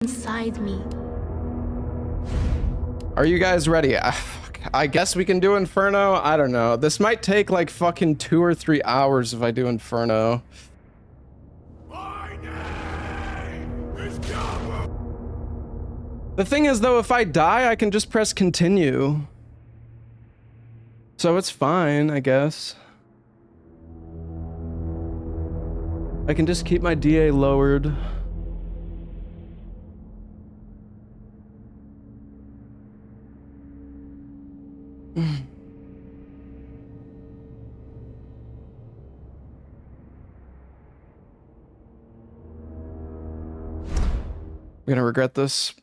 inside me. Are you guys ready? I guess we can do Inferno. I don't know. This might take like fucking 2 or 3 hours if I do Inferno. The thing is though, if I die, I can just press continue. So it's fine, I guess. I can just keep my DA lowered. I'm gonna regret this.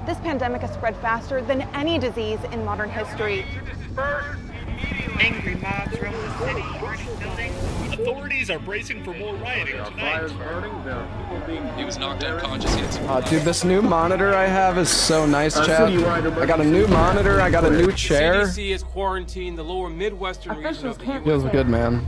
This pandemic has spread faster than any disease in modern history. Angry mobs roam the city, burning buildings. Authorities are bracing for more rioting tonight. He was knocked unconscious. Dude, this new monitor I have is so nice, chat. I got a new monitor, I got a new chair. CDC has quarantined the lower Midwestern region of the U.S. Feels good, man.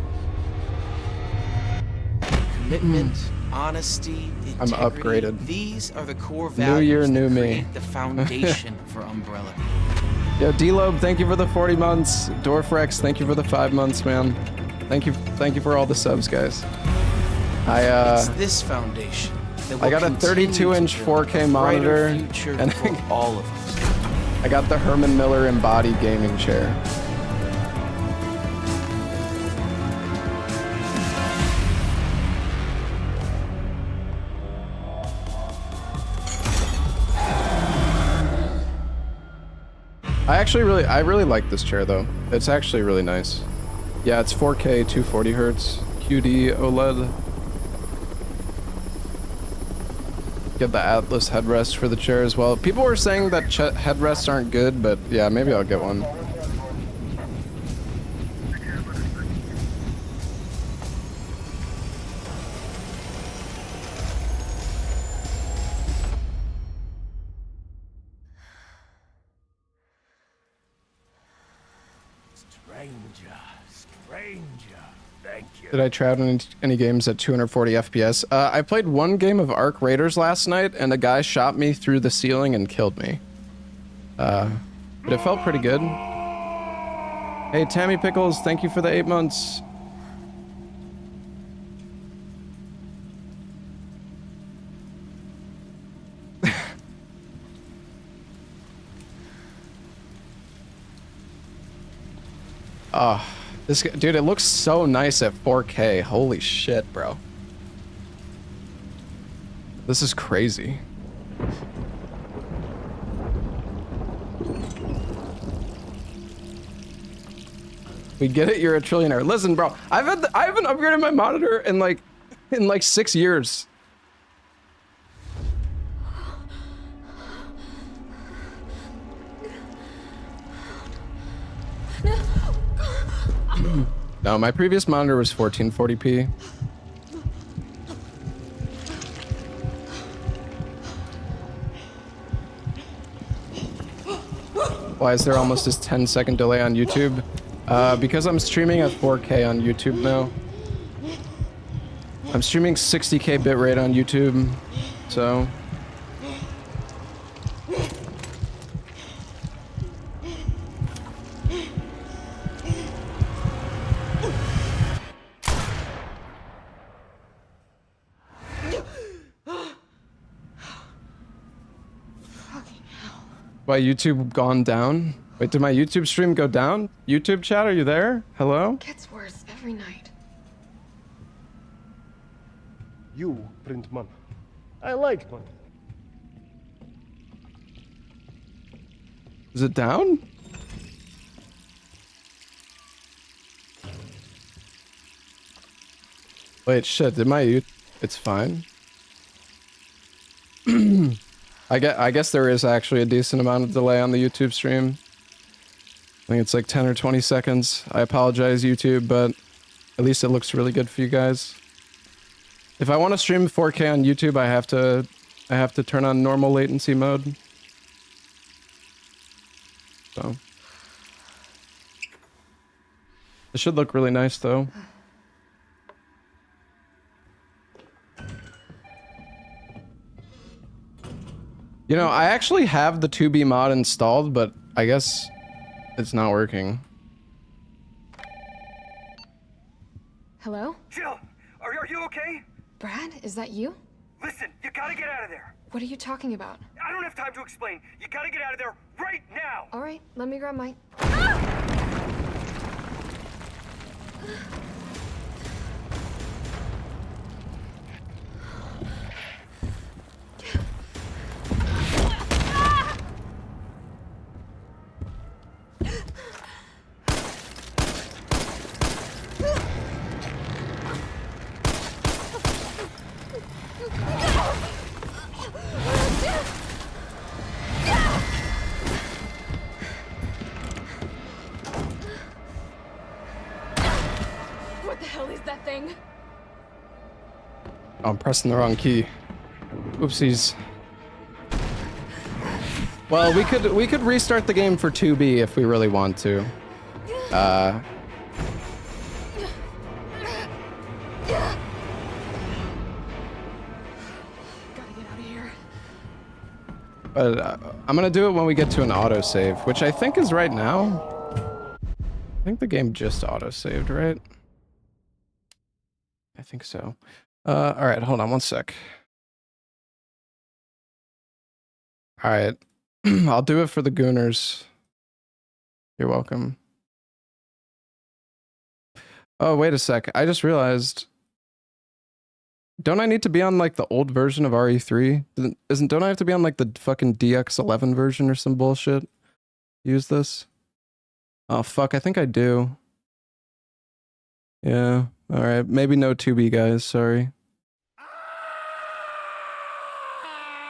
Commitment, honesty, integrity. I'm upgraded. These are the core values New year, new that me. create the foundation for Umbrella. Yo, D-Lobe, thank you for the 40 months. Dorfrex, thank you for the 5 months, man. Thank you for all the subs, guys. It's this foundation that will I got a 32-inch 4K monitor, and all of us. I got the Herman Miller embodied gaming chair. I really like this chair though. It's actually really nice. Yeah, it's 4K, 240 hertz, QD OLED. Get the Atlas headrest for the chair as well. People were saying that headrests aren't good, but yeah, maybe I'll get one. Did I try out any games at 240 FPS? I played one game of Ark Raiders last night, and a guy shot me through the ceiling and killed me. But it felt pretty good. Hey, Tammy Pickles, thank you for the 8 months. Oh. This dude, it looks so nice at 4K. Holy shit, bro. This is crazy. We get it, you're a trillionaire. Listen, bro, I haven't upgraded my monitor in like 6 years. No, my previous monitor was 1440p. Why is there almost a 10-second delay on YouTube? Because I'm streaming at 4K on YouTube now. I'm streaming 60K bitrate on YouTube, so... Why YouTube gone down? Wait, did my YouTube stream go down? YouTube chat, are you there? Hello? Gets worse every night. You, Printman. I like man. Is it down? Wait, shit, did my it's fine. I guess there is actually a decent amount of delay on the YouTube stream. I think it's like 10 or 20 seconds. I apologize, YouTube, but at least it looks really good for you guys. If I want to stream 4K on YouTube, I have to turn on normal latency mode. So. It should look really nice though. You know, I actually have the 2B mod installed, but I guess it's not working. Hello? Jill, are you okay? Brad, is that you? Listen, you gotta get out of there. What are you talking about? I don't have time to explain. You gotta get out of there right now. All right, let me grab my... What the hell is that thing? Oh, I'm pressing the wrong key. Oopsies. Well, we could restart the game for 2B if we really want to. Gotta get out of here. But I'm gonna do it when we get to an autosave, which I think is right now. I think the game just autosaved, right? I think so. Alright, hold on one sec. Alright. I'll do it for the Gooners. You're welcome. Oh, wait a sec. I just realized. Don't I need to be on like the old version of RE3? Don't I have to be on like the fucking DX11 version or some bullshit? Use this? Oh fuck, I think I do. Yeah. Alright, maybe no 2B guys, sorry.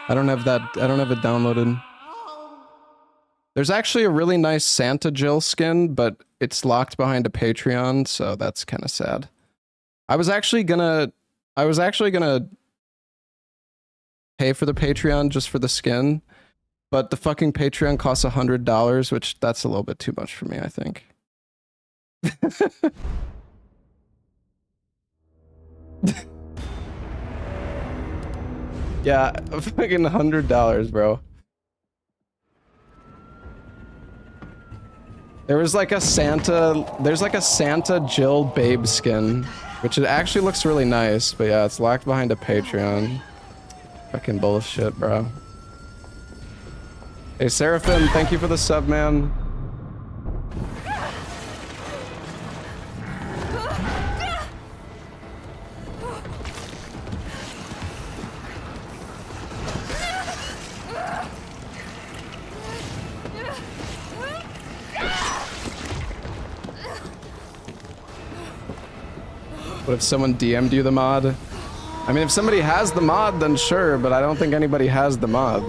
I don't have it downloaded. There's actually a really nice Santa Jill skin, but it's locked behind a Patreon, so that's kind of sad. I was actually gonna pay for the Patreon just for the skin, but the fucking Patreon costs $100, which that's a little bit too much for me, I think. Yeah, fucking $100, bro. There's like a Santa Jill babe skin, which it actually looks really nice, but yeah, it's locked behind a Patreon. Fucking bullshit, bro. Hey, Seraphim, thank you for the sub, man. What if someone DM'd you the mod? I mean, if somebody has the mod, then sure, but I don't think anybody has the mod.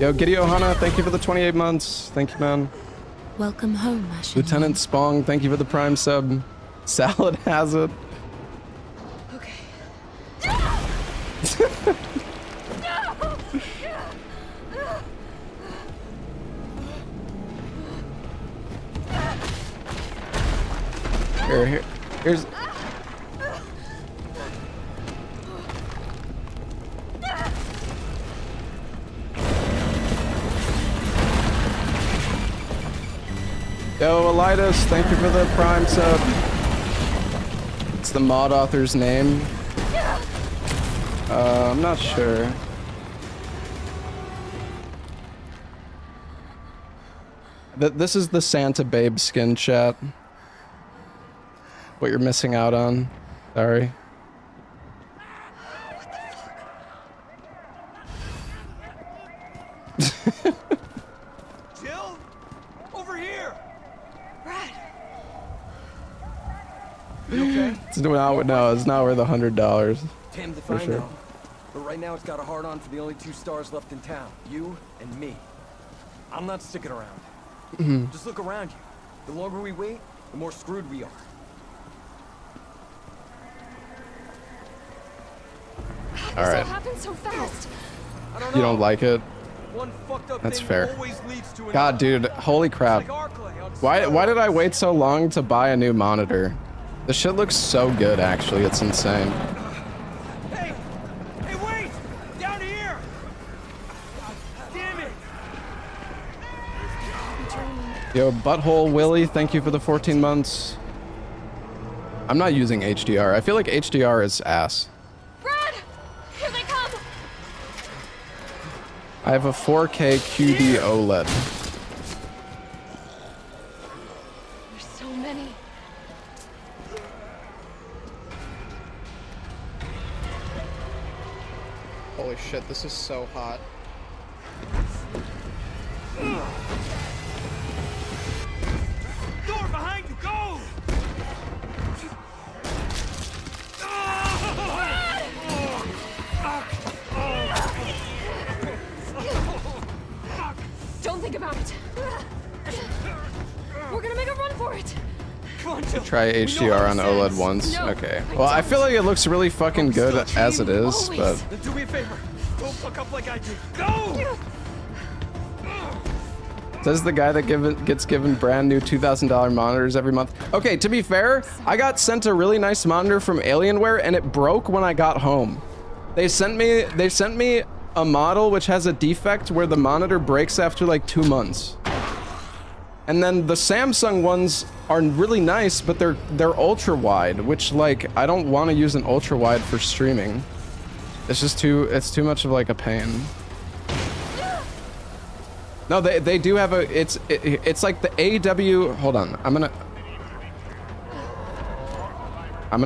Yo, Giddy Ohana, thank you for the 28 months. Thank you, man. Welcome home, Ashley. Lieutenant Spong, thank you for the prime sub. Salad has it. Okay. Here's... Yo, Elidas, thank you for the prime sub. It's the mod author's name. I'm not sure. This is the Santa Babe skin, chat. What you're missing out on. Sorry. Jill, over here. Brad. You okay? It's not worth $100. Damned if For I sure. know. But right now it's got a hard on for the only 2 stars left in town. You and me. I'm not sticking around. Just look around you. The longer we wait, the more screwed we are. How does that happen so fast? I don't know. You don't like it? One fucked up That's thing fair. always leads to God, dude, holy crap. Why did I wait so long to buy a new monitor? The shit looks so good, actually. It's insane. Hey! Hey, wait! Down here! Damn it! Yo, Butthole Willie, thank you for the 14 months. I'm not using HDR. I feel like HDR is ass. Brad! Here they come! I have a 4K QD OLED. There's so many. Holy shit, this is so hot. Door behind you, go! Don't think about it. We're gonna make a run for it. Try HDR on OLED once. No, Okay. I Well, I don't. feel like it looks really fucking good as it is, but Then do me a favor. Don't fuck up like I did. Go! says the guy that gets given brand new $2,000 monitors every month. Okay, to be fair, I got sent a really nice monitor from Alienware and it broke when I got home. They sent me a model which has a defect where the monitor breaks after like 2 months. And then the Samsung ones are really nice, but they're ultra wide, which like I don't want to use an ultra wide for streaming. It's just too much of like a pain. No, they do have a it's like the AW. Hold on, I'm gonna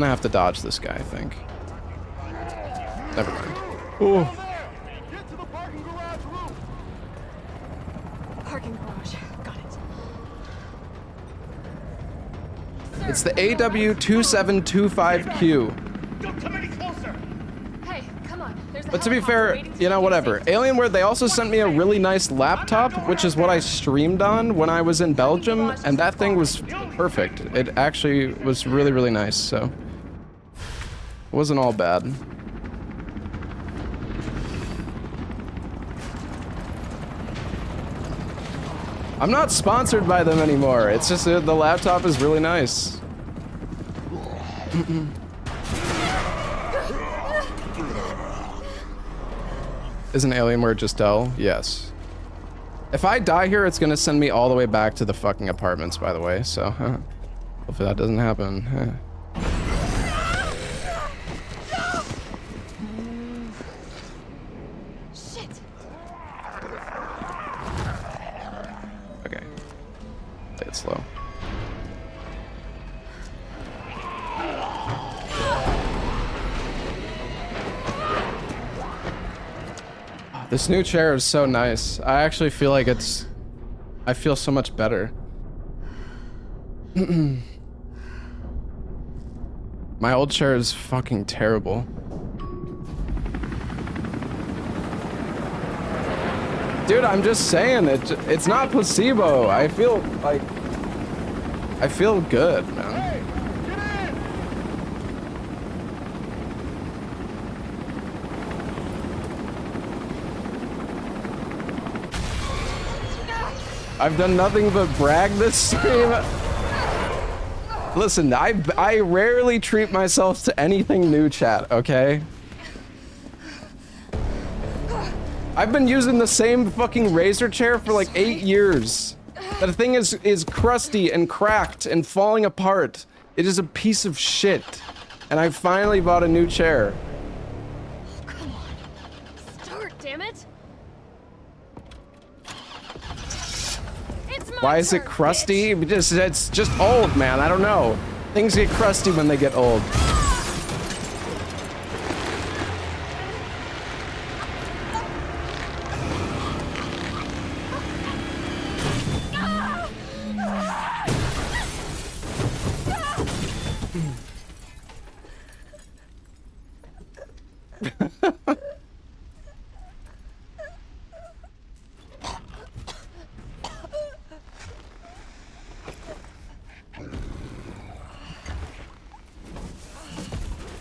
have to dodge this guy, I think. Never mind. Ooh. Get to the parking garage roof. Parking garage. Got it. It's the AW2725Q. Don't come any closer! Hey, come on. There's a But to be helicopter fair, waiting to you know, take whatever. safe. Alienware, they also sent me a really nice laptop, which is what I streamed on when I was in Belgium, and that thing was perfect. It actually was really, really nice, so it wasn't all bad. I'm not sponsored by them anymore. It's just the laptop is really nice. Isn't Alienware just dull? Yes. If I die here, it's gonna send me all the way back to the fucking apartments, by the way, so hopefully that doesn't happen. Shit. Okay. Play it slow. This new chair is so nice. I actually feel like I feel so much better. My old chair is fucking terrible. Dude, I'm just saying, it's not placebo. I feel good, man. Hey, get in. I've done nothing but brag this stream. Listen, I rarely treat myself to anything new, chat, okay? I've been using the same fucking Razer chair for like 8 years. That thing is crusty and cracked and falling apart. It is a piece of shit. And I finally bought a new chair. Come on. Start, damn it. It's my Why is it turn, crusty? bitch. It's just old, man. I don't know. Things get crusty when they get old.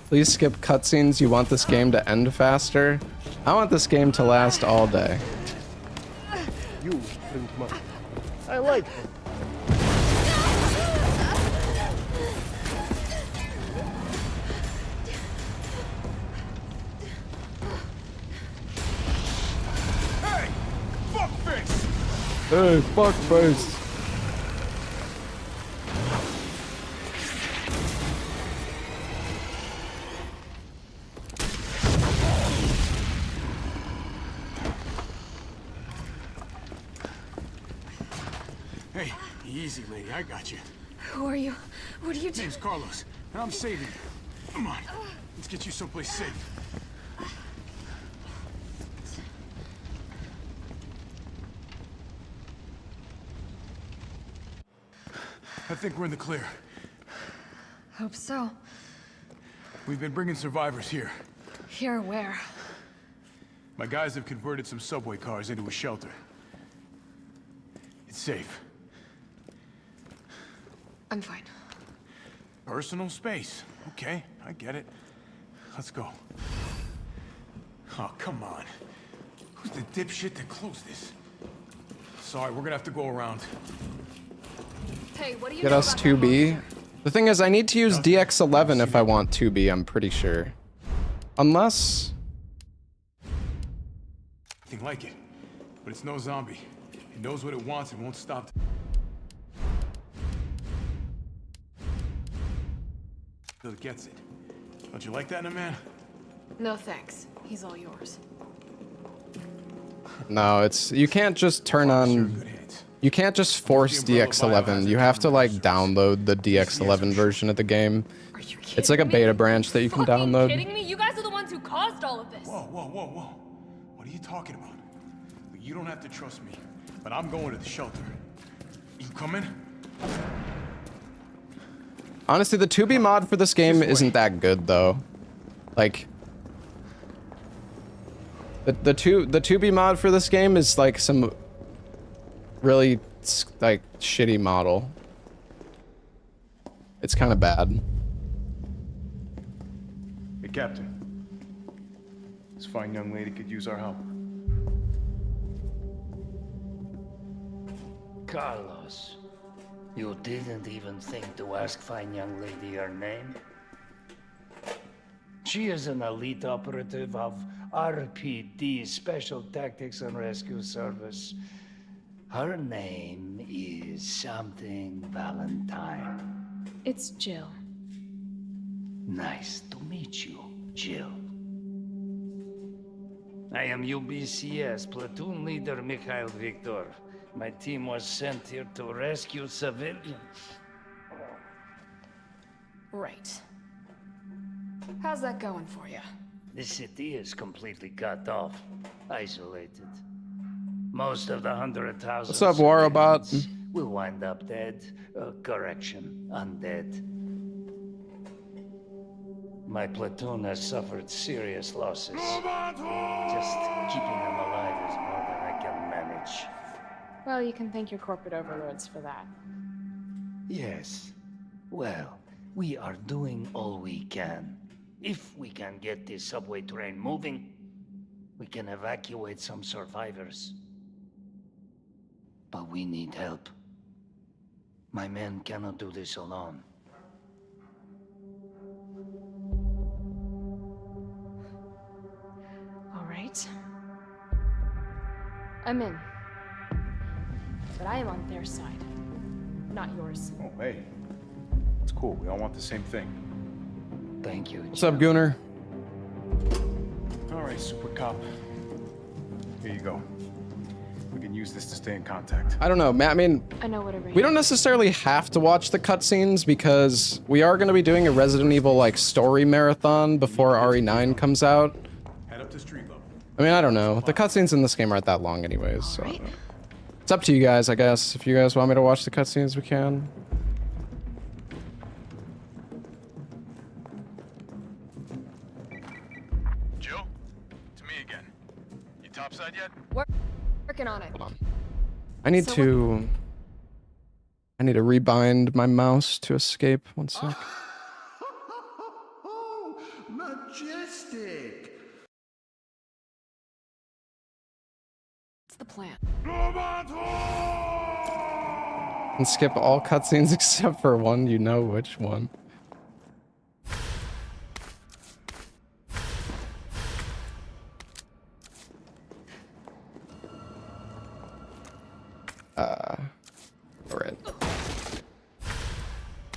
Please skip cutscenes. You want this game to end faster? I want this game to last all day. you drink much. I like him. Hey! Fuckface! Hey, fuckface. Hey, easy, lady. I got you. Who are you? What are you doing? Name's Carlos, and I'm saving you. Come on, let's get you someplace safe. I think we're in the clear. Hope so. We've been bringing survivors here. Here where? My guys have converted some subway cars into a shelter. It's safe. I'm fine. Personal space. Okay, I get it. Let's go. Oh, come on. Who's the dipshit that closed this? Sorry, we're gonna have to go around. Hey, what do you Get know us about that 2B. monster? The thing is, I need to use DX11 if I want 2B, I'm pretty sure. Unless... Nothing like it. But it's no zombie. It knows what it wants and won't stop. Till it gets it. Don't you like that in a man? No thanks. He's all yours. No, it's... You can't just turn on... You can't just force DX11. You have to, like, download the DX11 version of the game. Are you kidding It's like a me? beta branch that you can Fucking download. kidding me? You guys are the ones who caused all of this. Whoa, whoa, whoa, whoa. What are you talking about? Look, you don't have to trust me, but I'm going to the shelter. You coming? Honestly, the 2B mod for this game isn't that good, though. Like... The 2B mod for this game is, like, some... really, like, shitty model. It's kind of bad. Hey, Captain. This fine young lady could use our help. Carlos, you didn't even think to ask fine young lady her name? She is an elite operative of RPD, Special Tactics and Rescue Service. Her name is something Valentine. It's Jill. Nice to meet you, Jill. I am UBCS Platoon Leader Mikhail Victor. My team was sent here to rescue civilians. Right. How's that going for you? The city is completely cut off, isolated. Most of the 100,000 What's up, Warrobot? civilians will wind up dead. Correction, undead. My platoon has suffered serious losses. Just keeping them alive is more than I can manage. Well, you can thank your corporate overlords for that. Yes. Well, we are doing all we can. If we can get this subway train moving, we can evacuate some survivors. But we need help. My men cannot do this alone. All right. I'm in. But I am on their side, not yours. Oh, hey. It's cool. We all want the same thing. Thank you. What's up, Gooner? All right, Super Cop. Here you go. We can use this to stay in contact. I don't know, Matt. I mean, I know whatever. we don't necessarily have to watch the cutscenes because we are going to be doing a Resident Evil like story marathon before RE9 comes out. Head up to street level. I mean, I don't know. The cutscenes in this game aren't that long anyways, so it's up to you guys, I guess. If you guys want me to watch the cutscenes, we can. Jill? It's me again. You topside yet? Working on it. Hold on. I need So to... I need to rebind my mouse to escape. One sec. Majestic. What's the plan. And skip all cutscenes except for one. You know which one. Alright.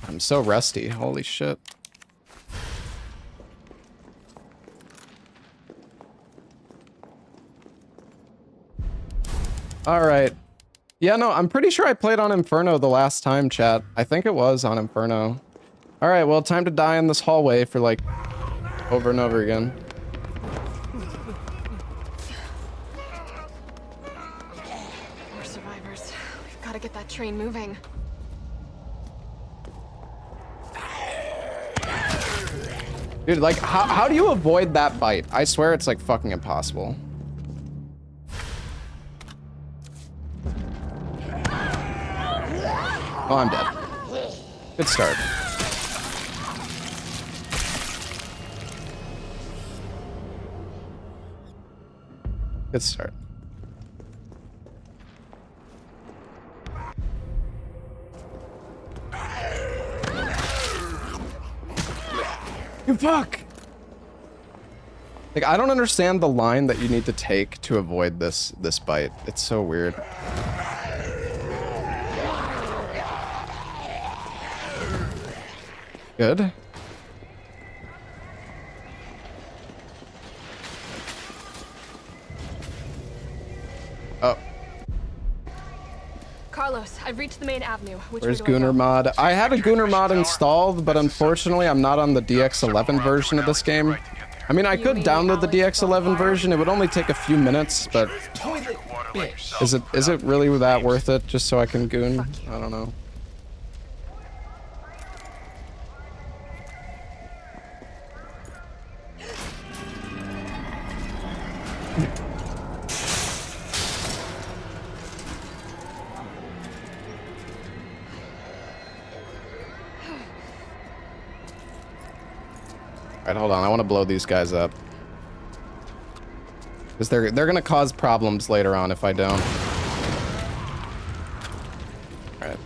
I'm so rusty. Holy shit. Alright. Yeah, no, I'm pretty sure I played on Inferno the last time, chat. I think it was on Inferno. Alright, well, time to die in this hallway for, like, over and over again. More survivors. We've got to get that train moving. Dude, like, how do you avoid that bite? I swear it's, like, fucking impossible. Oh, I'm dead. Good start. Good start. You fuck! Like, I don't understand the line that you need to take to avoid this bite. It's so weird. Good. Oh. Carlos, I've reached the main avenue. Where's Gunner mod? I have a Gunner mod installed, but unfortunately I'm not on the DX11 version of this game. I mean, I could download the DX11 version. It would only take a few minutes, but is it really that worth it just so I can goon? I don't know. Alright, hold on. I want to blow these guys up. Because they're gonna cause problems later on if I don't. Alright.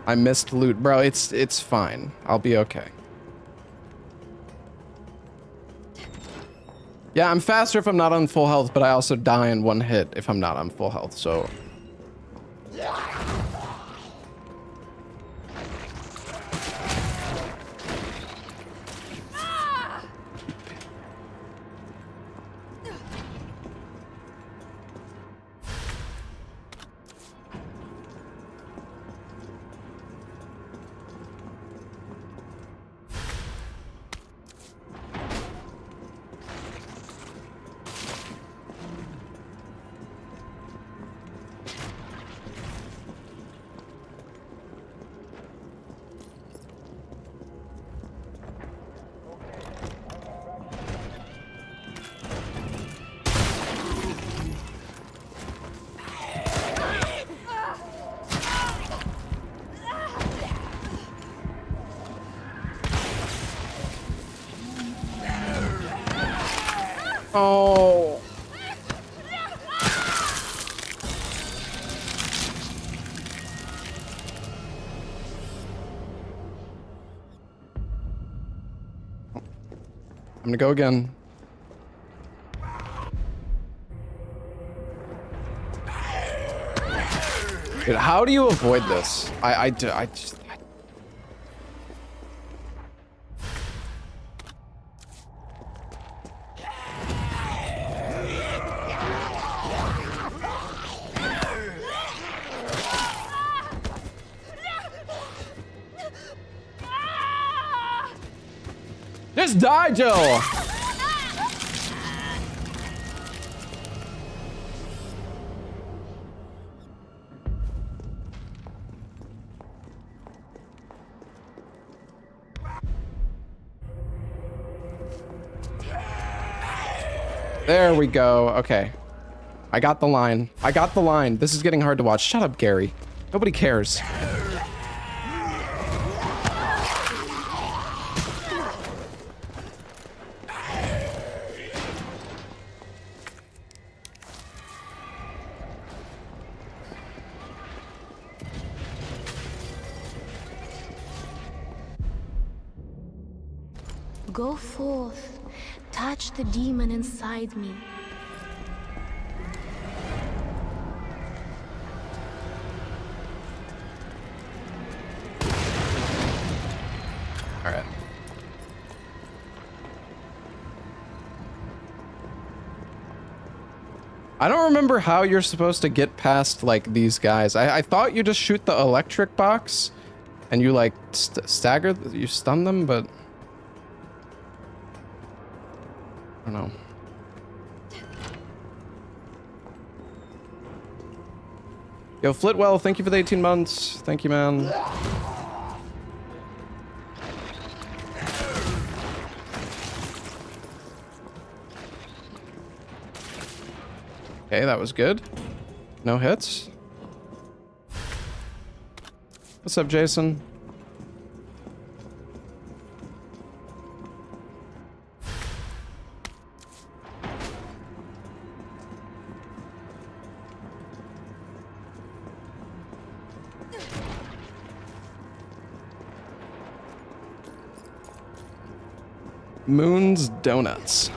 I missed loot. Bro, it's fine. I'll be okay. Yeah, I'm faster if I'm not on full health, but I also die in one hit if I'm not on full health, so... Oh. I'm gonna go again. Dude, how do you avoid this? I just... Just die, Joe! There we go. Okay. I got the line. I got the line. This is getting hard to watch. Shut up, Gary. Nobody cares. Go forth, touch the demon inside me. All right. I don't remember how you're supposed to get past, like, these guys. I thought you just shoot the electric box and you, like, you stun them, but... I don't know. Yo, Flitwell, thank you for the 18 months. Thank you, man. Okay, that was good. No hits. What's up, Jason? Moon's Donuts.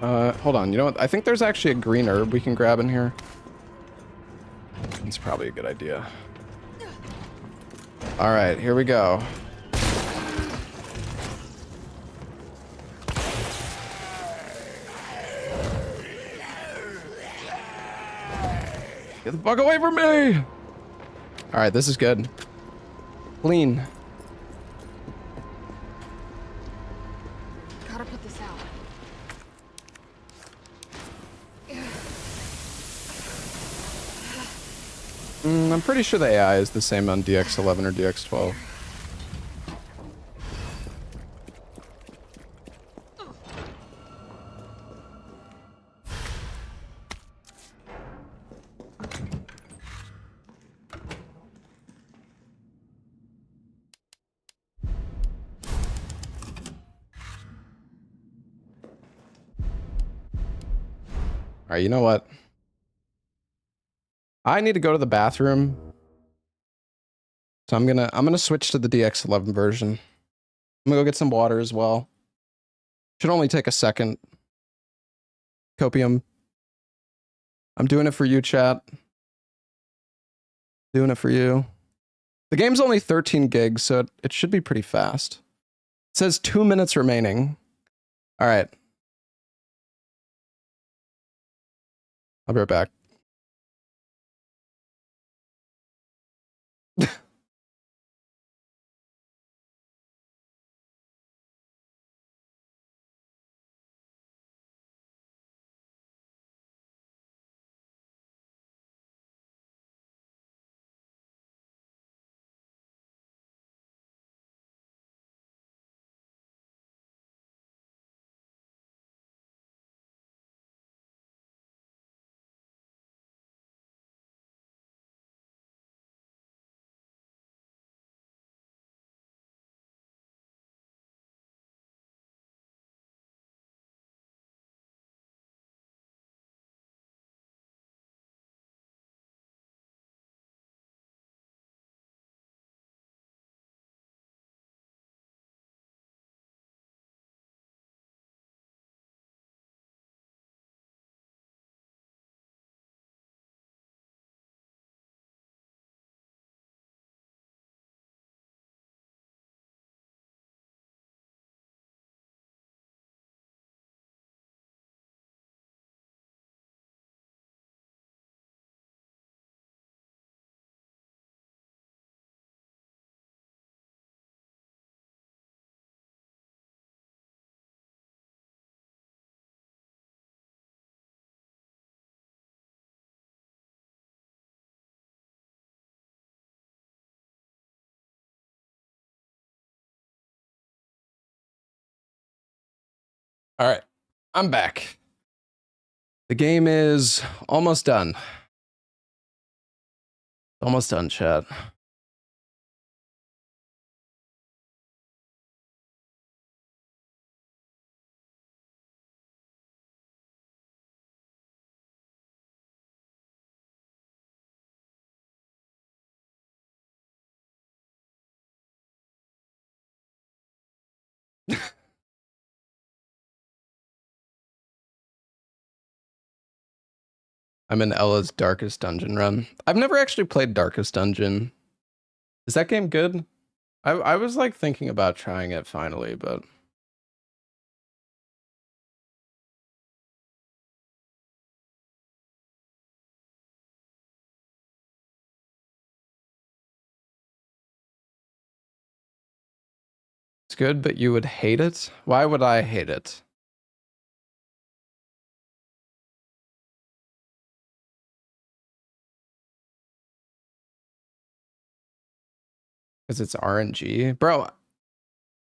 Hold on. You know what? I think there's actually a green herb we can grab in here. It's probably a good idea. All right, here we go. Get the fuck away from me! All right, this is good. Clean. Gotta put this out. I'm pretty sure the AI is the same on DX11 or DX12. All right, you know what? I need to go to the bathroom. So I'm gonna switch to the DX11 version. I'm gonna go get some water as well. Should only take a second. Copium. I'm doing it for you, chat. Doing it for you. The game's only 13 gigs, so it should be pretty fast. It says 2 minutes remaining. All right. I'll be right back. All right, I'm back. The game is almost done. Almost done, chat. I'm in Ella's Darkest Dungeon run. I've never actually played Darkest Dungeon. Is that game good? I was like thinking about trying it finally, but it's good, but you would hate it? Why would I hate it? Because it's RNG? Bro,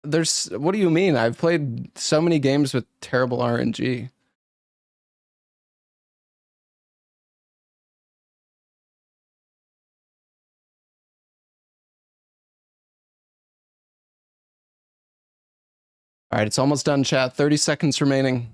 there's, what do you mean? I've played so many games with terrible RNG. All right, it's almost done, chat. 30 seconds remaining.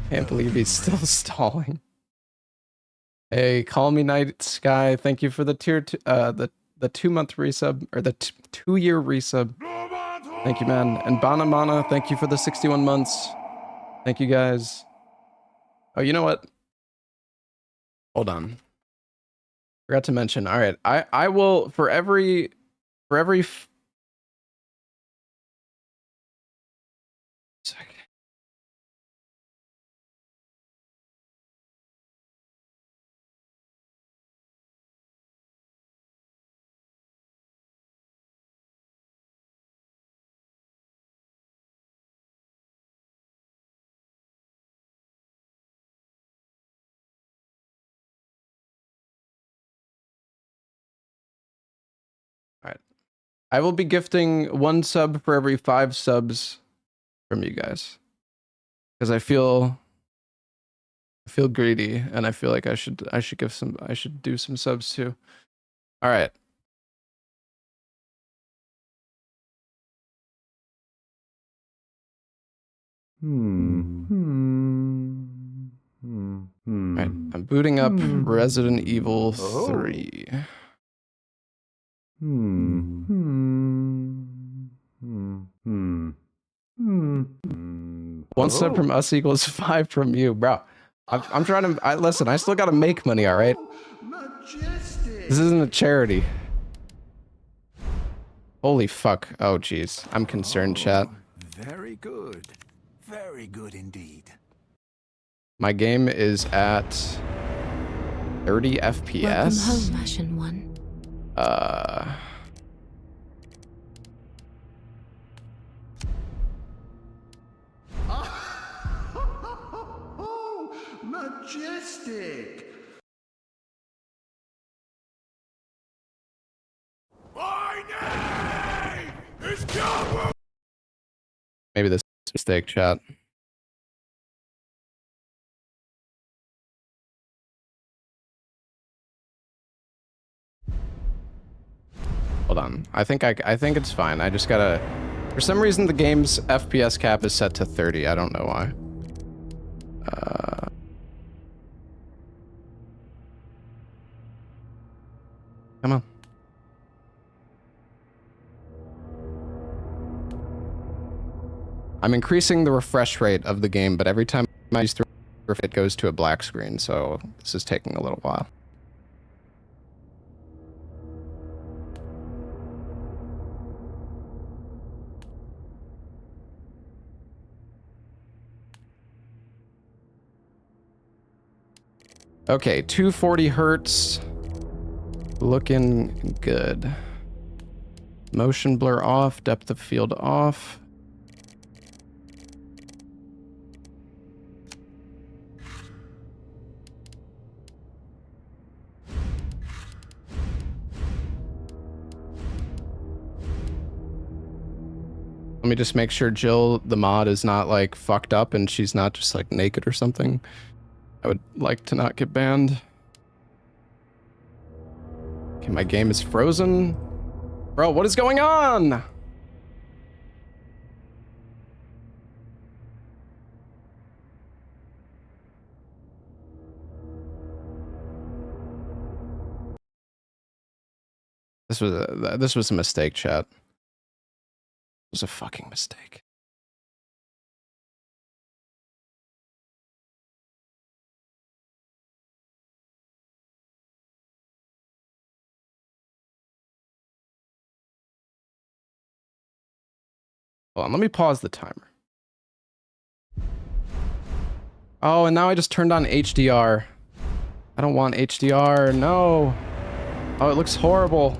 Can't believe he's still stalling. Hey, Call Me Night Sky, thank you for the tier the 2-month resub, or the 2-year resub. Thank you, man. And Banamana, thank you for the 61 months. Thank you, guys. Oh, you know what? Hold on. Forgot to mention. All right, I will for every second. All right. I will be gifting 1 sub for every 5 subs from you guys. Because I feel greedy and I feel like I should do some subs too. All right. All right, I'm booting up Resident Evil 3. One sub from us equals 5 from you, bro. I'm trying to. Listen. I still gotta make money. All right. This isn't a charity. Holy fuck! Oh jeez, I'm concerned, chat. Very good. Very good indeed. My game is at 30 FPS. Welcome home, Ashen One. Majestic. My name is Choo. Maybe this is a mistake, chat. Hold on. I think it's fine. I just gotta. For some reason, the game's FPS cap is set to 30. I don't know why. Come on. I'm increasing the refresh rate of the game, but every time I use the refresh, it goes to a black screen, so this is taking a little while. Okay, 240 hertz. Looking good. Motion blur off, depth of field off. Let me just make sure Jill, the mod, is not like fucked up and she's not just like naked or something. I would like to not get banned. Okay, my game is frozen. Bro, what is going on? This was a mistake, chat. It was a fucking mistake. Hold on, let me pause the timer. Oh, and now I just turned on HDR. I don't want HDR, no. Oh, it looks horrible.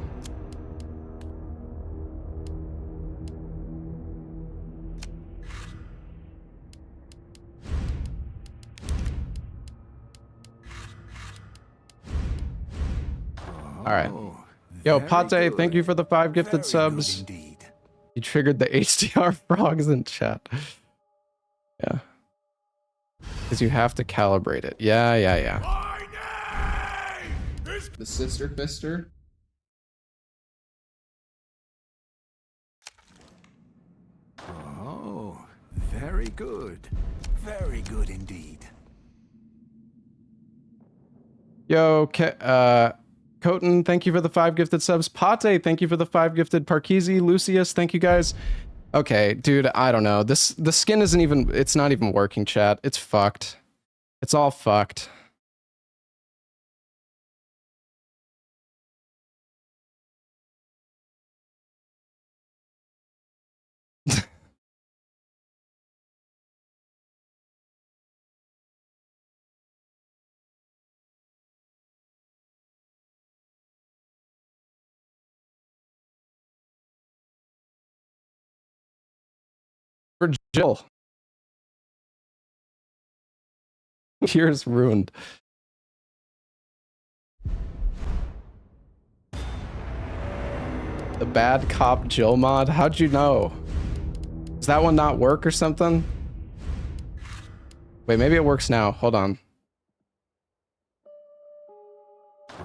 All right. Yo, Pate, thank you for the 5 gifted subs. You triggered the HDR frogs in chat. Yeah. Because you have to calibrate it. Yeah. The sister fister. Oh, very good. Very good indeed. Yo, Coton, thank you for the 5 gifted subs. Pate, thank you for the 5 gifted. Parkeezy, Lucius, thank you guys. Okay, dude, I don't know. The skin isn't even, it's not even working, chat. It's fucked. It's all fucked. For Jill. Years ruined. The bad cop Jill mod? How'd you know? Does that one not work or something? Wait, maybe it works now. Hold on.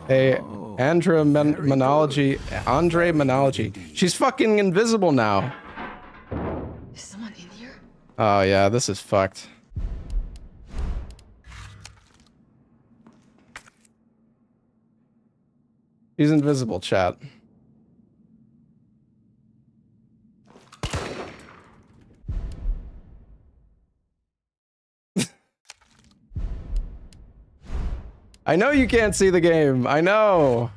Hey, Andre Monology. She's fucking invisible now. Is someone in here? Oh yeah, this is fucked. She's invisible, chat. I know you can't see the game. I know.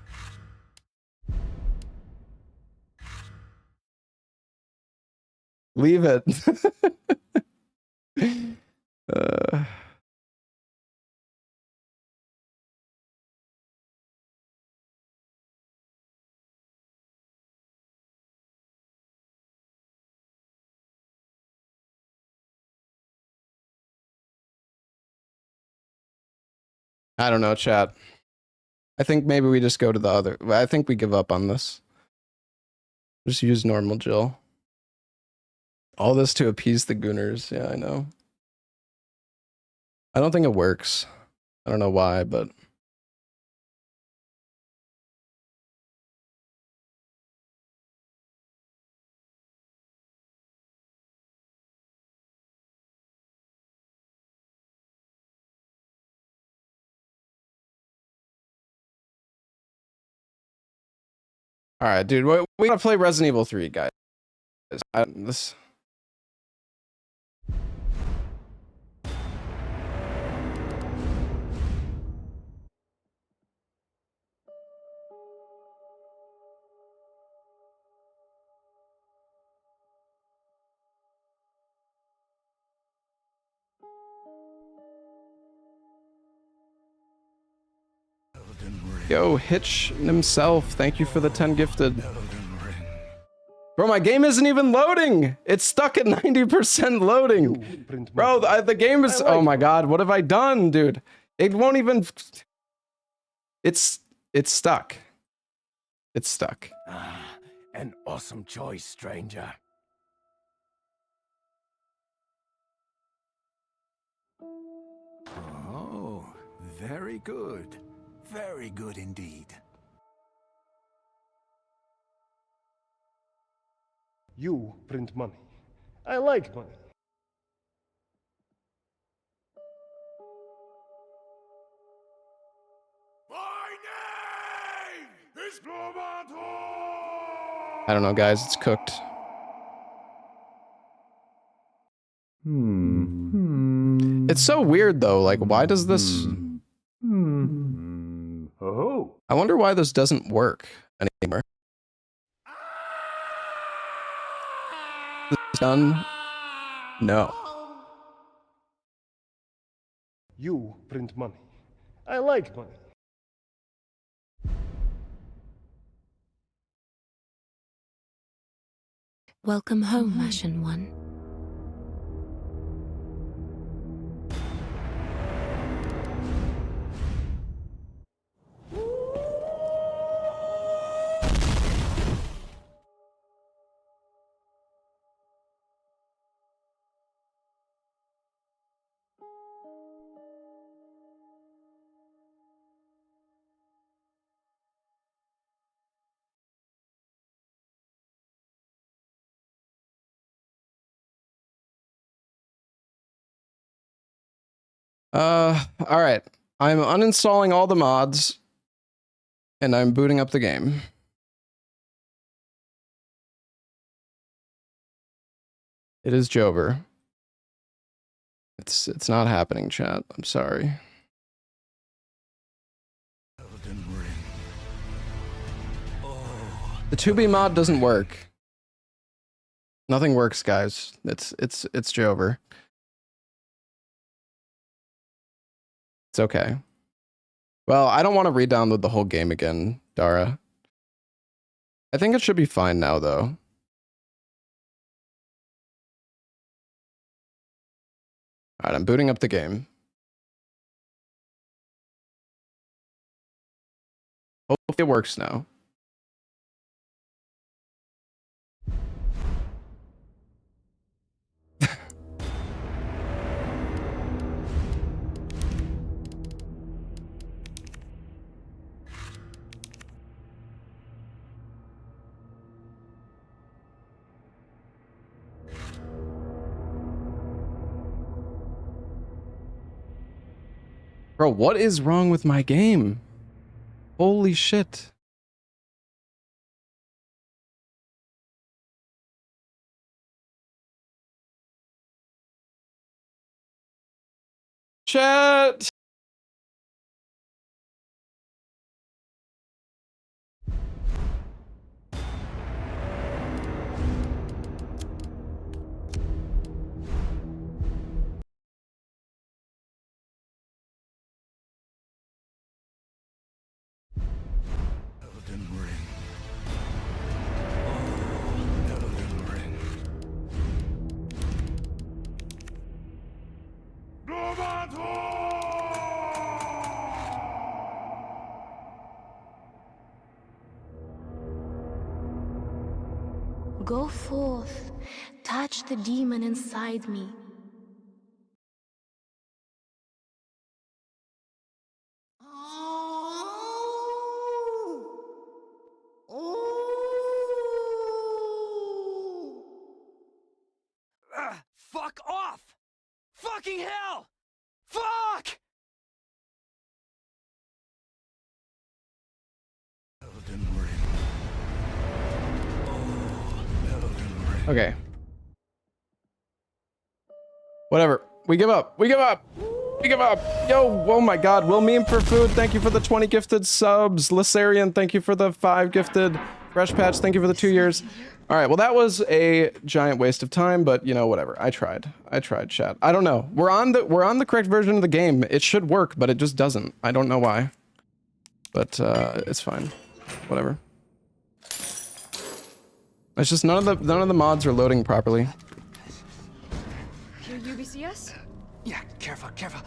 Leave it. I don't know, chat. I think maybe we just go to the other. I think we give up on this. Just use normal Jill. All this to appease the gooners. Yeah, I know. I don't think it works. I don't know why, but... All right, dude. We gotta play Resident Evil 3, guys. This. Elden Ring. Yo, Hitch himself, thank you for the 10 gifted. Bro, my game isn't even loading. It's stuck at 90% loading. Bro, the game is, oh my God, what have I done, dude? It won't even, it's stuck. It's stuck. An awesome choice, stranger. Oh, very good. Very good indeed. You print money. I like money. I don't know, guys, it's cooked. It's so weird though, like why does this... Oh. I wonder why this doesn't work anymore. Is this done? No. You print money. I like money. Welcome home, Ashen One. All right. I'm uninstalling all the mods and I'm booting up the game. It is Jover. It's not happening, chat. I'm sorry. The 2B mod doesn't work. Nothing works, guys. It's Jover. It's okay. Well, I don't want to re-download the whole game again, Dara. I think it should be fine now, though. Alright, I'm booting up the game. Hopefully it works now. Bro, what is wrong with my game? Holy shit. Chat. Go forth, touch the demon inside me. Fuck off! Fucking hell! Fuck! Okay. Whatever. We give up. We give up. We give up. Yo, oh my god. Will Meme for food. Thank you for the 20 gifted subs. Lissarian, thank you for the 5 gifted. Fresh Patch, thank you for the 2 years. All right, well, that was a giant waste of time, but you know, whatever. I tried, chat. I don't know. We're on the correct version of the game. It should work, but it just doesn't. I don't know why. but it's fine. Whatever. It's just none of the mods are loading properly. Your UBCS? Yeah, careful, careful.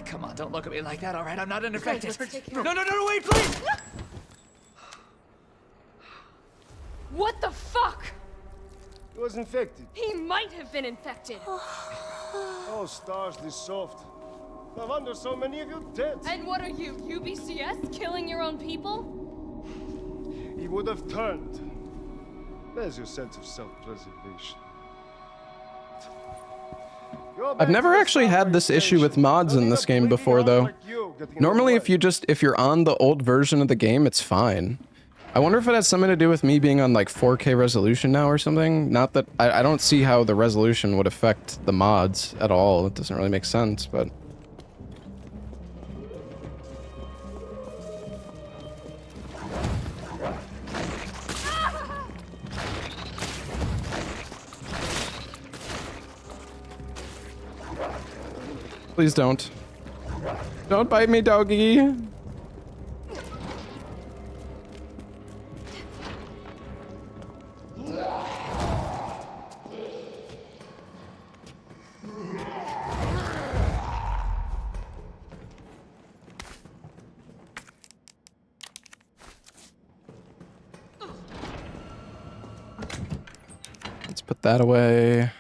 Come on, don't look at me like that, all right? I'm not infected. No, wait, please! What the fuck? He was infected. He might have been infected. Oh, stars, this soft. No wonder so many of you dead. And what are you, UBCS? Killing your own people? He would have turned. There's your sense of self-preservation. I've never actually had this issue with mods in this game before, though. Normally, if you're on the old version of the game, it's fine. I wonder if it has something to do with me being on like 4K resolution now or something. Not that I don't see how the resolution would affect the mods at all. It doesn't really make sense, but. Please don't. Don't bite me, doggy. Let's put that away.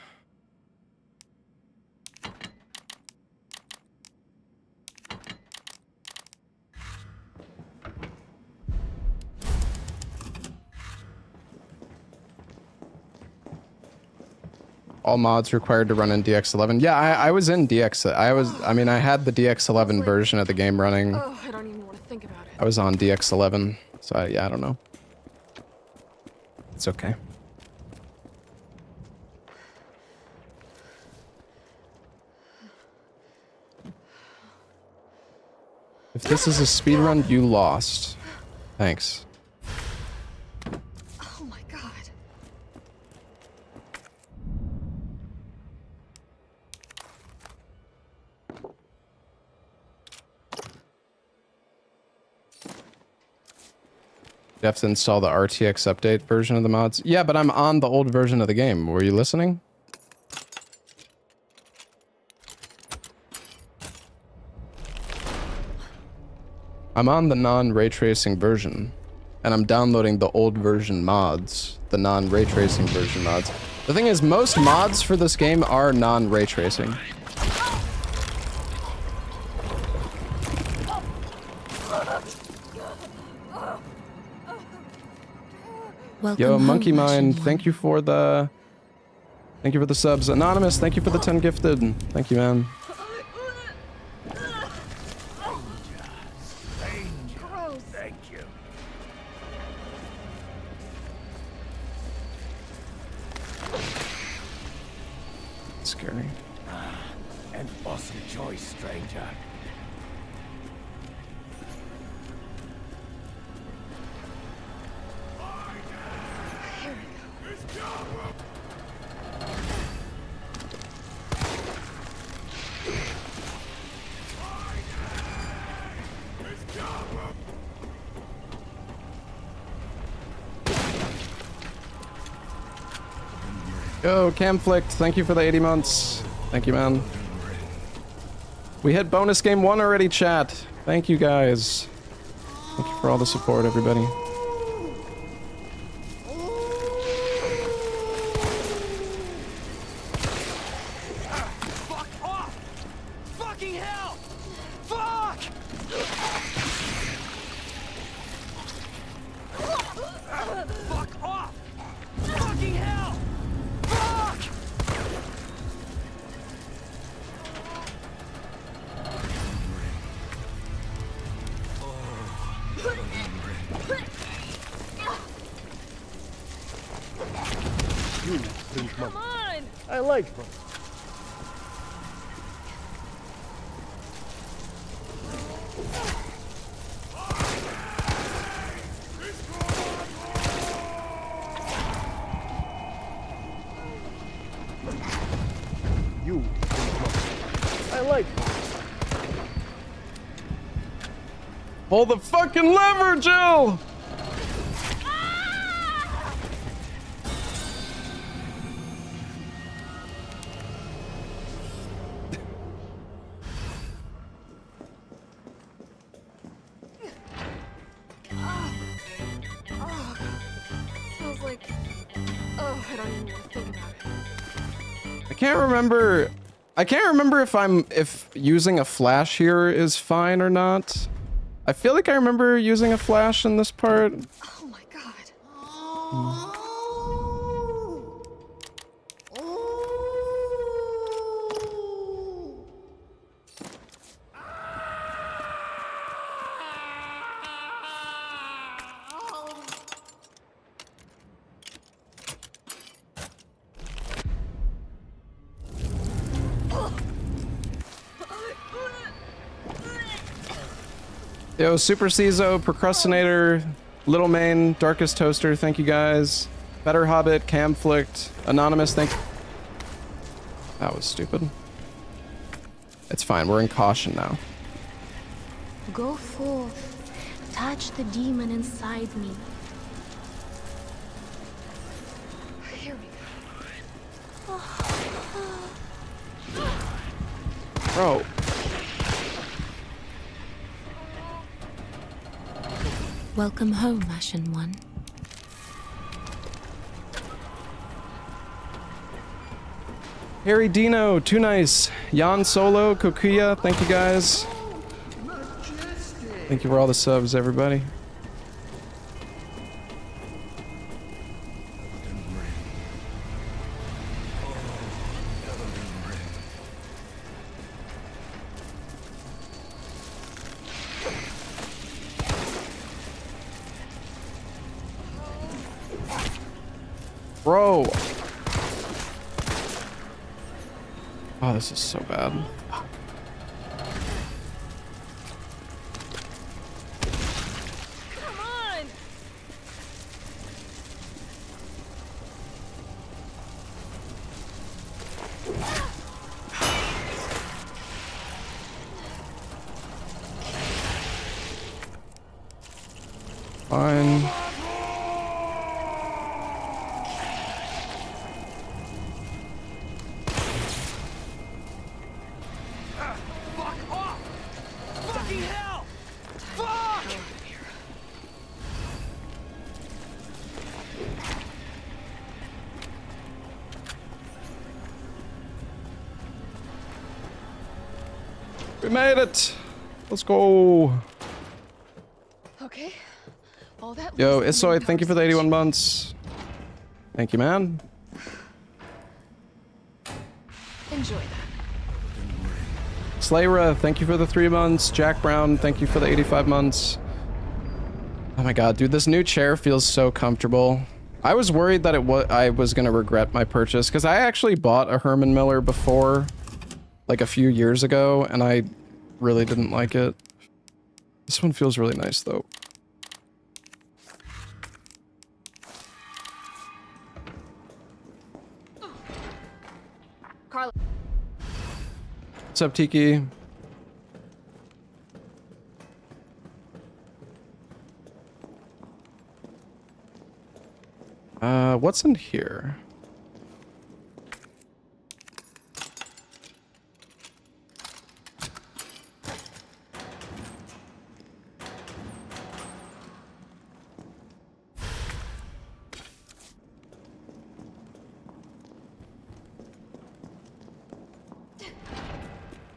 All mods required to run in DX11. Yeah, I was in DX. I had the DX11 version of the game running. Oh, I don't even want to think about it. I was on DX11, so yeah, I don't know. It's okay. If this is a speedrun, you lost. Thanks. Oh my god. You have to install the RTX update version of the mods. Yeah, but I'm on the old version of the game. Were you listening? I'm on the non-ray tracing version, and I'm downloading the old version mods, the non-ray tracing version mods. The thing is, most mods for this game are non-ray tracing. Yo, Monkey Mind, thank you for the subs. Anonymous, thank you for the 10 gifted. Thank you, man. Thank you. Scary. An awesome choice, stranger. Yo, Camflict, thank you for the 80 months. Thank you, man. We hit bonus game 1 already, chat. Thank you, guys. Thank you for all the support, everybody. Fuck off! Fucking hell! Fuck! Fuck off! Fucking hell! Fuck! You think Come on! I like them. You think I like them. Pull the fucking lever, Jill! Smells like... Oh, I don't even want to think about it. I can't remember if using a flash here is fine or not. I feel like I remember using a flash in this part. Oh my god. Yo, Super Cizo, Procrastinator, Little Main, Darkest Toaster, thank you guys. Better Hobbit, Camflict, Anonymous, thank you. That was stupid. It's fine, we're in caution now. Go forth, touch the demon inside me. Here we go. Bro. Welcome home, Ashen One. Harry Dino, Too Nice, Jan Solo, Kokuya, thank you guys. Thank you for all the subs, everybody. Bro. Oh, this is so bad. Come on! Fine. We made it! Let's go! Okay. All that Yo, Isoy, thank you for the 81 months. Thank you, man. Enjoy that. Slayra, thank you for the 3 months. Jack Brown, thank you for the 85 months. Oh my god, dude, this new chair feels so comfortable. I was worried that I was gonna regret my purchase, because I actually bought a Herman Miller before, like a few years ago, and I really didn't like it. This one feels really nice, though. Carla. What's up, Tiki? What's in here?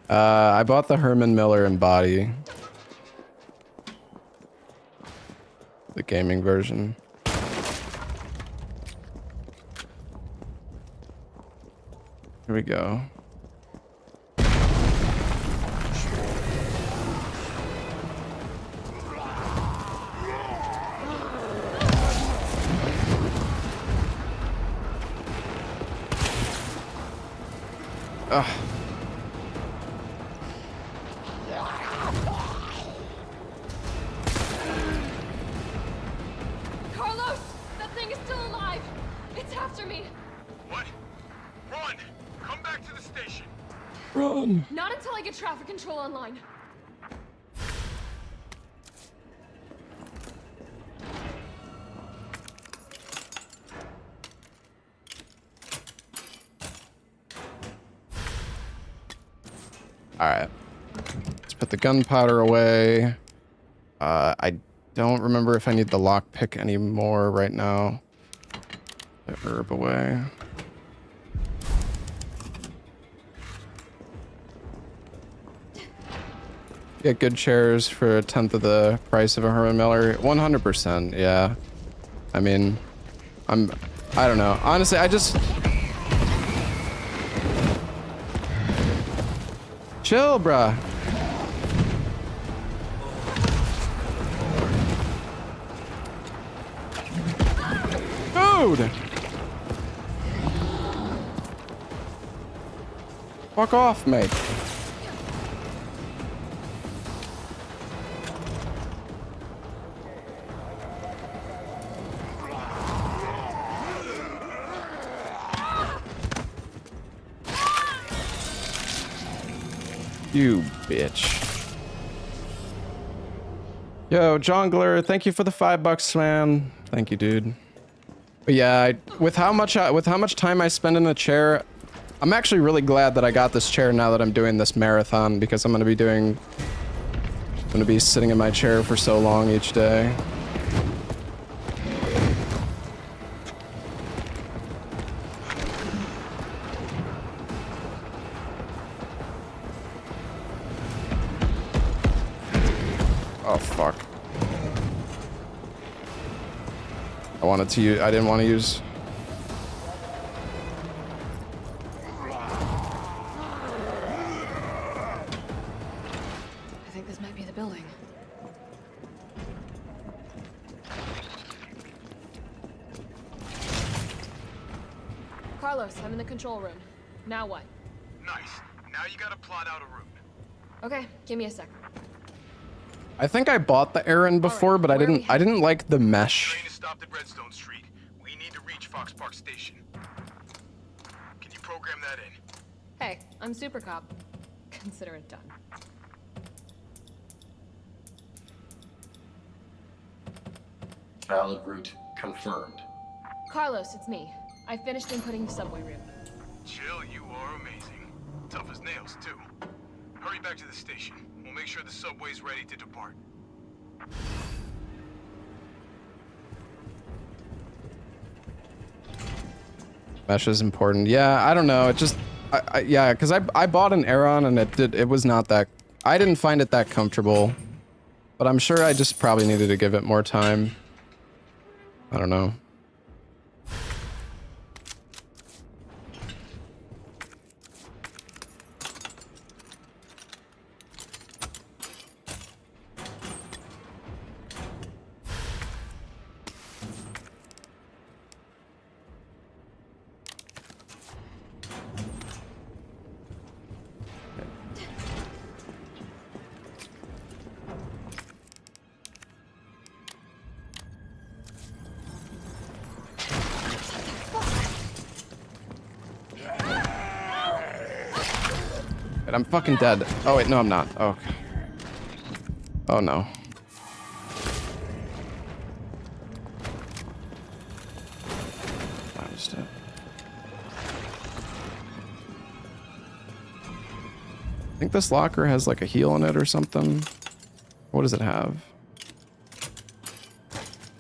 I bought the Herman Miller in body. The gaming version. Here we go. Ugh. Carlos! That thing is still alive! It's after me! What? Run! Come back to the station! Run! Not until I get traffic control online. Alright. Let's put the gunpowder away. I don't remember if I need the lockpick anymore right now. The herb away. Get good chairs for 1/10 of the price of a Herman Miller. 100%, yeah. I mean, I don't know. Honestly, I just... Chill, bruh. Dude! Fuck off, mate. You bitch. Yo, Jongler, thank you for the $5, man. Thank you, dude. But yeah, with how much time I spend in the chair, I'm actually really glad that I got this chair now that I'm doing this marathon, because I'm gonna be sitting in my chair for so long each day. Oh, fuck. I didn't want to use... I think this might be the building. Carlos, I'm in the control room. Now what? Nice. Now you gotta plot out a route. Okay, give me a sec. I think I bought the errand before, but I didn't like the mesh. Train is stopped at Redstone Street. We need to reach Fox Park Station. Can you program that in? Hey, I'm Super Cop. Consider it done. Valid route confirmed. Carlos, it's me. I finished inputting the subway route. Chill, you are amazing. Tough as nails, too. Hurry back to the station. We'll make sure the subway's ready to depart. Mesh is important. Yeah, I don't know. It just, yeah, because I bought an Aeron and it was not that, I didn't find it that comfortable. But I'm sure I just probably needed to give it more time. I don't know. I'm fucking dead. Oh wait, no I'm not. Oh, okay. Oh no. I was dead. I think this locker has like a heal in it or something. What does it have?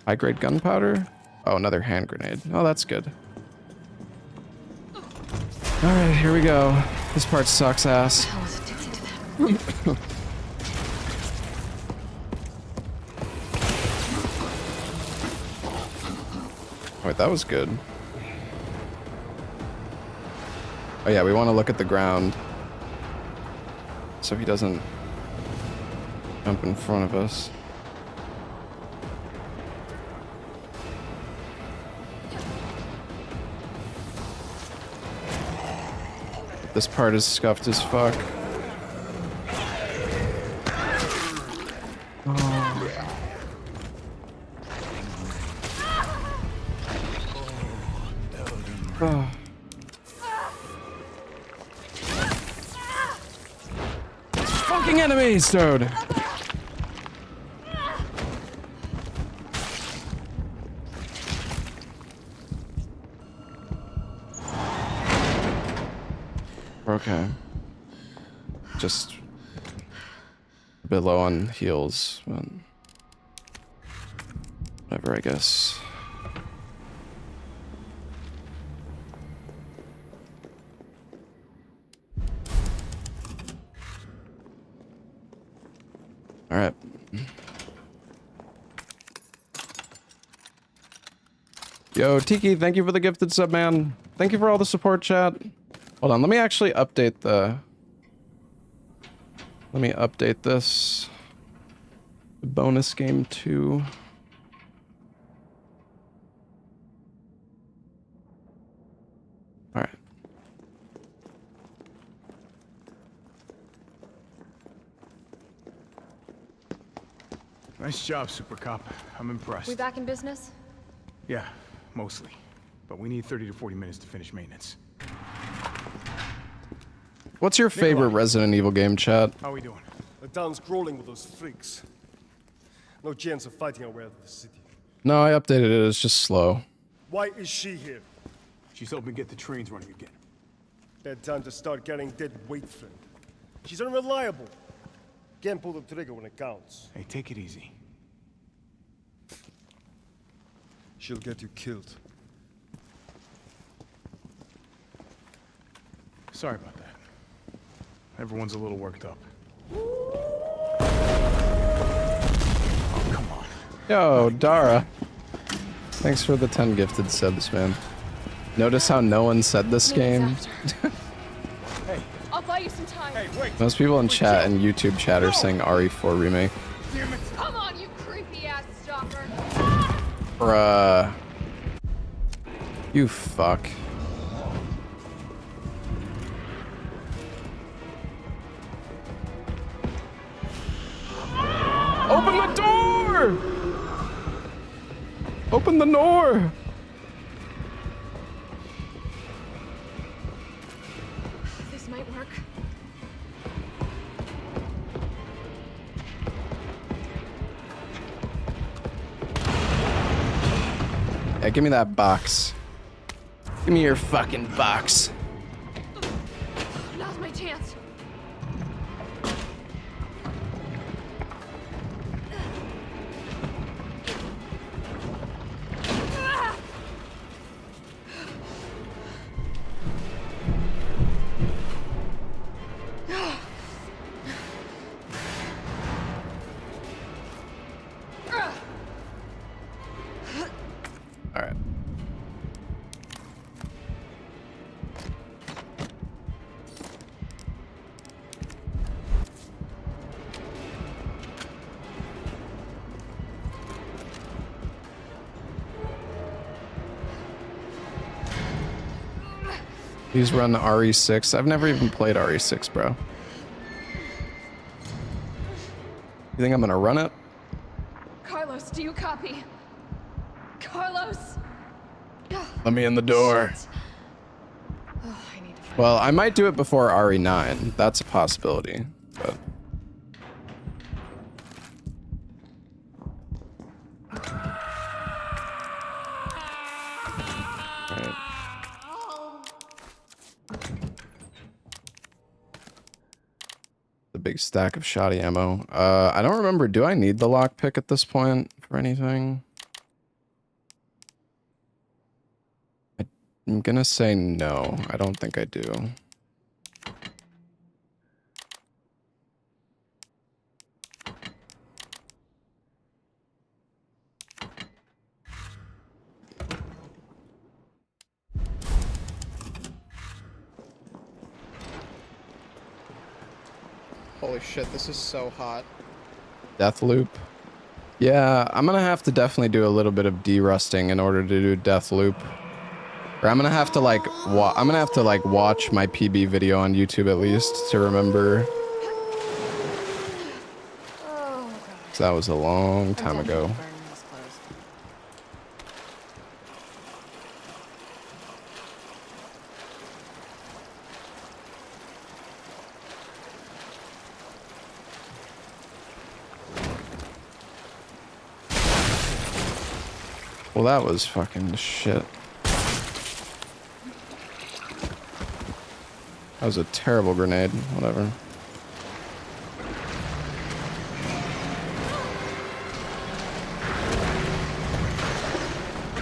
High grade gunpowder? Oh, another hand grenade. Oh, that's good. Alright, here we go. This part sucks ass. Wait, that was good. Oh yeah, we want to look at the ground. So he doesn't jump in front of us. This part is scuffed as fuck. Oh. Oh. Fucking enemies, dude! Okay. just a bit low on heals, but whatever, I guess. All right. Yo, Tiki, thank you for the gifted sub, man. Thank you for all the support, chat. Hold on, let me actually update the... Let me update this. The bonus game 2. All right. Nice job, Super Cop. I'm impressed. We back in business? Yeah, mostly. But we need 30 to 40 minutes to finish maintenance. What's your favorite Resident Evil game, chat? How we doing? The town's crawling with those freaks. No chance of fighting our way out of the city. No, I updated it. It's just slow. Why is she here? She's helping get the trains running again. Bad time to start carrying dead weight, friend. She's unreliable. Can't pull the trigger when it counts. Hey, take it easy. She'll get you killed. Sorry about that. Everyone's a little worked up. Oh, come on. Yo, Dara. Thanks for the 10 gifted subs, man. Notice how no one said this game? Hey. I'll buy you some time. Hey, wait. Most people in chat and YouTube chat are saying RE4 Remake. Damn it. Come on, you creepy ass stalker. Bruh. You fuck. Open the door! Open the door! This might work. Yeah, give me that box. Give me your fucking box. Now's my chance. All right. Please run RE6. I've never even played RE6, bro. You think I'm gonna run it? Carlos, do you copy? Carlos! Let me in the door. Oh, I need to find Well, I might do it before RE9. That's a possibility, but... Alright. The big stack of shoddy ammo. I don't remember. Do I need the lockpick at this point for anything? I'm gonna say no. I don't think I do. Holy shit, this is so hot. Death loop. Yeah, I'm gonna have to definitely do a little bit of de-rusting in order to do death loop. Or I'm gonna have to like watch my PB video on YouTube at least to remember. So that was a long time ago. Well, that was fucking shit. That was a terrible grenade. Whatever.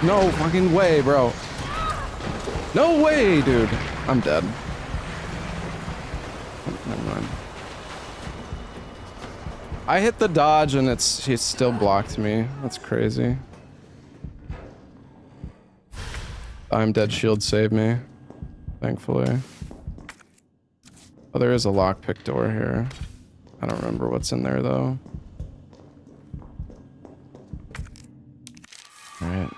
No fucking way, bro. No way, dude. I'm dead. Never mind. I hit the dodge and it still blocked me. That's crazy. I'm dead shield saved me. Thankfully. Oh, there is a lockpick door here. I don't remember what's in there though. Alright.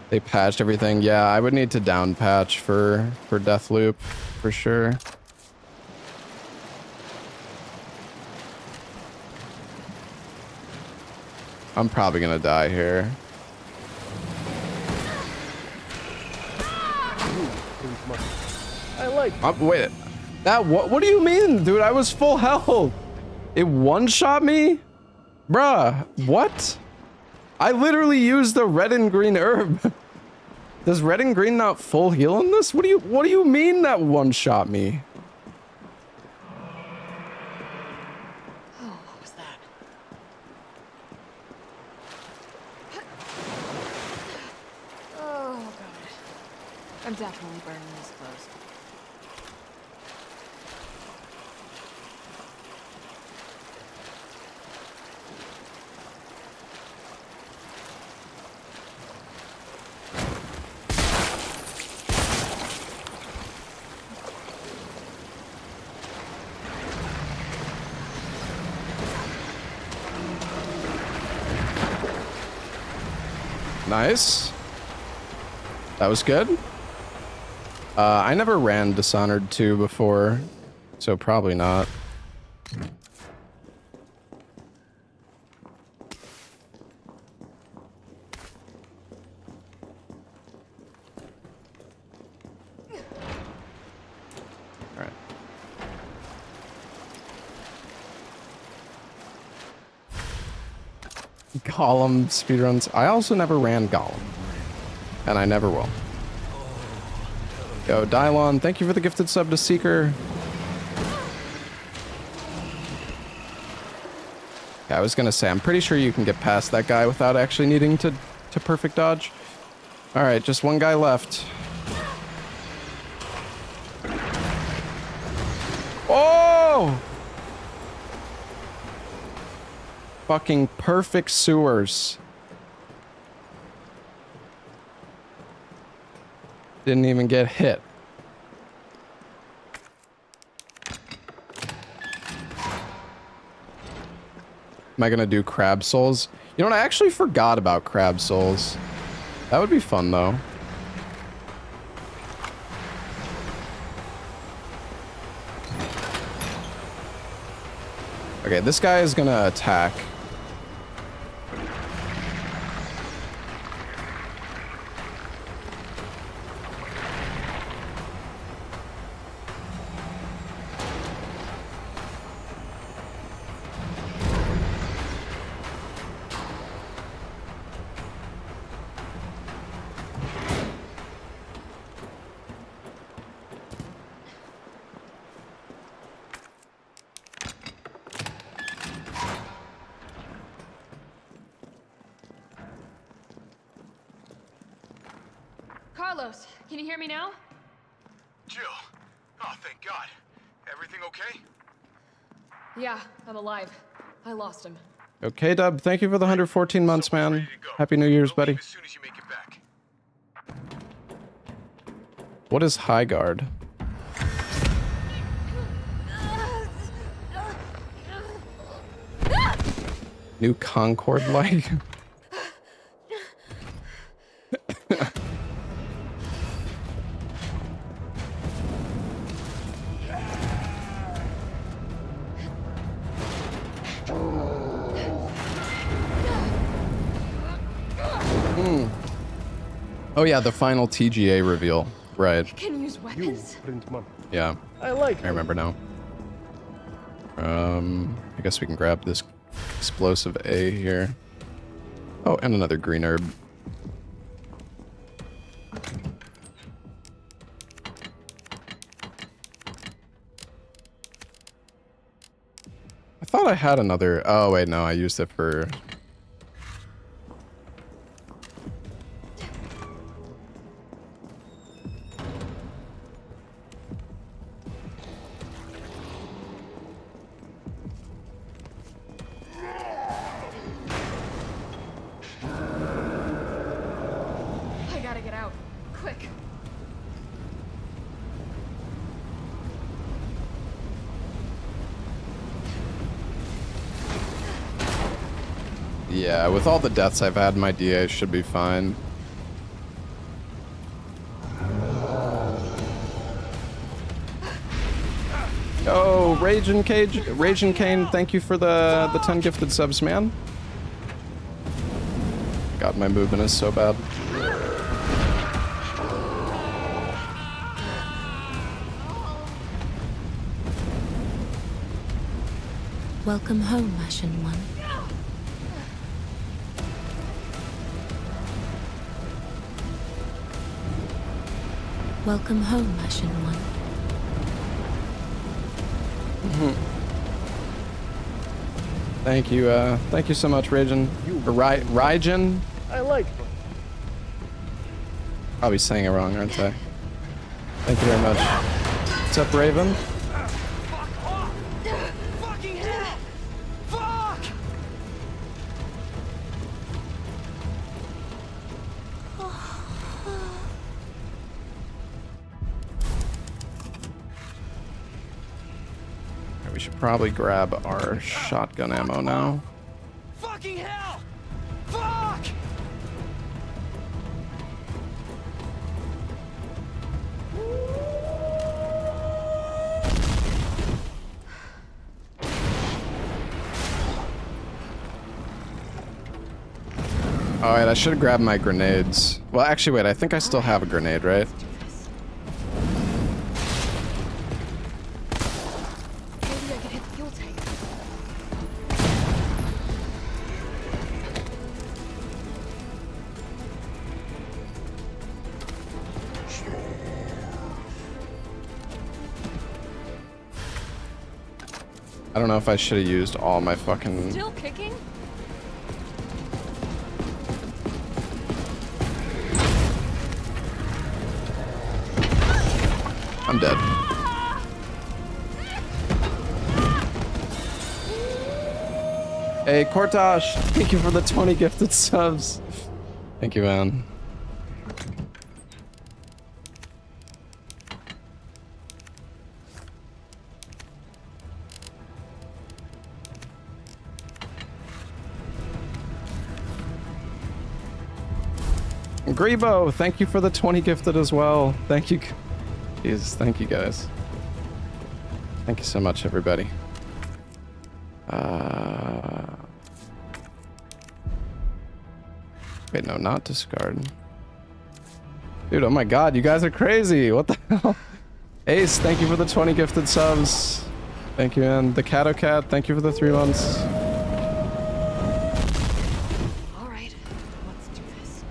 They patched everything. Yeah, I would need to down patch for Deathloop for sure. I'm probably gonna die here. I like. Wait, that what do you mean, dude? I was full health. It one-shot me, bruh. What? I literally used the red and green herb. Does red and green not full heal in this? What do you mean that one-shot me? Oh, what was that? Oh, God. I'm definitely burning these clothes. Nice. That was good. I never ran Dishonored 2 before, so probably not. Alright. Gollum speedruns. I also never ran Gollum. And I never will. Yo, Dylon, thank you for the gifted sub to Seeker. Yeah, I was gonna say, I'm pretty sure you can get past that guy without actually needing to perfect dodge. Alright, just one guy left. Oh! Fucking perfect sewers. Didn't even get hit. Am I gonna do crab souls? You know what? I actually forgot about crab souls. That would be fun though. Okay, this guy is gonna attack. Carlos, can you hear me now? Jill. Oh, thank God. Everything okay? Yeah, I'm alive. I lost him. Okay, Dub, thank you for the 114 months, man. Happy New Year's, buddy. As soon as you make it back. What is High Guard? New Concord like? Oh yeah, the final TGA reveal. Right. You can use weapons? Yeah. I like. I remember now. I guess we can grab this explosive A here. Oh, and another green herb. I thought I had another. Oh wait, no, I used it for Yeah, with all the deaths I've had, my DA should be fine. Oh, Raging Kane, thank you for the 10 gifted subs, man. God, my movement is so bad. Welcome home, Ashen One. Welcome home, Ashen One. Thank you so much, Ragin. Raijin? I like it. Probably saying it wrong, aren't I? Thank you very much. What's up, Raven? Fucking hell! Fuck! We should probably grab our shotgun ammo now. Fucking hell! Fuck! Alright, I should have grabbed my grenades. Well, actually, wait, I think I still have a grenade, right? Maybe I could hit the fuel tank. I don't know if I should have used all my fucking... Still kicking? I'm dead. Hey, Kortosh, thank you for the 20 gifted subs. Thank you, man. Grebo, thank you for the 20 gifted as well. Thank you. Jesus, thank you guys. Thank you so much, everybody. Wait, no, not discard. Dude, oh my god, you guys are crazy. What the hell? Ace, thank you for the 20 gifted subs. Thank you, and the Catocat, thank you for the 3 months. All right, let's do this.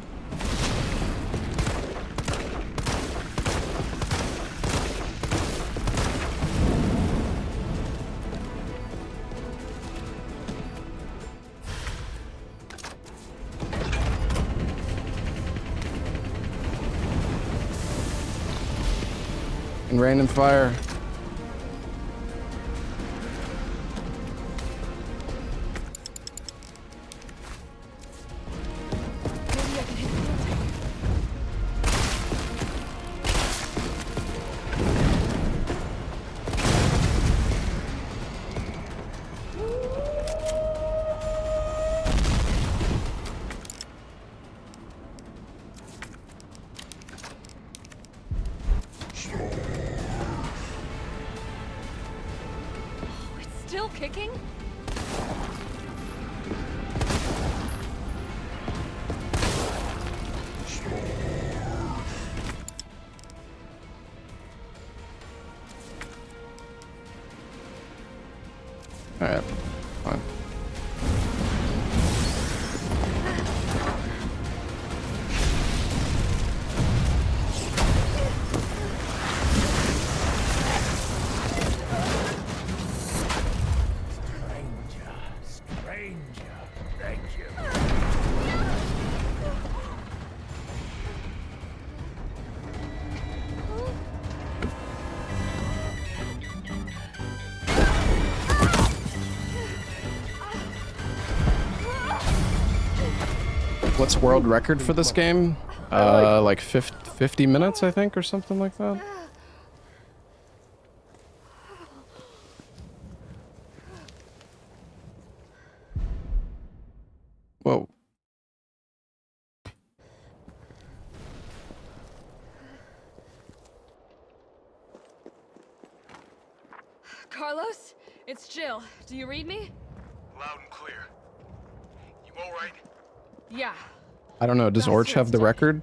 And rain and fire. Maybe I can hit the fuel tank. Still kicking? Alright, fine. Stranger, thank you. What's world record for this game? Like 50 minutes, I think, or something like that. Carlos, it's Jill. Do you read me? Loud and clear. You all right? Yeah. I don't know. Does Orch have the record?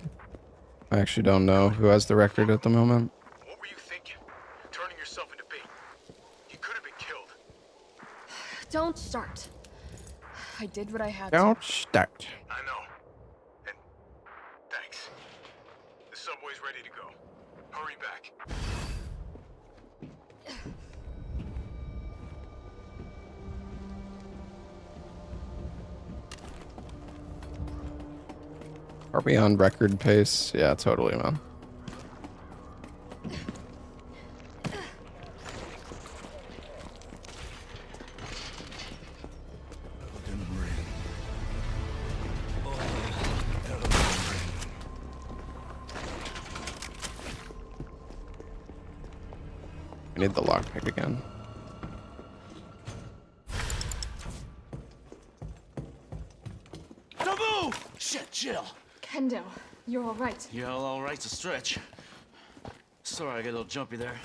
I actually don't know who has the record at the moment. What were you thinking? Turning yourself into bait. You could have been killed. Don't start. I did what I had to. Don't start. I know. And thanks. The subway's ready to go. Hurry back. Are we on record pace? Yeah, totally, man. I need the lockpick again. Taboo! Shit, Jill. Kendo, you're all right. Yeah, all right's a stretch. Sorry, I got a little jumpy there.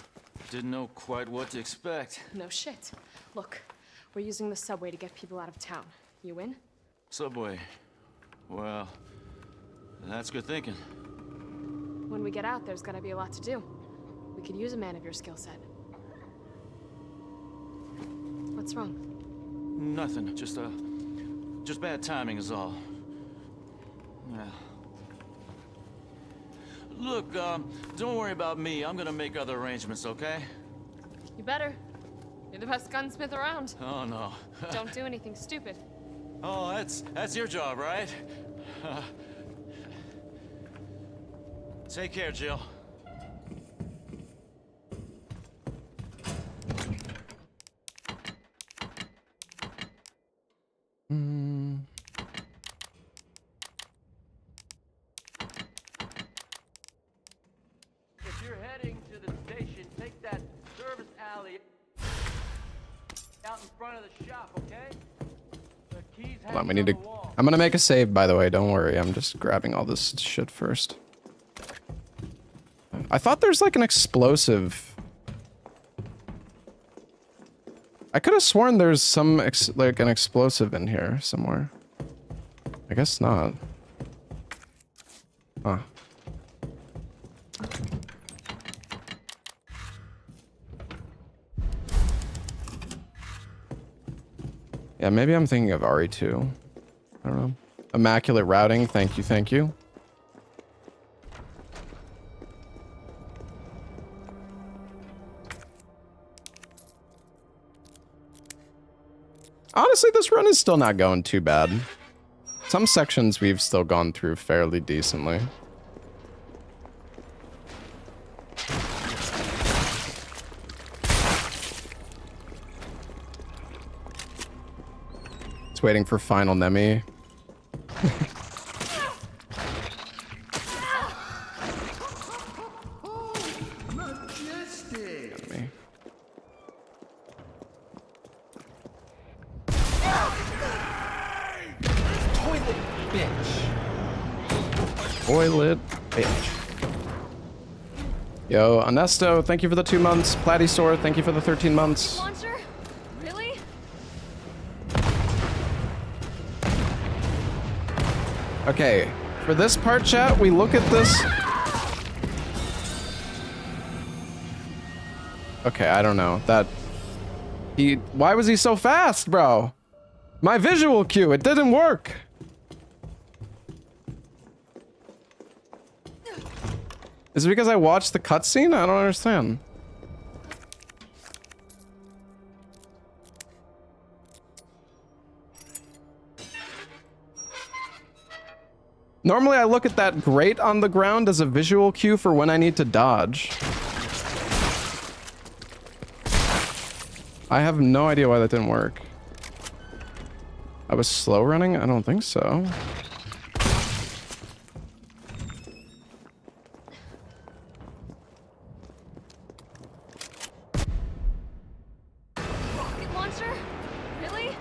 Didn't know quite what to expect. No shit. Look, we're using the subway to get people out of town. You in? Subway. Well, that's good thinking. When we get out, there's gonna be a lot to do. We could use a man of your skill set. What's wrong? Nothing. Just bad timing is all. Yeah. Look, don't worry about me. I'm gonna make other arrangements, okay? You better. You're the best gunsmith around. Oh, no. Don't do anything stupid. Oh, that's your job, right? Take care, Jill. If you're heading to the station, take that service alley out in front of the shop, okay? The keys Hold on, we need to... I'm gonna make a save, by the way. Don't worry. I'm just grabbing all this shit first. I thought there's like an explosive. I could have sworn there's some like an explosive in here somewhere. I guess not. Huh. Yeah, maybe I'm thinking of RE2. I don't know. Immaculate routing. Thank you, thank you. Honestly, this run is still not going too bad. Some sections we've still gone through fairly decently. It's waiting for final Nemi. Toilet bitch. Yo, Anesto, thank you for the 2 months. Platty Store, thank you for the 13 months. Launcher? Really? Okay, for this part, chat, we look at this. Okay, I don't know. Why was he so fast, bro? My visual cue, it didn't work. Is it because I watched the cutscene? I don't understand. Normally I look at that grate on the ground as a visual cue for when I need to dodge. I have no idea why that didn't work. I was slow running? I don't think so. Launcher? Really?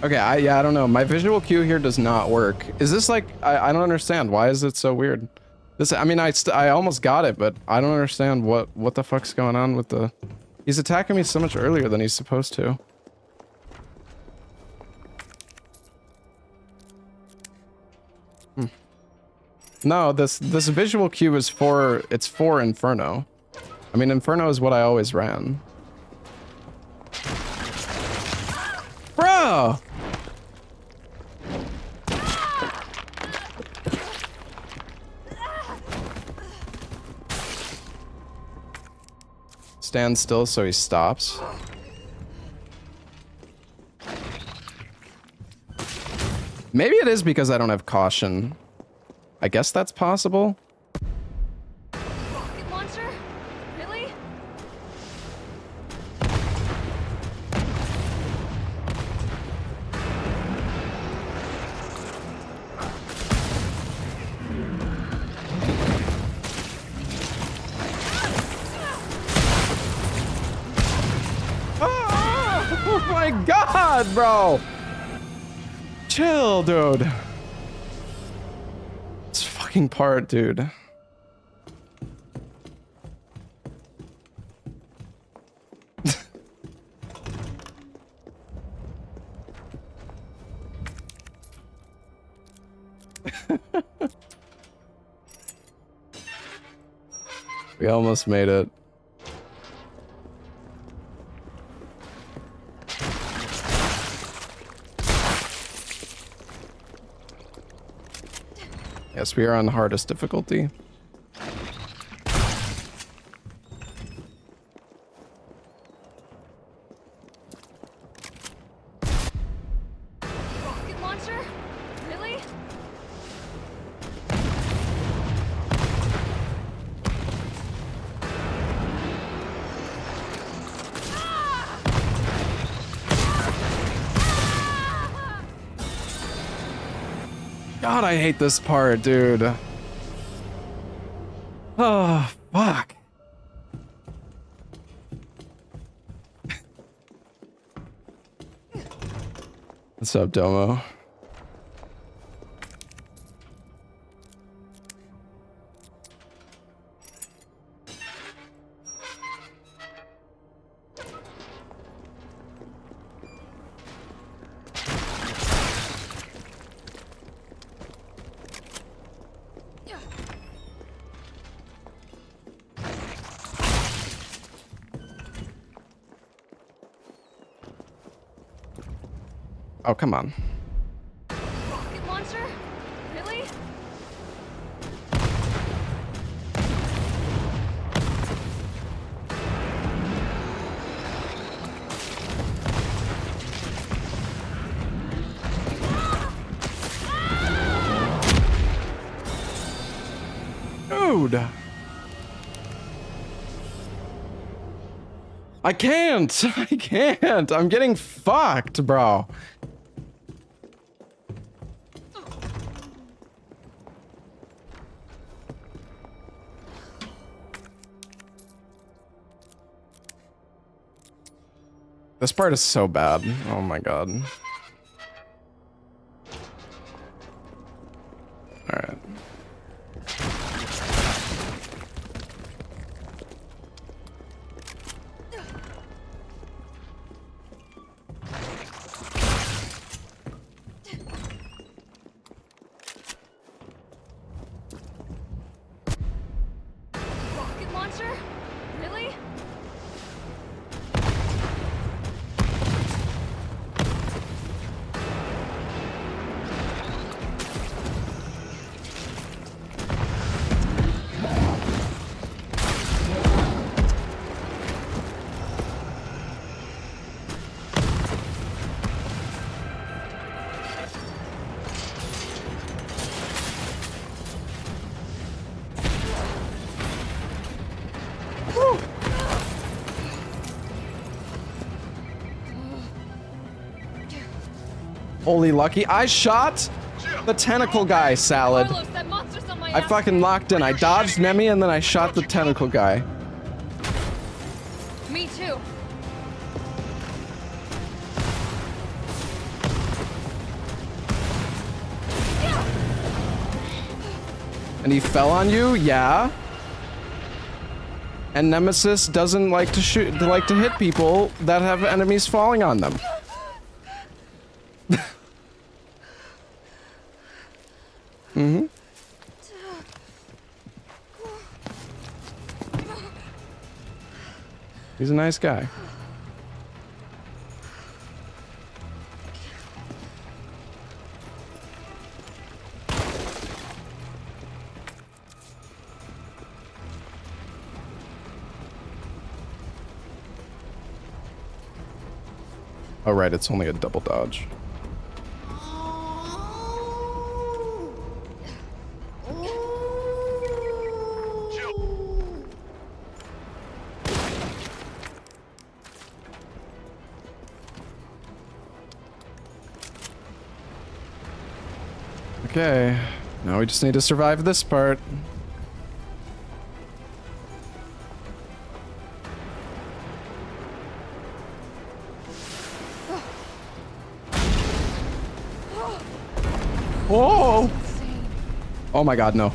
Okay, I don't know. My visual cue here does not work. Is this like, I don't understand. Why is it so weird? This, I mean, I almost got it, but I don't understand what the fuck's going on with the... He's attacking me so much earlier than he's supposed to. No, this visual cue is for, it's for Inferno. I mean, Inferno is what I always ran. Bro! Stand still so he stops. Maybe it is because I don't have caution. I guess that's possible. Rocket launcher? Really? Oh my god, bro! Chill, dude. This fucking part, dude. We almost made it. Yes, we are on the hardest difficulty. Rocket launcher? Really? God, I hate this part, dude. Oh, fuck. What's up, Domo? Oh, come on. Rocket launcher? Really? Dude. I can't. I can't. I'm getting fucked, bro. This part is so bad. Oh my god. Alright. Rocket launcher? Really? Holy lucky. I shot the tentacle guy, Salad. Carlos, that monster's on my I ass. fucking locked in. I dodged Nemi and then I shot the tentacle guy. Me too. And he fell on you? Yeah. And Nemesis doesn't like to hit people that have enemies falling on them. Mm-hmm. He's a nice guy. Oh, right, it's only a double dodge. Okay, now we just need to survive this part. Whoa! Oh my god, no.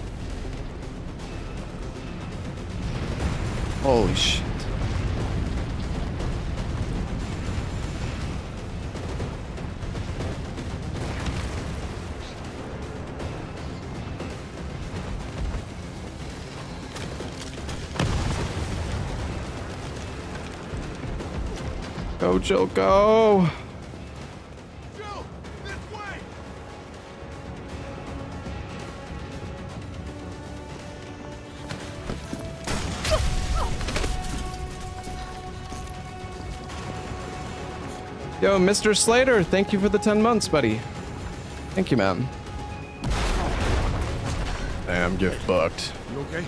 Holy shit. Go, Jill, go! Yo, Mr. Slater, thank you for the 10 months, buddy. Thank you, man. Damn, get fucked. You okay?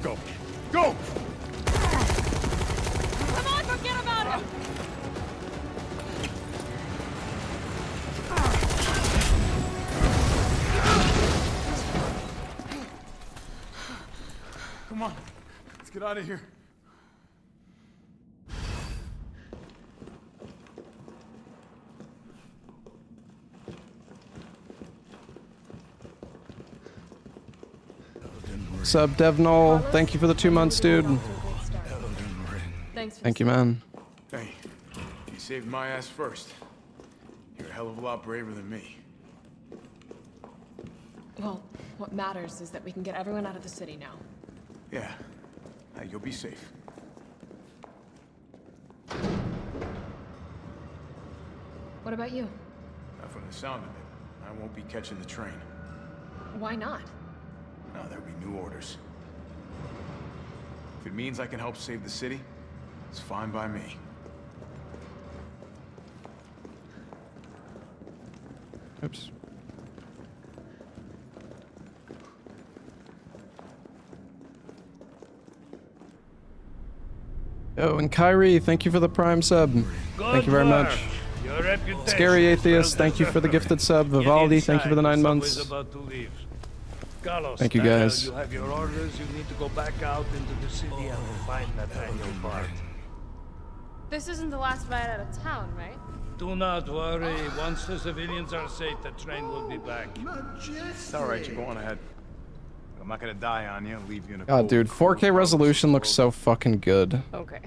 Go. Go! Come on, forget about him! Come on. Let's get out of here. Sub Devnol, thank you for the 2 months, dude. Thank you, man. Hey, you saved my ass first. You're a hell of a lot braver than me. Well, what matters is that we can get everyone out of the city now. Yeah. You'll be safe. What about you? From the sound of it, I won't be catching the train. Why not? No, there'll be new orders. If it means I can help save the city, it's fine by me. Oops. Oh, and Kyrie, thank you for the Prime sub. Thank you very much. Scary Atheist, thank you for the gifted sub. Vivaldi, thank you for the 9 months. Carlos, thank you, guys. You have your orders. You need to go back out into the city and find that annual part. This isn't the last ride out of town, right? Do not worry. Once the civilians are safe, the train will be back. It's alright, you're going ahead. I'm not gonna die on you and leave you in a God, dude, 4K resolution looks so fucking good. Okay.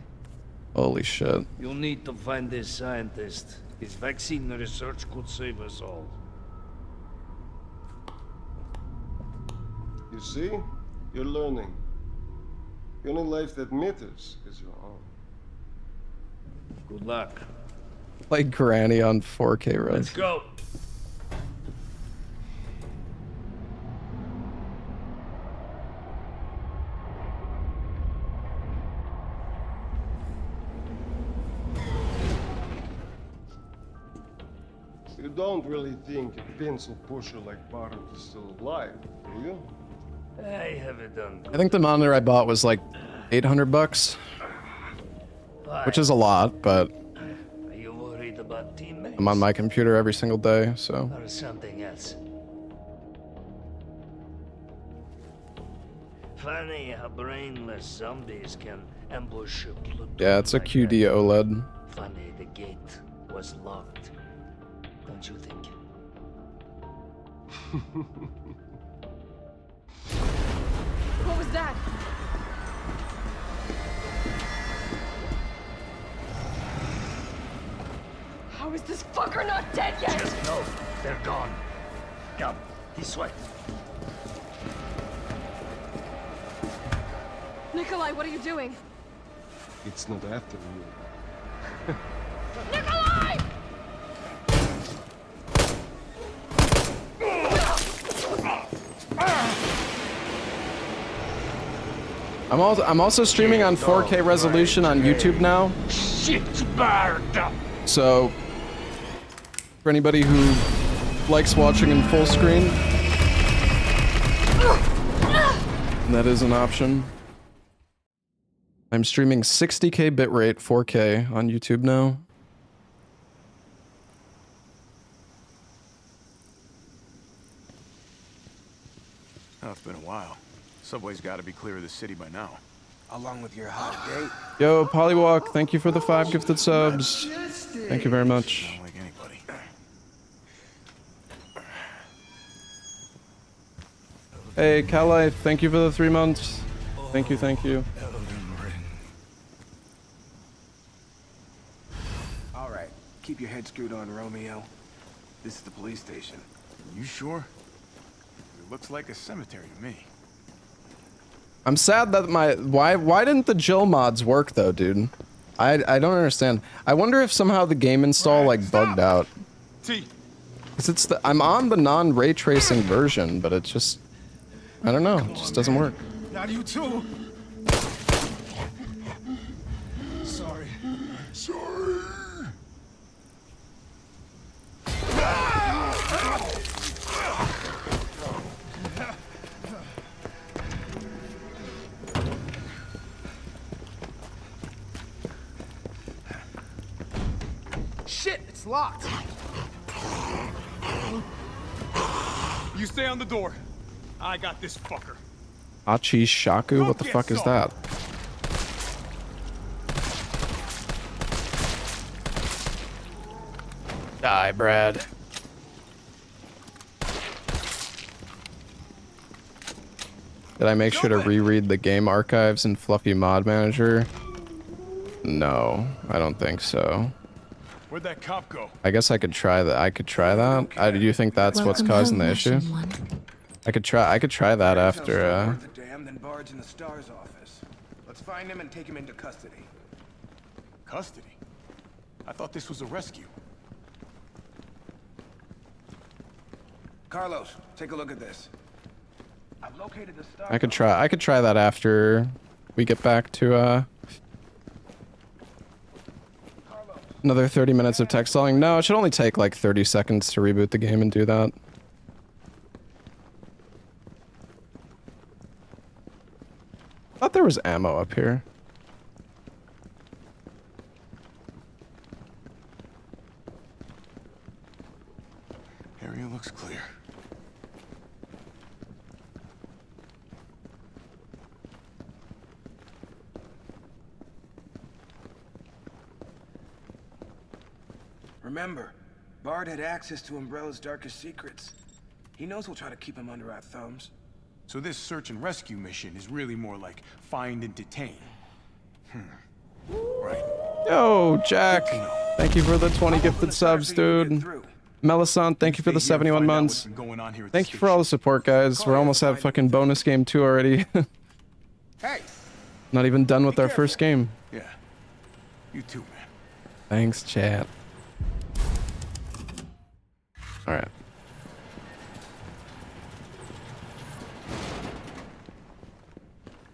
Holy shit. You'll need to find this scientist. His vaccine research could save us all. You see? You're learning. The only life that matters is your own. Good luck. Like Granny on 4K res. Let's go. You don't really think a pencil pusher like Barrett is still alive, do you? I haven't done. I think the monitor I bought was like 800 bucks. Which is a lot, but Are you worried about teammates? I'm on my computer every single day, so. Or something else? Funny how brainless zombies can ambush a platoon. Yeah, it's a QD OLED. Funny the gate was locked. Don't you think? What was that? How is this fucker not dead yet? Just know they're gone. Come, this way. Nikolai, what are you doing? It's not after you. Nikolai! I'm also streaming on 4K resolution on YouTube now. So for anybody who likes watching in full screen, that is an option. I'm streaming 60k bitrate 4K on YouTube now. Oh, it's been a while. Subway's got to be clear of the city by now. Along with your hot date. Yo, Polywalk, thank you for the 5 gifted subs. Thank you very much. Not like anybody. Hey, Calife, thank you for the 3 months. Thank you, thank you. All right, keep your head screwed on, Romeo. This is the police station. You sure? It looks like a cemetery to me. I'm sad that why didn't the Jill mods work though, dude? I don't understand. I wonder if somehow the game install like bugged out. Cause it's I'm on the non-ray tracing version, but it just I don't know, it just doesn't work. Not you too. Sorry. Sorry. Shit, it's locked. You stay on the door. I got this fucker. Achi Shaku? What the fuck is that? Die, Brad. Did I make sure to reread the game archives in Fluffy Mod Manager? No, I don't think so. Where'd that cop go? I guess I could try that. I could try that. Do you think that's what's causing the issue? I could try that after The dam, then barge in the STARS office. Let's find him and take him into custody. Custody? I thought this was a rescue. Carlos, take a look at this. I've located the STARS. I could try that after we get back to another 30 minutes of text selling. No, it should only take like 30 seconds to reboot the game and do that. Thought there was ammo up here. Area looks clear. Remember, Bard had access to Umbrella's darkest secrets. He knows we'll try to keep him under our thumbs. So this search and rescue mission is really more like find and detain. Right. Yo, Jack. Thank you for the 20 gifted subs, dude. Melisant, thank you for the 71 months. Thank you for all the support, guys. We're almost at fucking bonus game 2 already. Hey. Not even done with our first game. Yeah. You too, man. Thanks, chat. Alright.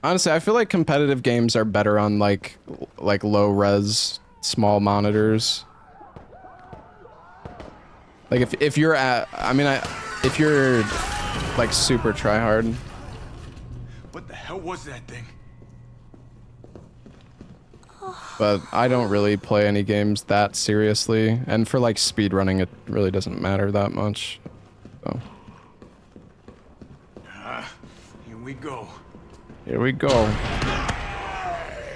Honestly, I feel like competitive games are better on like low res small monitors. Like if you're at if you're like super try hard. What the hell was that thing? But I don't really play any games that seriously, and for like speedrunning it really doesn't matter that much. So Here we go. here we go.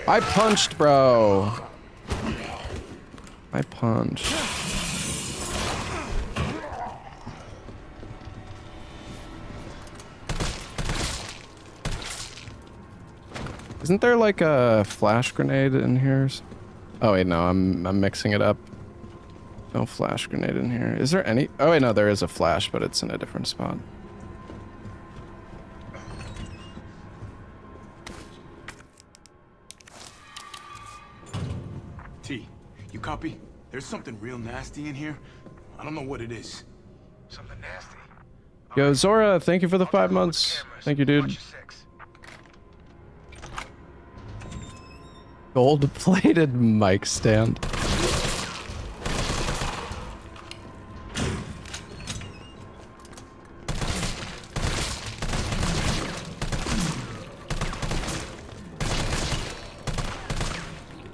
I punched, bro. I punched. Isn't there like a flash grenade in here? Oh wait, no, I'm mixing it up. No flash grenade in here. Is there any? Oh wait, no, there is a flash, but it's in a different spot. T, you copy? There's something real nasty in here. I don't know what it is. Something nasty. Yo, Zora, thank you for the 5 months. Thank you, dude. Gold-plated mic stand.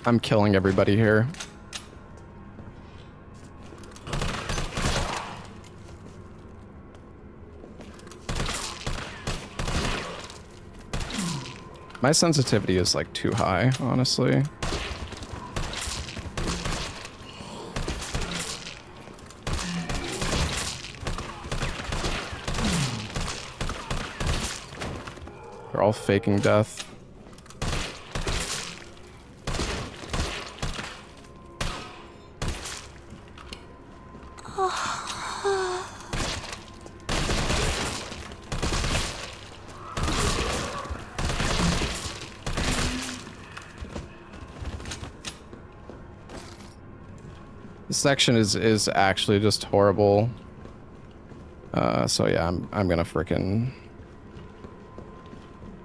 I'm killing everybody here. My sensitivity is like too high, honestly. They're all faking death. This section is actually just horrible. So yeah, I'm gonna frickin'...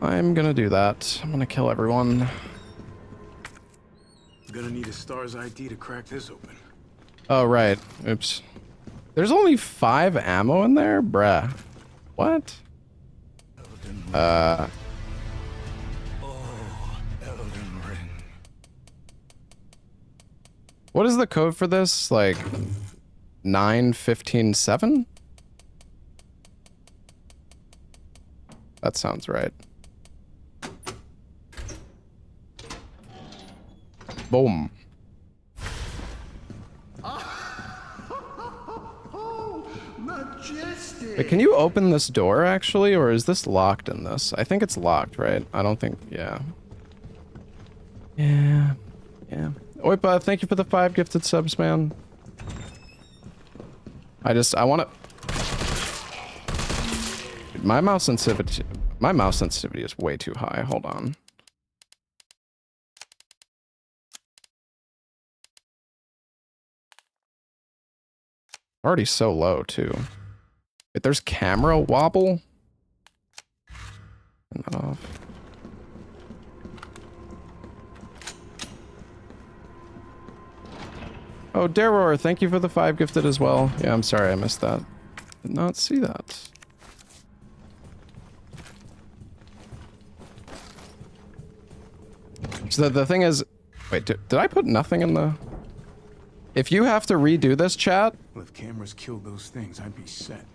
I'm gonna do that. I'm gonna kill everyone. I'm gonna need a STARS ID to crack this open. Oh, right. Oops. There's only 5 ammo in there? Bruh. What? What is the code for this? Like 9157? That sounds right. Boom. Wait, can you open this door actually, or is this locked in this? I think it's locked, right? I don't think, yeah. Yeah. Oipa, thank you for the 5 gifted subs, man. I want to... My mouse sensitivity is way too high. Hold on. Already so low too. Wait, there's camera wobble? Turn that off. Oh, Darrower, thank you for the 5 gifted as well. Yeah, I'm sorry I missed that. Did not see that. So the thing is... Wait, did I put nothing in the... If you have to redo this, chat... Well, if cameras killed those things, I'd be set.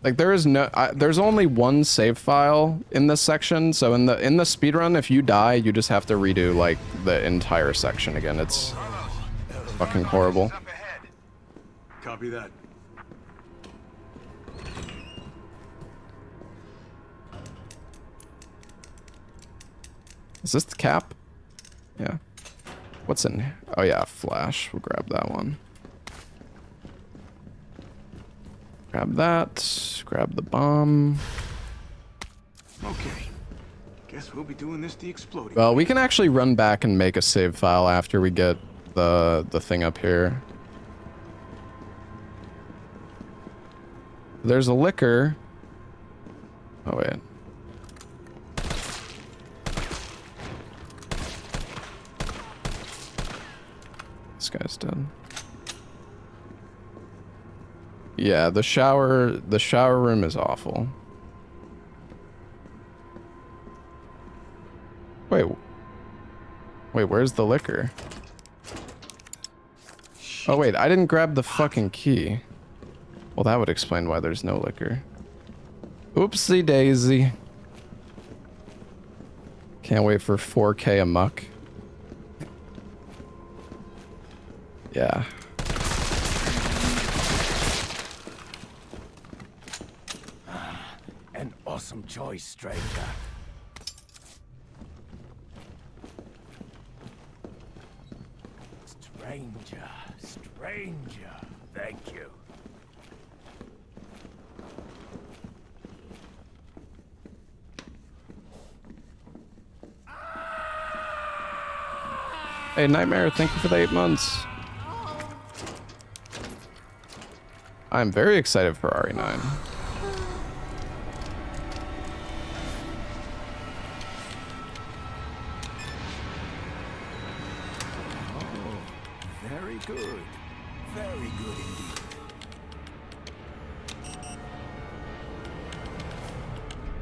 Like, there is no... there's only one save file in this section, so in the speedrun, if you die, you just have to redo, like, the entire section again. It's fucking horrible. Copy that. Is this the cap? Yeah. What's in here? Oh yeah, flash. We'll grab that one. Grab that. Grab the bomb. Okay. Guess we'll be doing this the exploding. Well, we can actually run back and make a save file after we get the thing up here. There's a liquor. Oh wait. This guy's dead. Yeah, the shower room is awful. Wait, where's the liquor? Oh wait, I didn't grab the fucking key. Well, that would explain why there's no liquor. Oopsie daisy. Can't wait for 4K amok. Yeah. An awesome choice, stranger. Stranger, stranger. Thank you. Hey, Nightmare, thank you for the 8 months. I'm very excited for RE9. Very good. Very good indeed.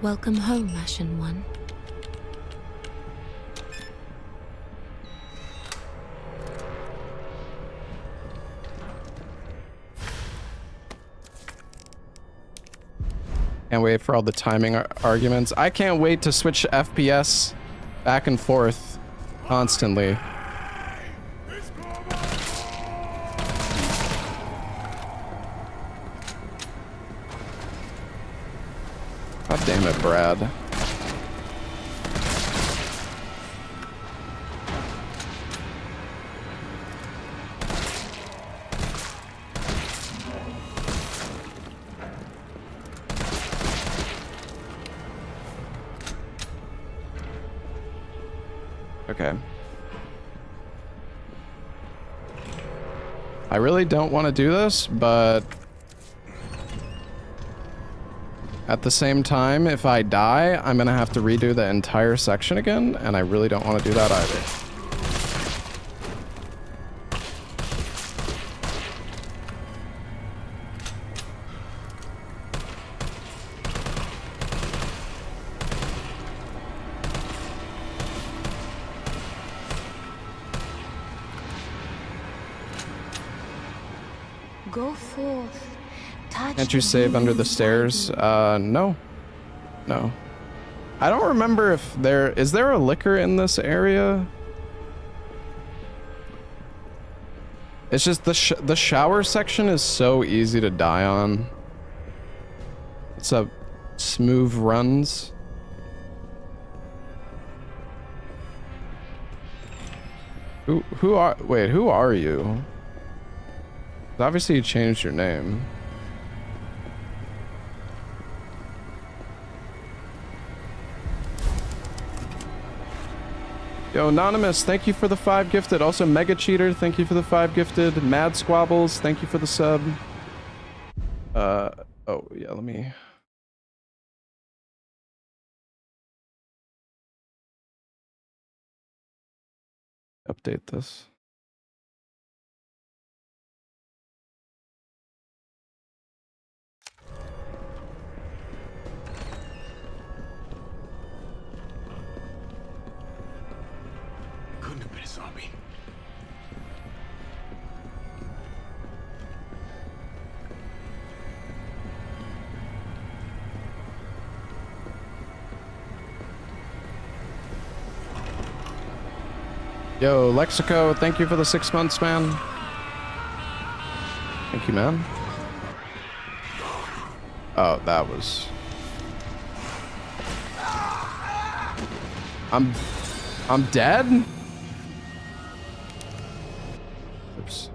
Welcome home, Ashen One. Can't wait for all the timing arguments. I can't wait to switch FPS back and forth constantly. God damn it, Brad. Okay. I really don't want to do this, but at the same time, if I die, I'm gonna have to redo the entire section again, and I really don't want to do that either. Go forth. Touch Can't you the save under the demon stairs? inside No. No. I don't remember if there... Is there a liquor in this area? It's just the shower section is so easy to die on. It's a smooth runs. Who are you? Obviously you changed your name. Yo, Anonymous, thank you for the 5 gifted. Also, Mega Cheater, thank you for the 5 gifted. Mad Squabbles, thank you for the sub. Oh, yeah, let me... update this. Couldn't have been a zombie. Yo, Lexico, thank you for the 6 months, man. Thank you, man. Oh, that was... I'm dead? Oops.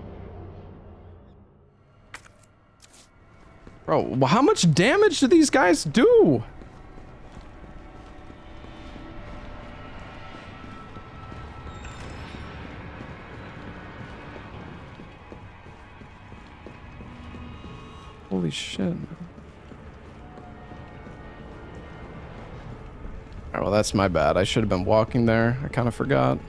Bro, how much damage do these guys do? Holy shit. Alright, well, that's my bad. I should have been walking there. I kind of forgot.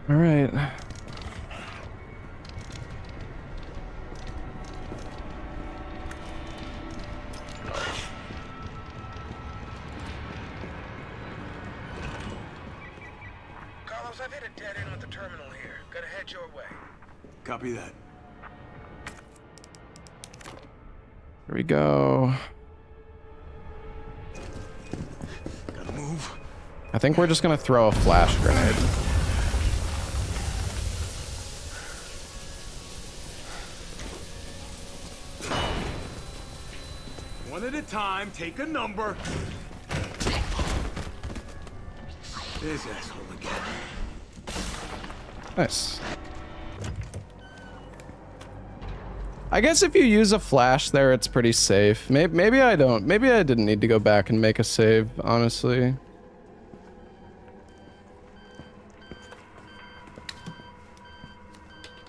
All right. Carlos, I've hit a dead end with the terminal here. Gotta head your way. Copy that. Here we go. Gotta move. I think we're just gonna throw a flash grenade. One at a time, take a number. This asshole again. Nice. I guess if you use a flash there, it's pretty safe. Maybe I don't. Maybe I didn't need to go back and make a save, honestly.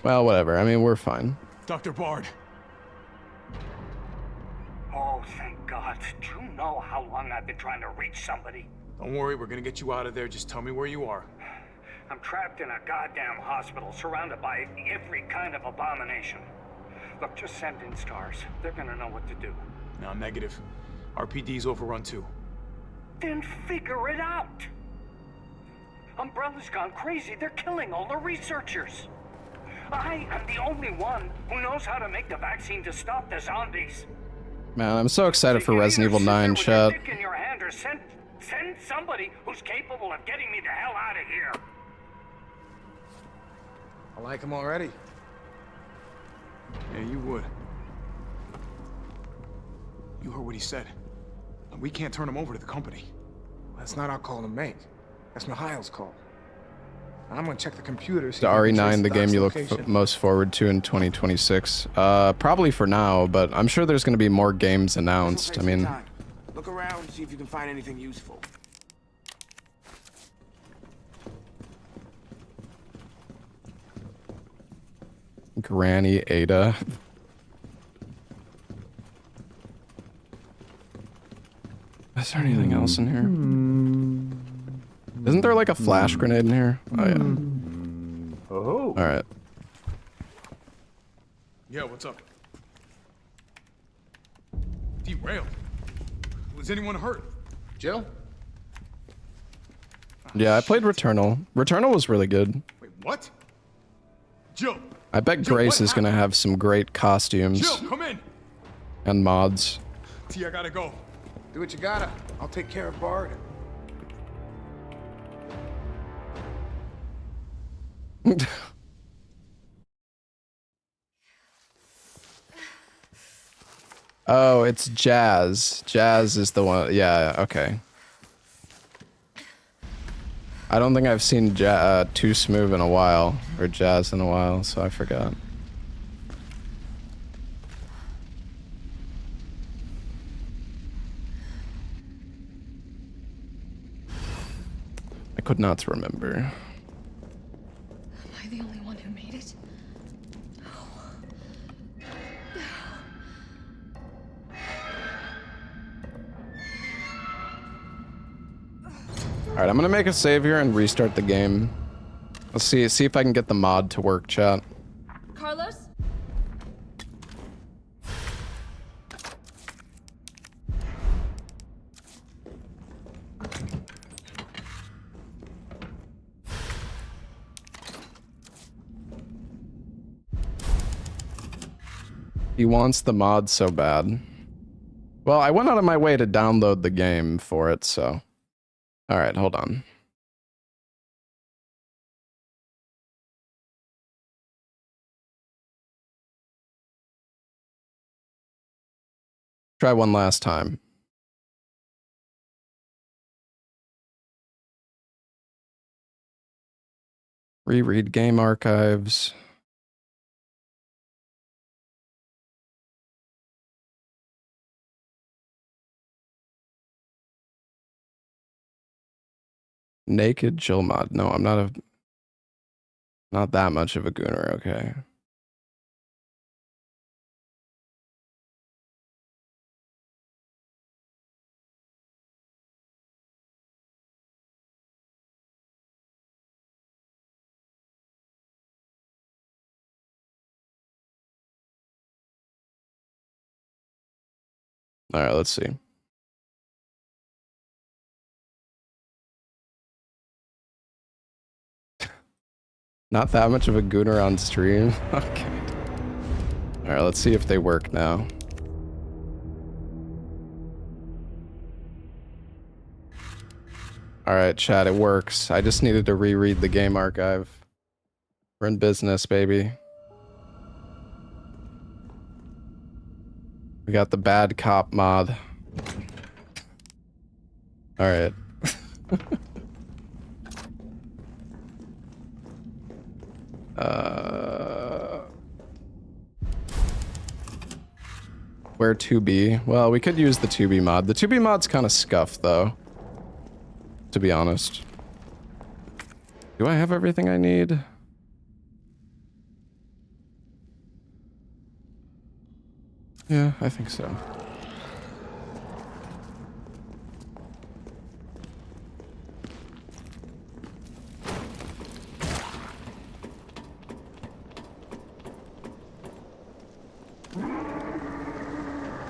Well, whatever. I mean, we're fine. Dr. Bard. Oh, thank God. Do you know how long I've been trying to reach somebody? Don't worry, we're gonna get you out of there. Just tell me where you are. I'm trapped in a goddamn hospital, surrounded by every kind of abomination. Look, just send in stars. They're gonna know what to do. No, negative. RPD's overrun too. Then figure it out! Umbrella's gone crazy. They're killing all the researchers. I am the only one who knows how to make the vaccine to stop the zombies. Man, I'm so excited for Resident Evil 9, chat. Dick in your hand, or send somebody who's capable of getting me the hell out of here. I like him already. Yeah, you would. You heard what he said. We can't turn him over to the company. That's not our call to make. That's Mikhail's call. I'm gonna check the computers. The RE9, the game you look most forward to in 2026. Probably for now, but I'm sure there's gonna be more games announced. I mean, Look around, see if you can find anything useful. Granny Ada. Is there anything else in here? Isn't there like a flash grenade in here? Oh yeah. Oh. All right. Yeah, what's up? Derailed. Was anyone hurt? Jill? Yeah, I played Returnal. Returnal was really good. Wait, what? Jill. I bet Grace is gonna have some great costumes Jill, come in. and mods. T, I gotta go. Do what you gotta. I'll take care of Bard. Oh, it's Jazz. Jazz is the one. Yeah, okay. I don't think I've seen Too Smooth in a while, or Jazz in a while, so I forgot. I could not remember. Am I the only one who made it? Alright, I'm gonna make a save here and restart the game. Let's see if I can get the mod to work, chat. Carlos? He wants the mod so bad. Well, I went out of my way to download the game for it, so... Alright, hold on. Try one last time. Reread game archives. Naked Jill mod. No, I'm not that much of a gooner, okay. All right, let's see. Not that much of a gooner on stream. Okay. All right, let's see if they work now. Alright, chat, it works. I just needed to reread the game archive. We're in business, baby. We got the bad cop mod. Alright. Where 2B? Well, we could use the 2B mod. The 2B mod's kind of scuffed, though. To be honest. Do I have everything I need? Yeah, I think so.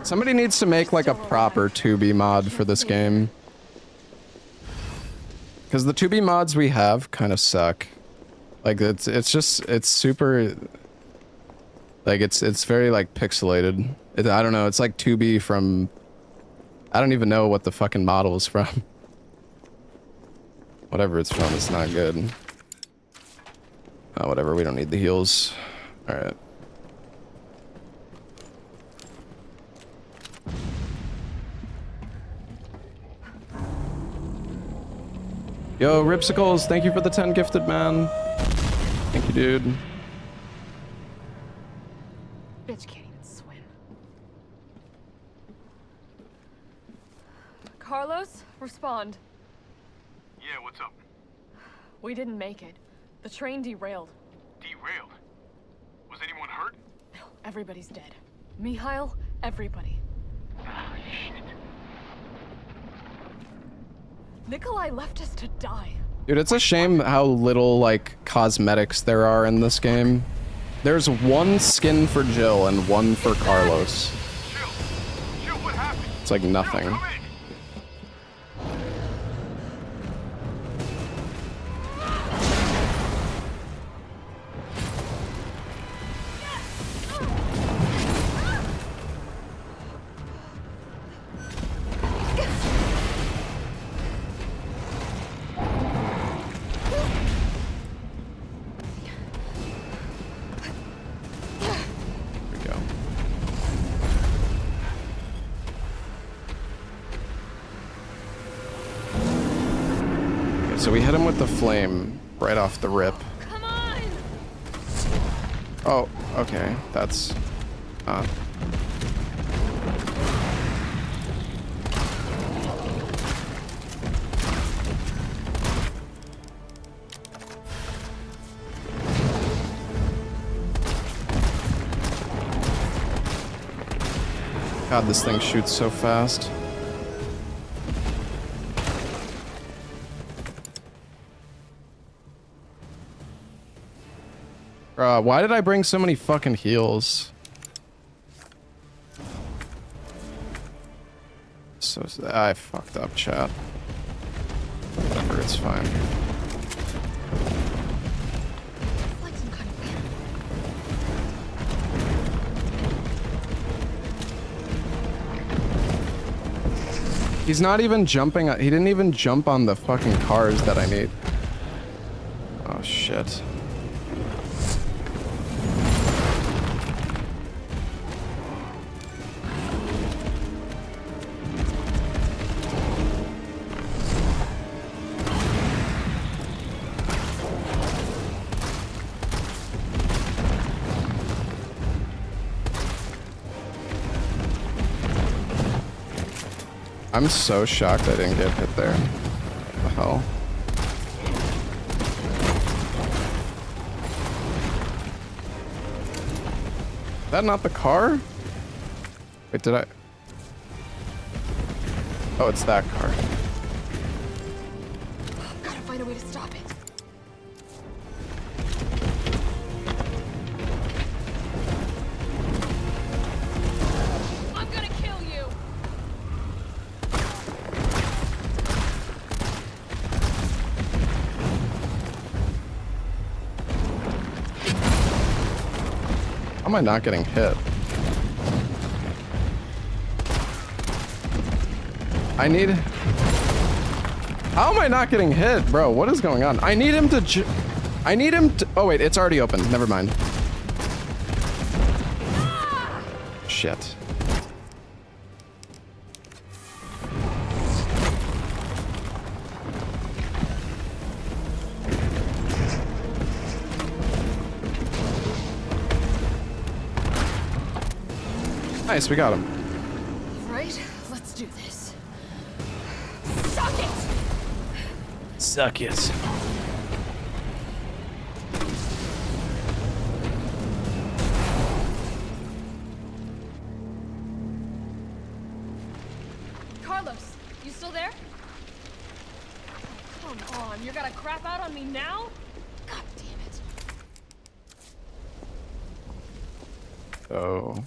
Somebody needs to make like a proper 2B mod for this game. Because the 2B mods we have kind of suck. Like it's super like it's very like pixelated. I don't know, it's like 2B from I don't even know what the fucking model is from. Whatever it's from, it's not good. Oh, whatever, we don't need the heals. Alright. Yo, Ripsicles, thank you for the 10 gifted, man. Thank you, dude. Bitch can't even swim. Carlos, respond. Yeah, what's up? We didn't make it. The train derailed. Derailed? Was anyone hurt? No, everybody's dead. Mikhail, everybody. Ah, shit. Nikolai left us to die. Dude, it's a shame how little, like, cosmetics there are in this game. There's one skin for Jill and one for Carlos. Jill, what happened? It's like nothing. So we hit him with the flame right off the rip. Come on! Oh, okay. That's God, this thing shoots so fast. Why did I bring so many fucking heals? So I fucked up, chat. Whatever, it's fine. Like some kind of He's not even jumping. He didn't even jump on the fucking cars that I need. Oh shit. I'm so shocked I didn't get hit there. What the hell? Is that not the car? Wait, did I? Oh, it's that car. Gotta find a way to stop it. I'm gonna kill you! How am I not getting hit? How am I not getting hit, bro? What is going on? I need him to I need him to... Oh, wait, it's already open. Never mind. Shit. Nice, we got him. Right, let's do this. Suck it! Suck it. Carlos, you still there? Oh, come on, you're gonna crap out on me now? God damn it. Oh.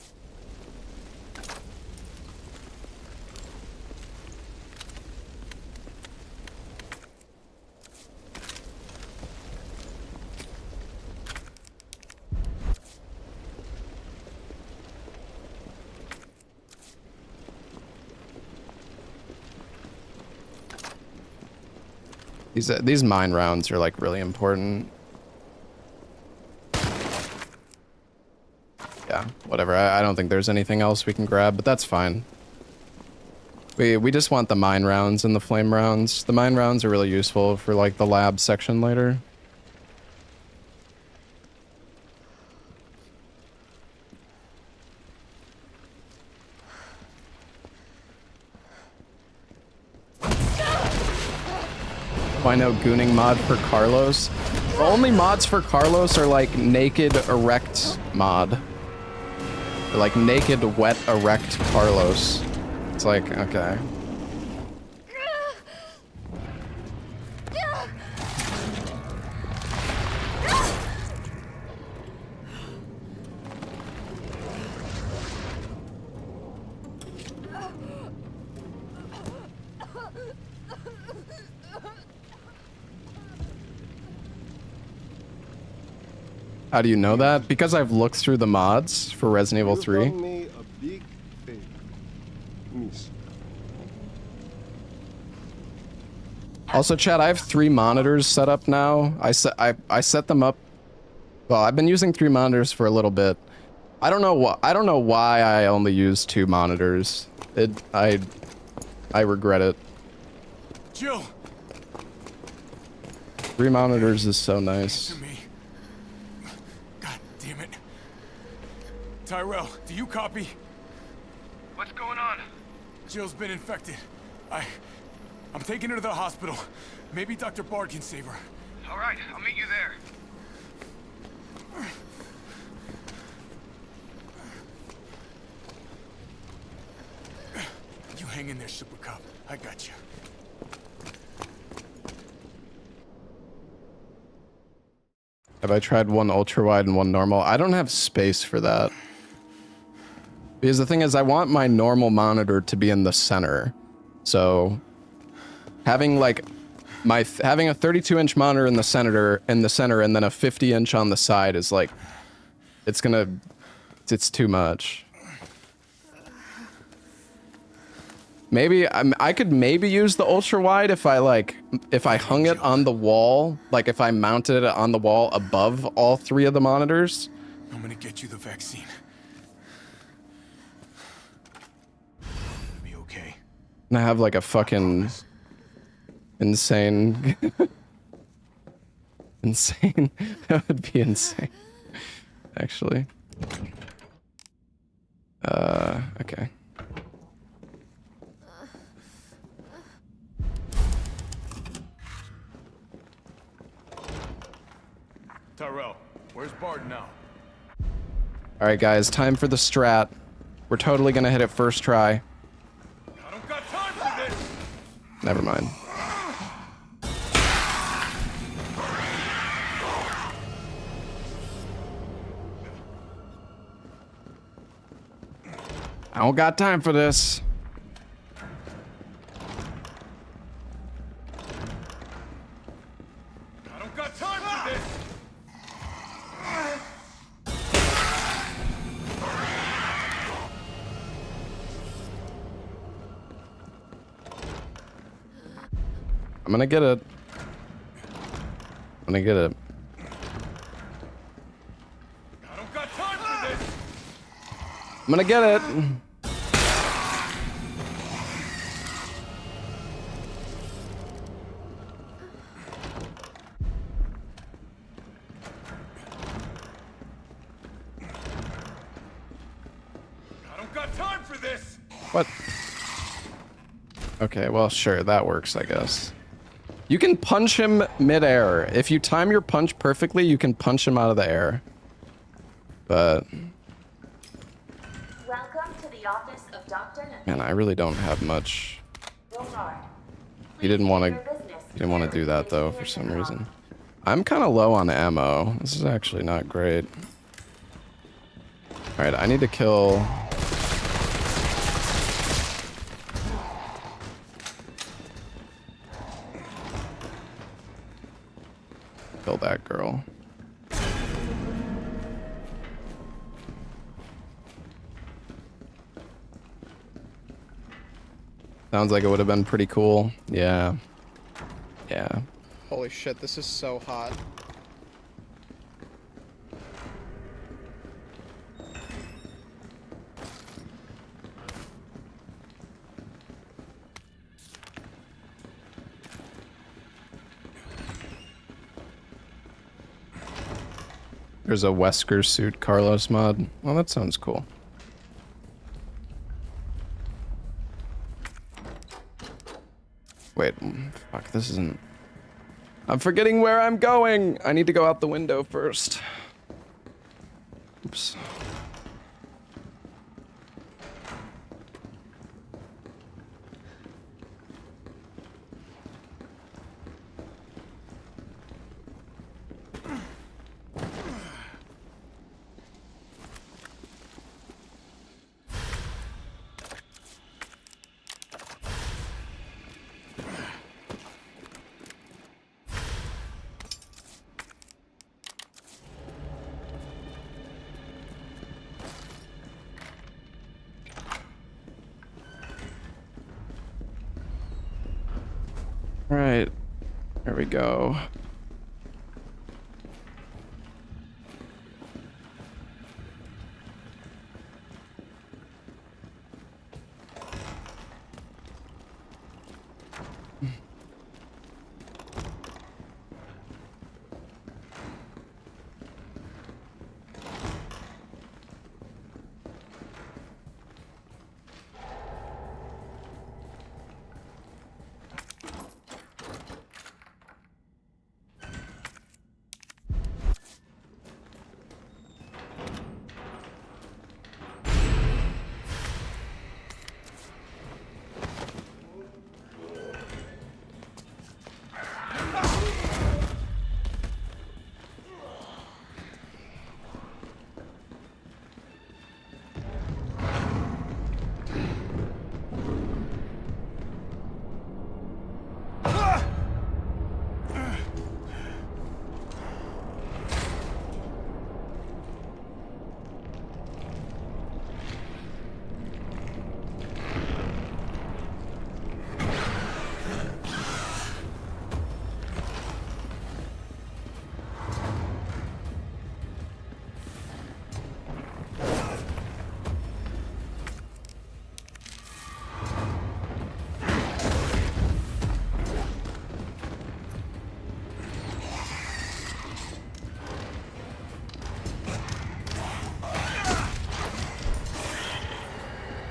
These mine rounds are like really important. Yeah, whatever. I don't think there's anything else we can grab, but that's fine. We just want the mine rounds and the flame rounds. The mine rounds are really useful for like the lab section later. I know gooning mod for Carlos. The only mods for Carlos are like naked erect mod. Or like naked wet erect Carlos. It's like, okay. How do you know that? Because I've looked through the mods for Resident Evil 3. Me a big favor, miss. Also, chat, I have 3 monitors set up now. I set them up. Well, I've been using 3 monitors for a little bit. I don't know why I only use 2 monitors. I regret it. Jill. 3 monitors is so nice. Damn it. Tyrell, do you copy? What's going on? Jill's been infected. I'm taking her to the hospital. Maybe Dr. Bard can save her. All right, I'll meet you there. You hang in there, Super Cop. I got you. Have I tried one ultra wide and one normal? I don't have space for that. Because the thing is, I want my normal monitor to be in the center. So having like having a 32-inch monitor in the center and then a 50-inch on the side is like, it's too much. Maybe I could maybe use the ultra wide if I hung it on the wall, like if I mounted it on the wall above all 3 of the monitors. I'm gonna get you the vaccine. Be okay. And I have like a fucking insane insane. That would be insane. Actually. Okay. Tyrell, where's Bard now? All right, guys, time for the strat. We're totally gonna hit it first try. I don't got time for this. Never mind. I don't got time for this. I don't got time for this. I'm gonna get it. I'm gonna get it. I don't got time for this. I'm gonna get it. I don't got time for this. What? Okay, well, sure, that works, I guess. You can punch him mid-air. If you time your punch perfectly, you can punch him out of the air. But... Welcome to the office of Dr. man, I really don't have much. He didn't want to do that, though, for some reason. I'm kind of low on ammo. This is actually not great. Alright, I need to kill... kill that girl. Sounds like it would have been pretty cool. Yeah. Yeah. Holy shit, this is so hot. There's a Wesker suit Carlos mod. Well, that sounds cool. Wait, fuck, this isn't... I'm forgetting where I'm going! I need to go out the window first. Oops. Alright, there we go.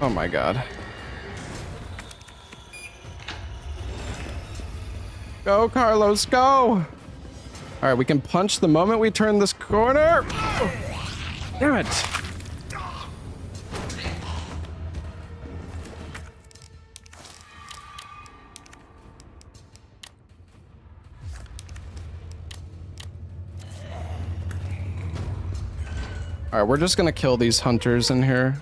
Oh my god. Go, Carlos, go! Alright, we can punch the moment we turn this corner. Damn it! Alright, we're just gonna kill these hunters in here.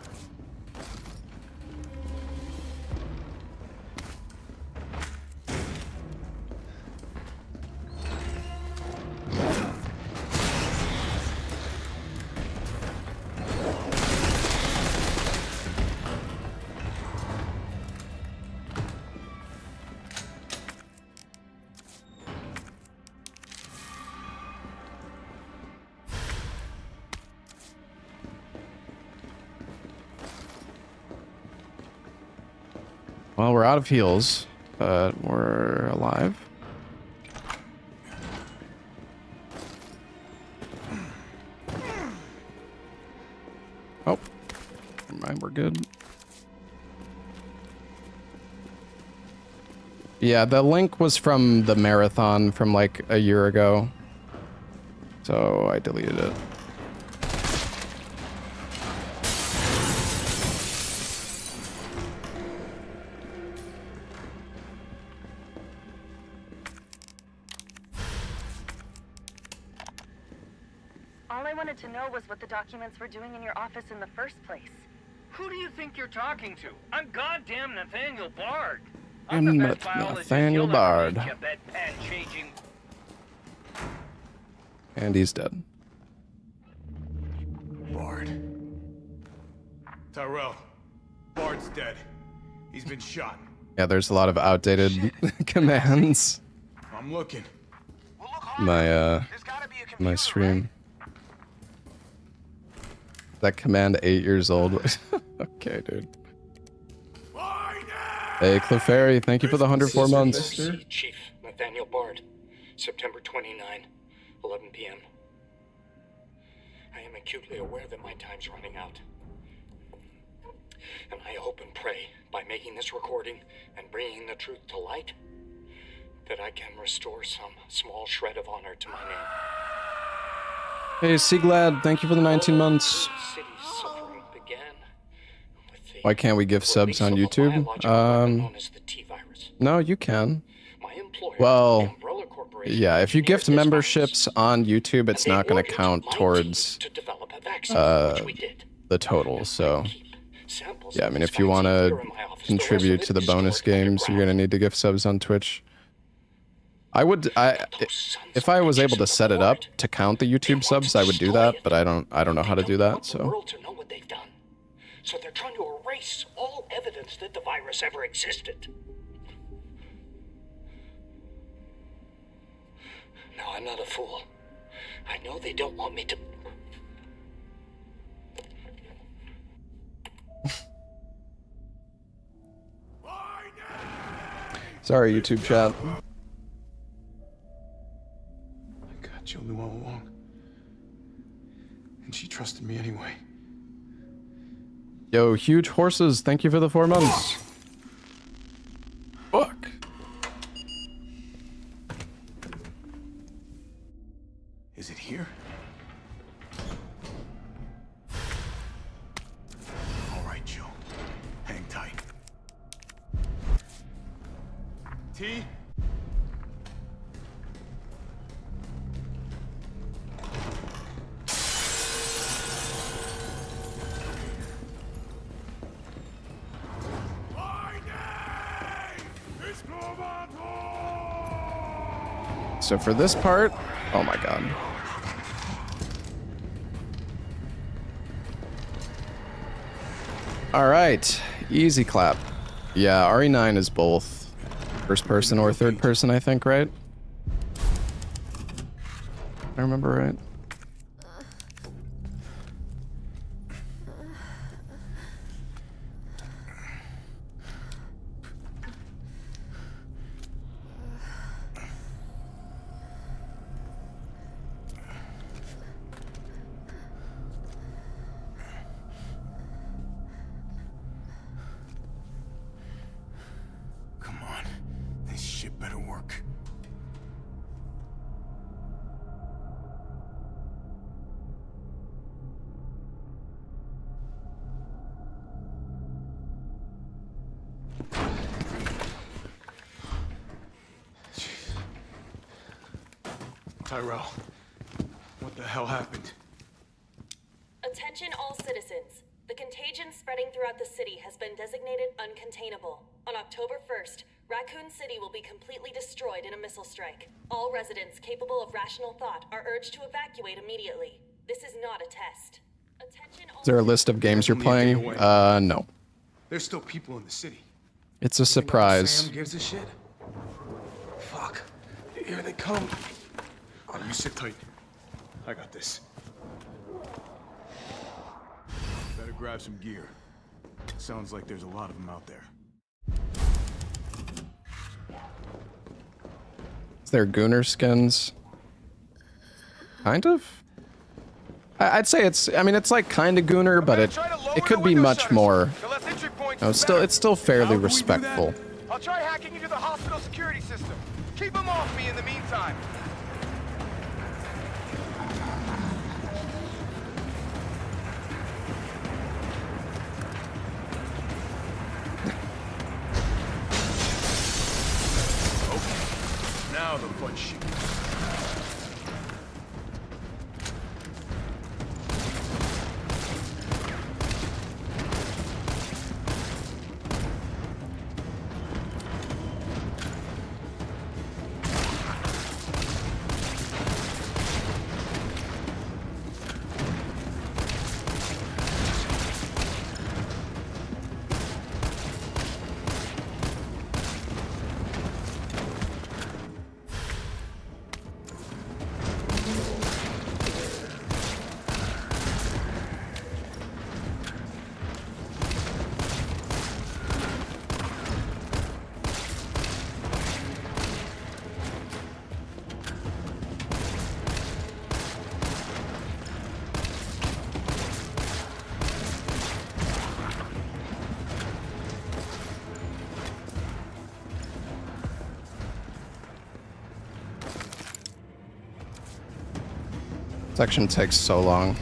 Well, we're out of heals, but we're alive. Oh, never mind, we're good. Yeah, the link was from the marathon from like a year ago, so I deleted it. All I wanted to know was what the documents were doing in your office in the first place. Who do you think you're talking to? I'm goddamn Nathaniel Bard. I'm Nathaniel Bard. And he's dead. Bard. Tyrell. Bard's dead. He's been shot. Yeah, there's a lot of outdated commands. I'm looking. My my stream. That command 8 years old. Okay, dude. Hey, Clefairy, thank you for the 104 months. Chief Nathaniel Bard, September 29, 11 p.m. I am acutely aware that my time's running out. And I hope and pray, by making this recording and bringing the truth to light, that I can restore some small shred of honor to my name. Hey, Sieglad, thank you for the 19 months. Why can't we give subs on YouTube? No, you can. Well, yeah, if you gift memberships on YouTube, it's not going to count towards the total, so... Yeah, I mean, if you want to contribute to the bonus games, you're going to need to gift subs on Twitch. If I was able to set it up to count the YouTube subs, I would do that, but I don't know how to do that, so... So they're trying to erase all evidence that the virus ever existed. No, I'm not a fool. I know they don't want me to... Sorry, YouTube chat. God, Jill knew all along. And she trusted me anyway. Yo, Huge Horses, thank you for the 4 months. Fuck. Is it here? All right, Jill. Hang tight. T? So for this part, oh my god. All right, easy clap. Yeah, RE9 is both first person or third person, I think, right? I remember right. Tyrell, what the hell happened? Attention all citizens. The contagion spreading throughout the city has been designated uncontainable. On October 1st, Raccoon City will be completely destroyed in a missile strike. All residents capable of rational thought are urged to evacuate immediately. This is not a test. Attention all... Is there a list of games you're playing? No. There's still people in the city. It's a surprise. Sam gives a shit. Fuck. Here they come. Oh, you sit tight. I got this. Better grab some gear. Sounds like there's a lot of them out there. Is there Gooner skins? Kind of? I'd say it's, I mean, it's like kind of Gooner, but it could be much more. No, it's still fairly respectful. I'll try hacking into the hospital security system. Keep them off me in the meantime. Okay, now the fun shit. Section takes so long.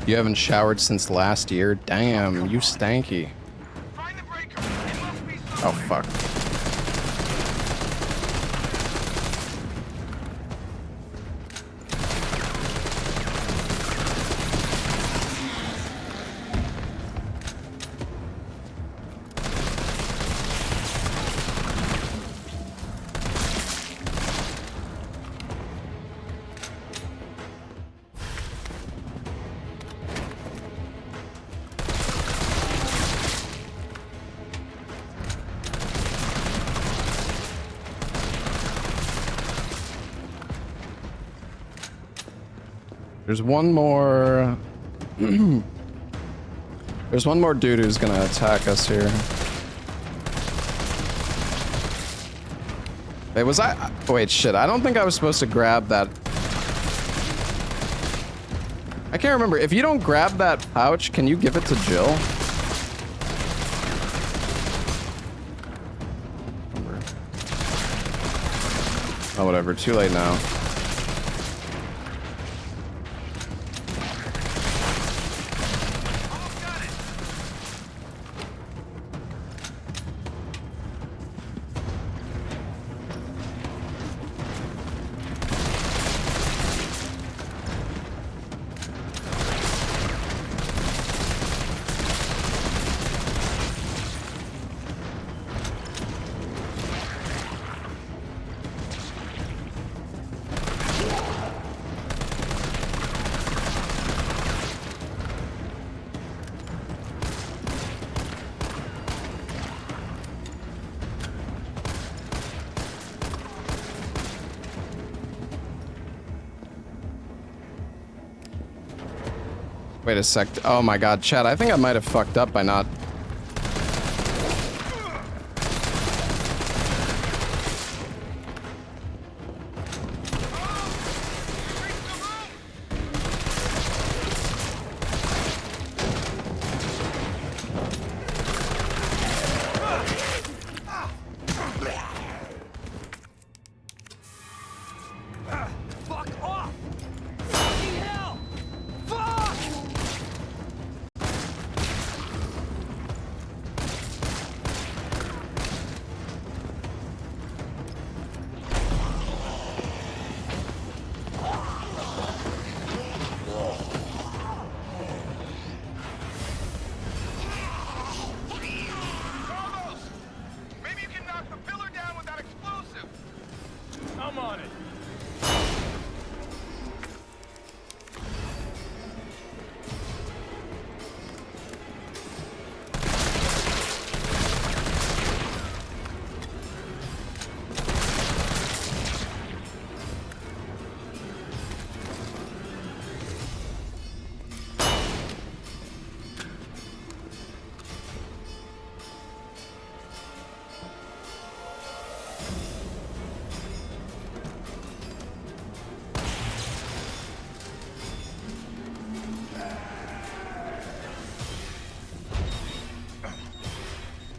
You haven't showered since last year? Damn, you stanky. Oh, fuck. There's one more... There's one more dude who's gonna attack us here. Wait, was I... Wait, shit. I don't think I was supposed to grab that... I can't remember. If you don't grab that pouch, can you give it to Jill? Oh, whatever. Too late now. Wait a sec. Oh my god, chat. I think I might have fucked up by not...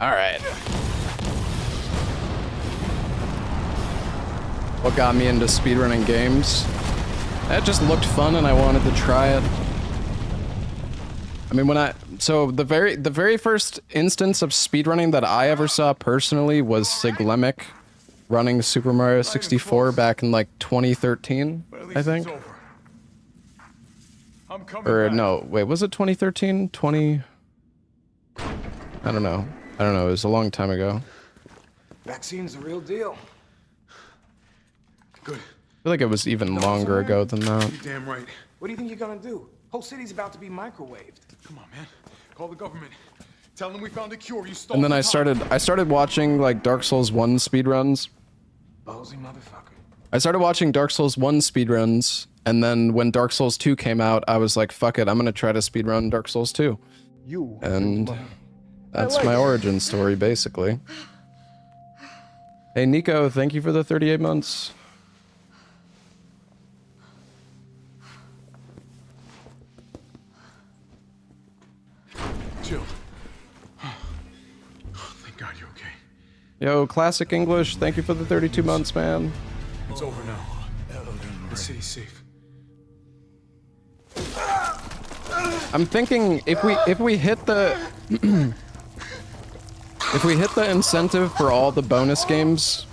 Alright. What got me into speedrunning games? It just looked fun and I wanted to try it. I mean, so the very first instance of speedrunning that I ever saw personally was Siglemic running Super Mario 64 back in like 2013, I think. Or no, wait, was it 2013? 20... I don't know. It was a long time ago. Vaccine's the real deal. Good. I feel like it was even longer ago than that. You're damn right. What do you think you're gonna do? Whole city's about to be microwaved. Come on, man. Call the government. Tell them we found a cure. You stole. And then I started watching like Dark Souls 1 speedruns. Ballsy motherfucker. I started watching Dark Souls 1 speedruns, and then when Dark Souls 2 came out, I was like, fuck it, I'm gonna try to speedrun Dark Souls 2. And that's my origin story, basically. Hey, Nico, thank you for the 38 months. Chill. Thank God you're okay. Yo, Classic English, thank you for the 32 months, man. It's over now. The city's safe. I'm thinking if we hit the if we hit the incentive for all the bonus games,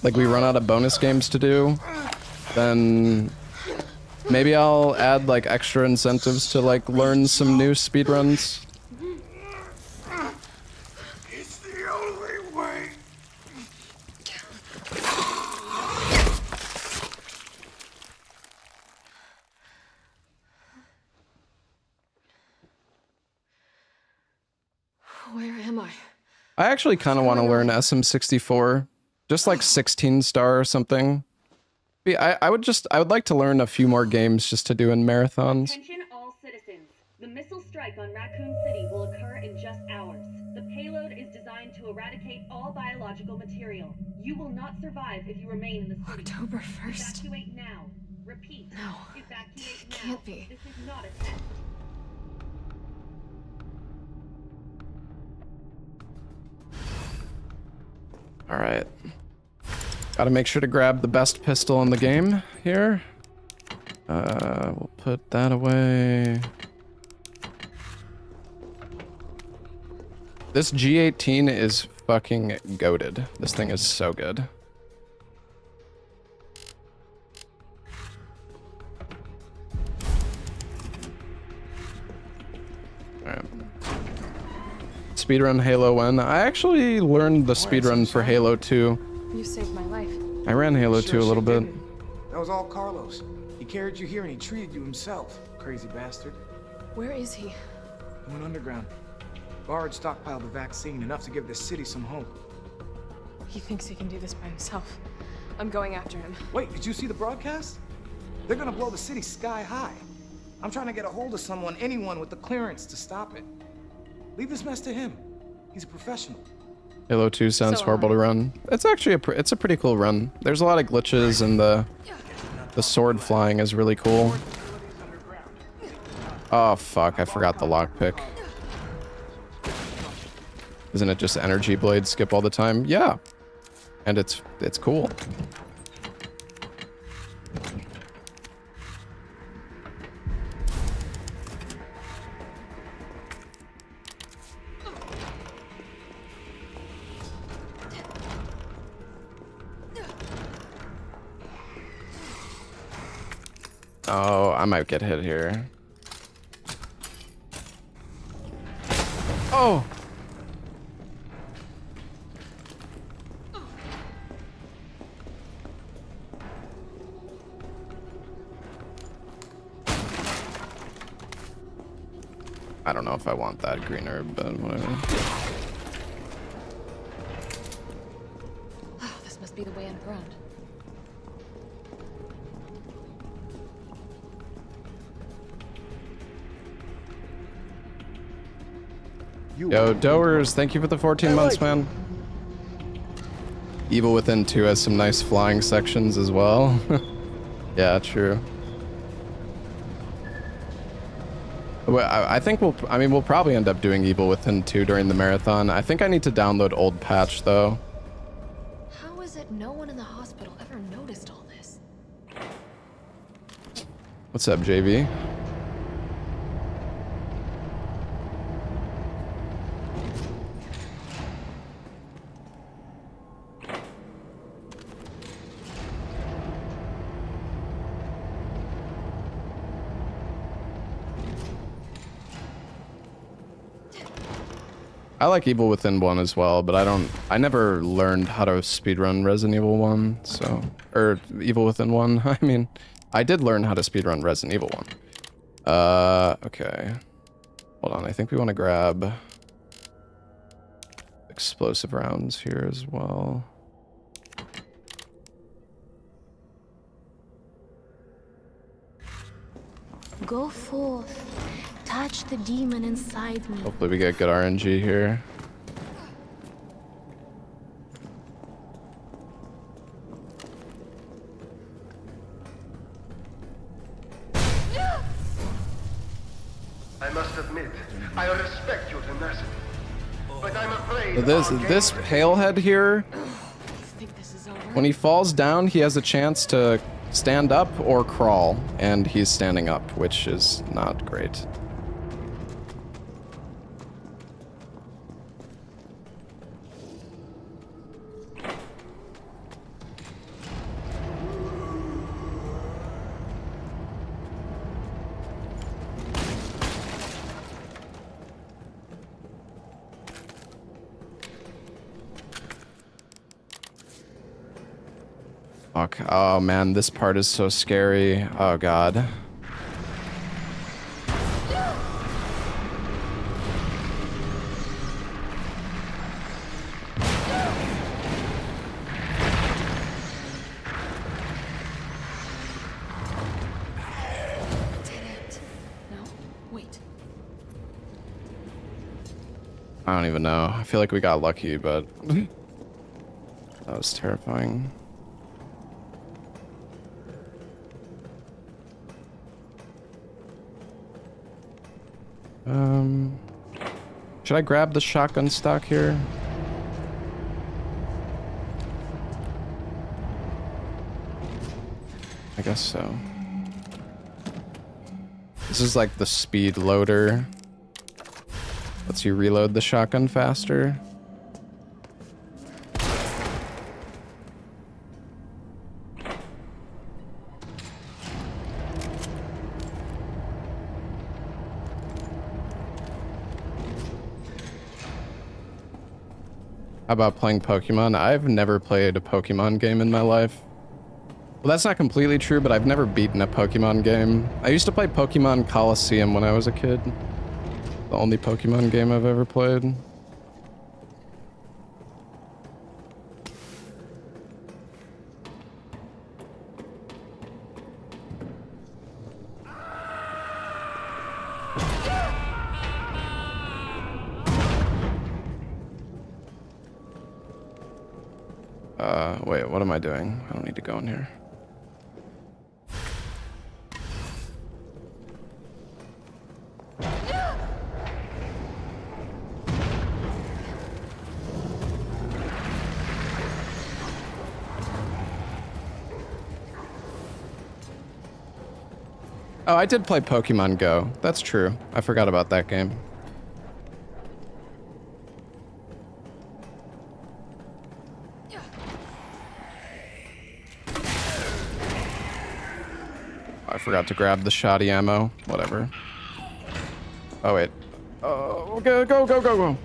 like we run out of bonus games to do, then maybe I'll add like extra incentives to like learn some new speedruns. It's the only way. Where am I? I actually kind of want to learn SM64, just like 16 star or something. I would like to learn a few more games just to do in marathons. Attention all citizens. The missile strike on Raccoon City will occur in just hours. The payload is designed to eradicate all biological material. You will not survive if you remain in the city. October 1st. Evacuate now. Repeat. No. Evacuate It now. can't be. This is not a test. Alright. Gotta make sure to grab the best pistol in the game here. We'll put that away. This G18 is fucking goated. This thing is so good. Alright. Speedrun Halo 1. I actually learned the speedrun for Halo 2. You saved my life. I ran Halo 2 a little bit. That was all Carlos. He carried you here and he treated you himself. Crazy bastard. Where is he? He went underground. Bard stockpiled the vaccine, enough to give this city some hope. He thinks he can do this by himself. I'm going after him. Wait, did you see the broadcast? They're gonna blow the city sky high. I'm trying to get a hold of someone, anyone with the clearance to stop it. Leave this mess to him. He's a professional. Halo 2 sounds horrible to run. It's actually it's a pretty cool run. There's a lot of glitches and the sword flying is really cool. Oh fuck, I forgot the lockpick. Isn't it just energy blade skip all the time? Yeah. And it's cool. Oh, I might get hit here. Oh! I don't know if I want that green herb, but whatever. Oh, this must be the way underground. Yo, Doers, thank you for the 14 months, man. Evil Within 2 has some nice flying sections as well. Yeah, true. Well, I think we'll probably end up doing Evil Within 2 during the marathon. I think I need to download old patch though. How is it no one in the hospital ever noticed all this? What's up, JV? I like Evil Within 1 as well, but I never learned how to speedrun Resident Evil 1, so, or Evil Within 1, I mean, I did learn how to speedrun Resident Evil 1. Okay. Hold on, I think we want to grab explosive rounds here as well. Go forth. Touch the demon inside me. Hopefully we get good RNG here. I must admit, I respect your tenacity, but I'm afraid This Palehead here, when he falls down, he has a chance to stand up or crawl, and he's standing up, which is not great. Fuck. Oh man, this part is so scary. Oh god. I don't even know. I feel like we got lucky, but that was terrifying. Should I grab the shotgun stock here? I guess so. This is like the speed loader. Lets you reload the shotgun faster. How about playing Pokemon? I've never played a Pokemon game in my life. Well, that's not completely true, but I've never beaten a Pokemon game. I used to play Pokemon Coliseum when I was a kid. The only Pokemon game I've ever played. Wait, what am I doing? I don't need to go in here. Oh, I did play Pokemon Go. That's true. I forgot about that game. I forgot to grab the shoddy ammo. Whatever. Oh, wait. Oh, go, go, go, go, go.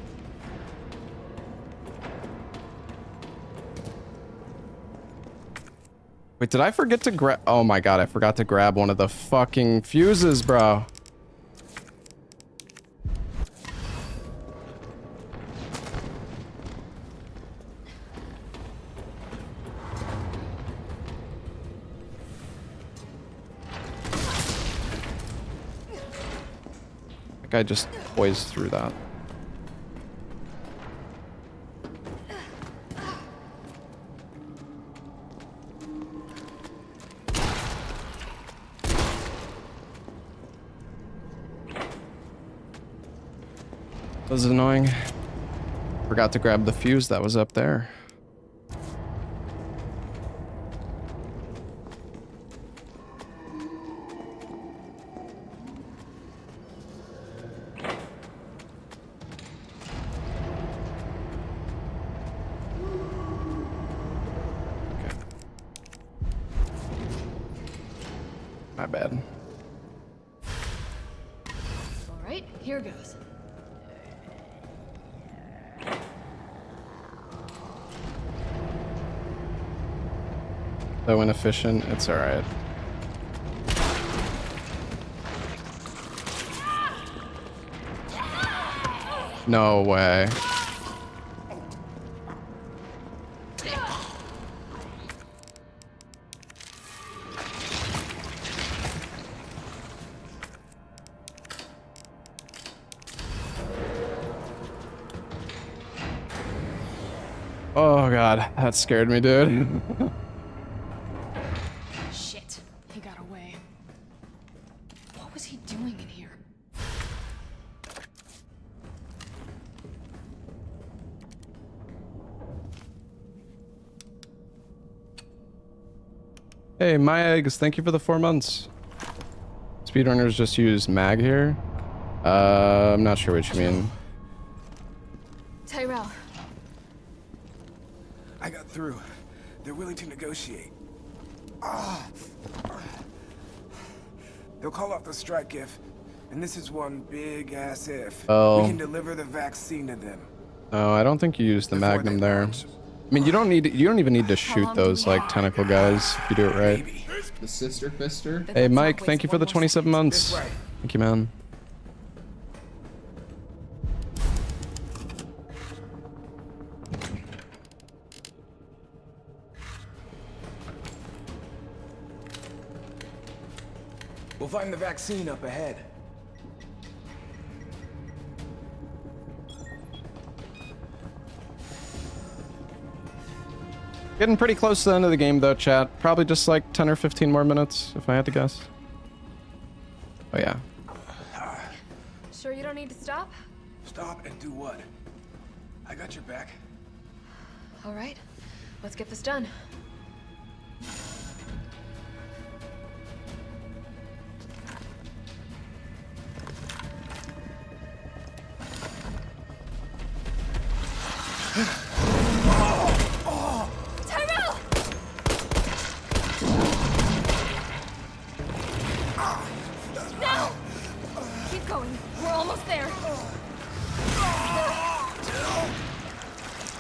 Wait, did I forget to grab? Oh my god, I forgot to grab one of the fucking fuses, bro. That guy just poised through that. was annoying. Forgot to grab the fuse that was up there. My bad. All right, here goes. So inefficient, it's alright. No way. Oh god, that scared me, dude. Shit, he got away. What was he doing in here? Hey, my eggs, thank you for the 4 months. Speedrunners just use mag here. I'm not sure what you mean. Tyrell. I got through. They're willing to negotiate. Ah. They'll call off the strike if, and this is one big ass if, we can deliver the vaccine to them. Oh, I don't think you use the Magnum there. I mean, you don't even need to shoot those like tentacle guys if you do it right. The sister fister. Hey, Mike, thank you for the 27 months. Thank you, man. We'll find the vaccine up ahead. Getting pretty close to the end of the game though, chat. Probably just like 10 or 15 more minutes, if I had to guess. Oh yeah. Sure you don't need to stop? Stop and do what? I got your back. All right, let's get this done. Tyrell! Now! Keep going. We're almost there.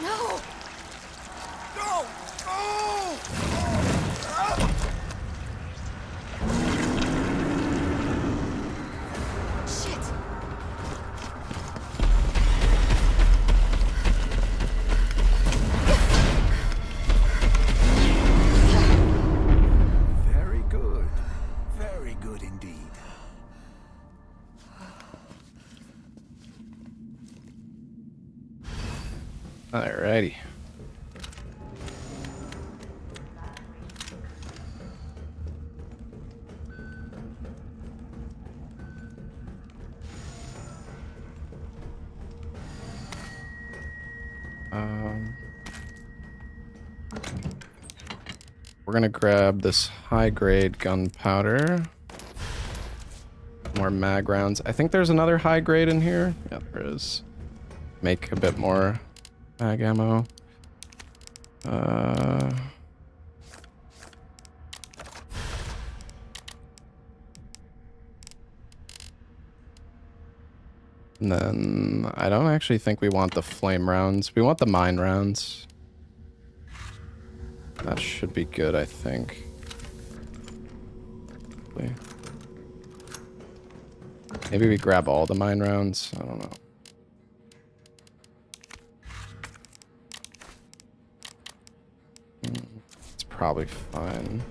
No! No! Oh! Shit! Very good. Very good indeed. Alrighty. We're gonna grab this high-grade gunpowder. More mag rounds. I think there's another high grade in here. Yeah, there is. Make a bit more mag ammo. And then I don't actually think we want the flame rounds. We want the mine rounds. That should be good, I think. Maybe we grab all the mine rounds. I don't know. It's probably fine.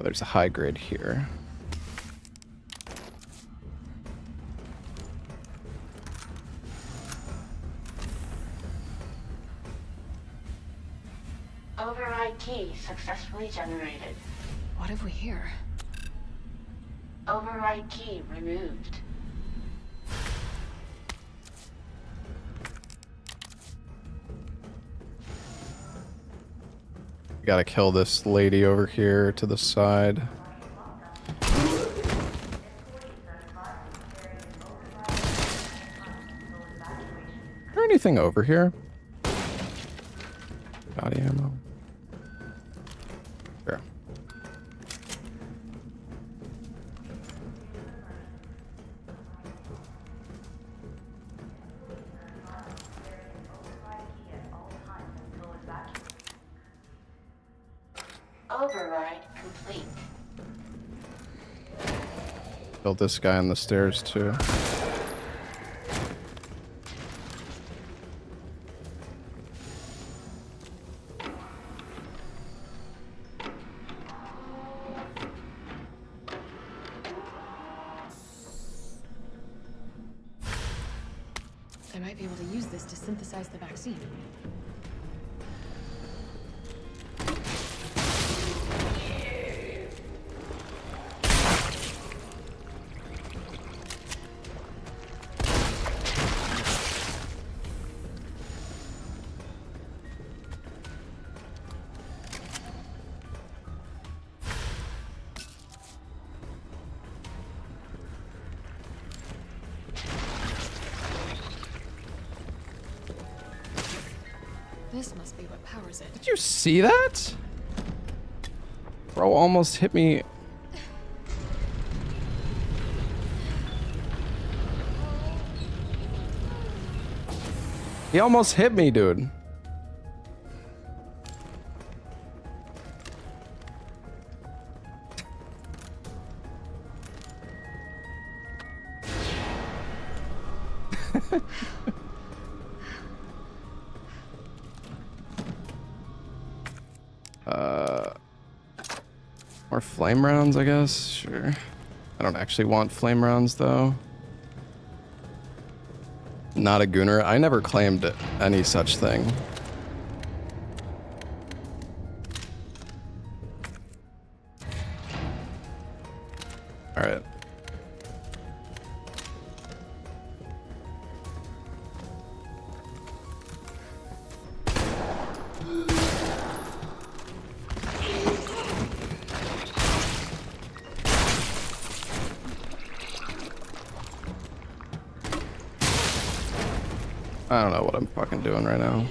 There's a high grade here. override key successfully generated. What have we here? Override key removed. Gotta kill this lady over here to the side. Is there anything over here? Body ammo. Sure. Override complete. Killed this guy on the stairs too. I might be able to use this to synthesize the vaccine. This must be what powers it. Did you see that? Bro almost hit me. He almost hit me, dude. More flame rounds, I guess. Sure. I don't actually want flame rounds, though. Not a gooner. I never claimed any such thing. All right. I don't know what I'm fucking doing right now.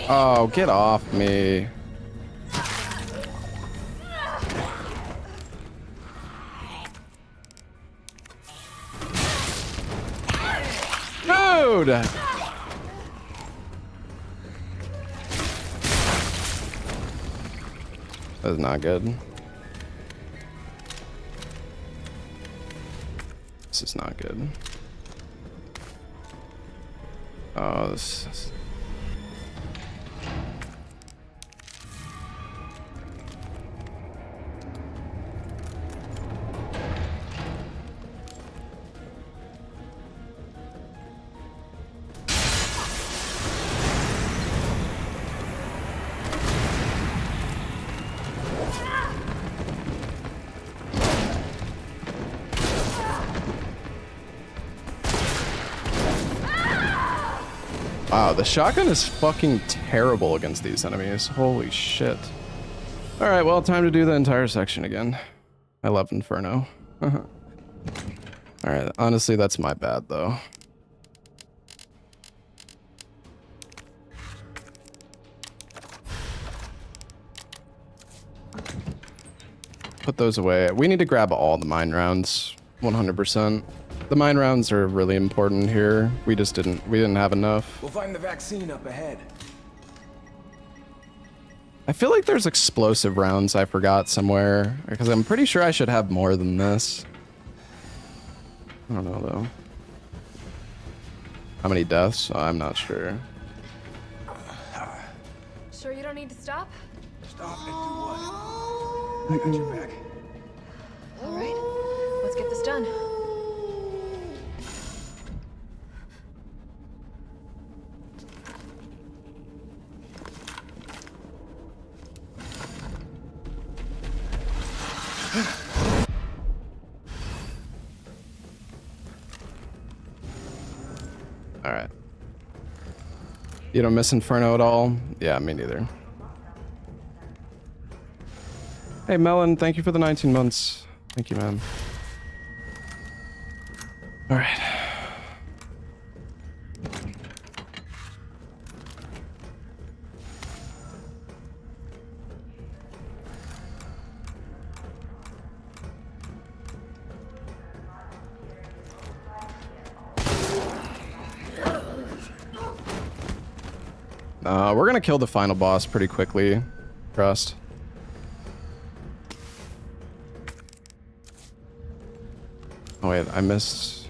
Oh, get off me. Dude! That's not good. This is not good. Oh, this is... Wow, the shotgun is fucking terrible against these enemies. Holy shit. Alright, well, time to do the entire section again. I love Inferno. Alright, honestly, that's my bad, though. Put those away. We need to grab all the mine rounds, 100%. The mine rounds are really important here. We didn't have enough. We'll find the vaccine up ahead. I feel like there's explosive rounds I forgot somewhere, because I'm pretty sure I should have more than this. I don't know, though. How many deaths? I'm not sure. Sure you don't need to stop? Stop and do what? I got your back. All right, let's get this done. Alright. You don't miss Inferno at all? Yeah, me neither. Hey, Melon, thank you for the 19 months. Thank you, man. Alright. We're gonna kill the final boss pretty quickly. Trust. Oh wait, I missed...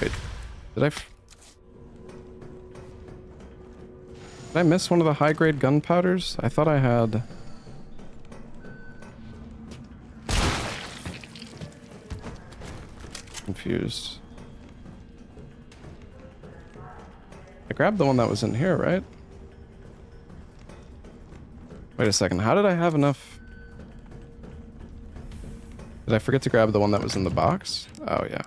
Wait, did I miss one of the high-grade gunpowders? I thought I had... Confused. I grabbed the one that was in here, right? Wait a second, how did I have enough? Did I forget to grab the one that was in the box? Oh, yeah.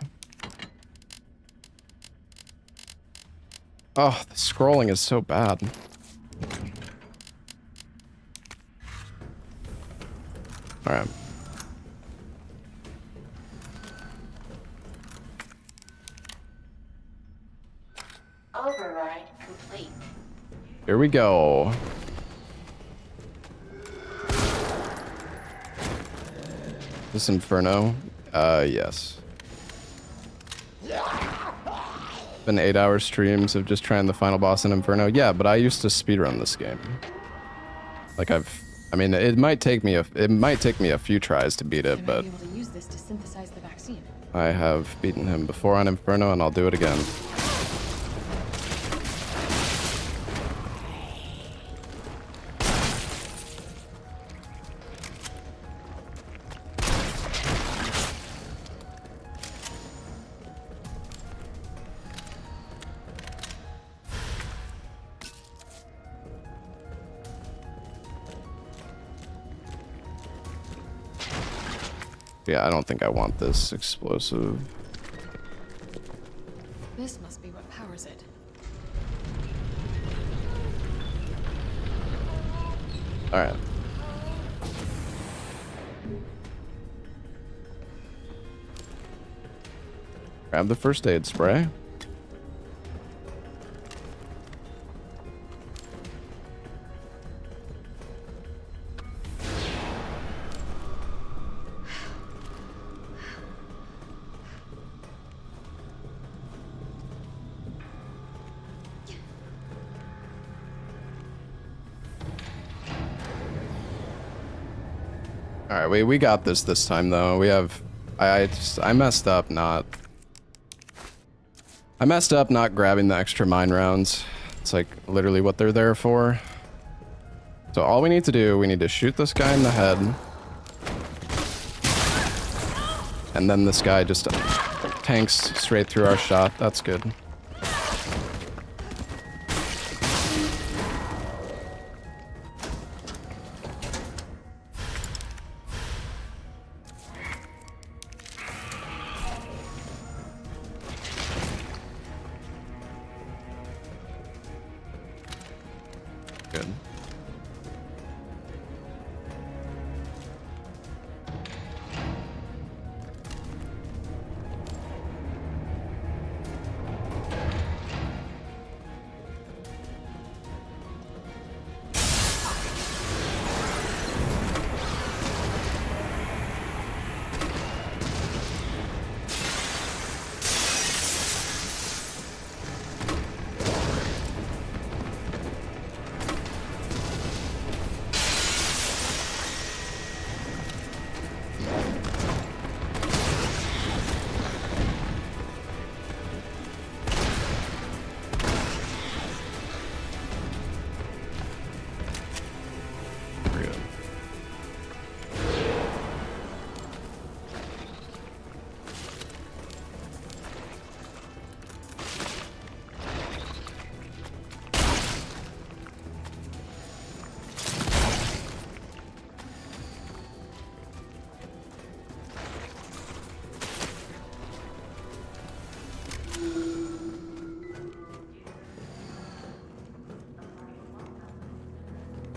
Oh, the scrolling is so bad. Alright. Override complete. Here we go. This Inferno? Yes. Been 8-hour streams of just trying the final boss in Inferno. Yeah, but I used to speedrun this game. Like I mean, it might take me a few tries to beat it, but Be able to use this to synthesize the vaccine. I have beaten him before on Inferno, and I'll do it again. Yeah, I don't think I want this explosive. This must be what powers it. Alright. Grab the first aid spray. Alright, we got this time though. We have I messed up not grabbing the extra mine rounds. It's like literally what they're there for. So all we need to do, we need to shoot this guy in the head. And then this guy just tanks straight through our shot. That's good. Good.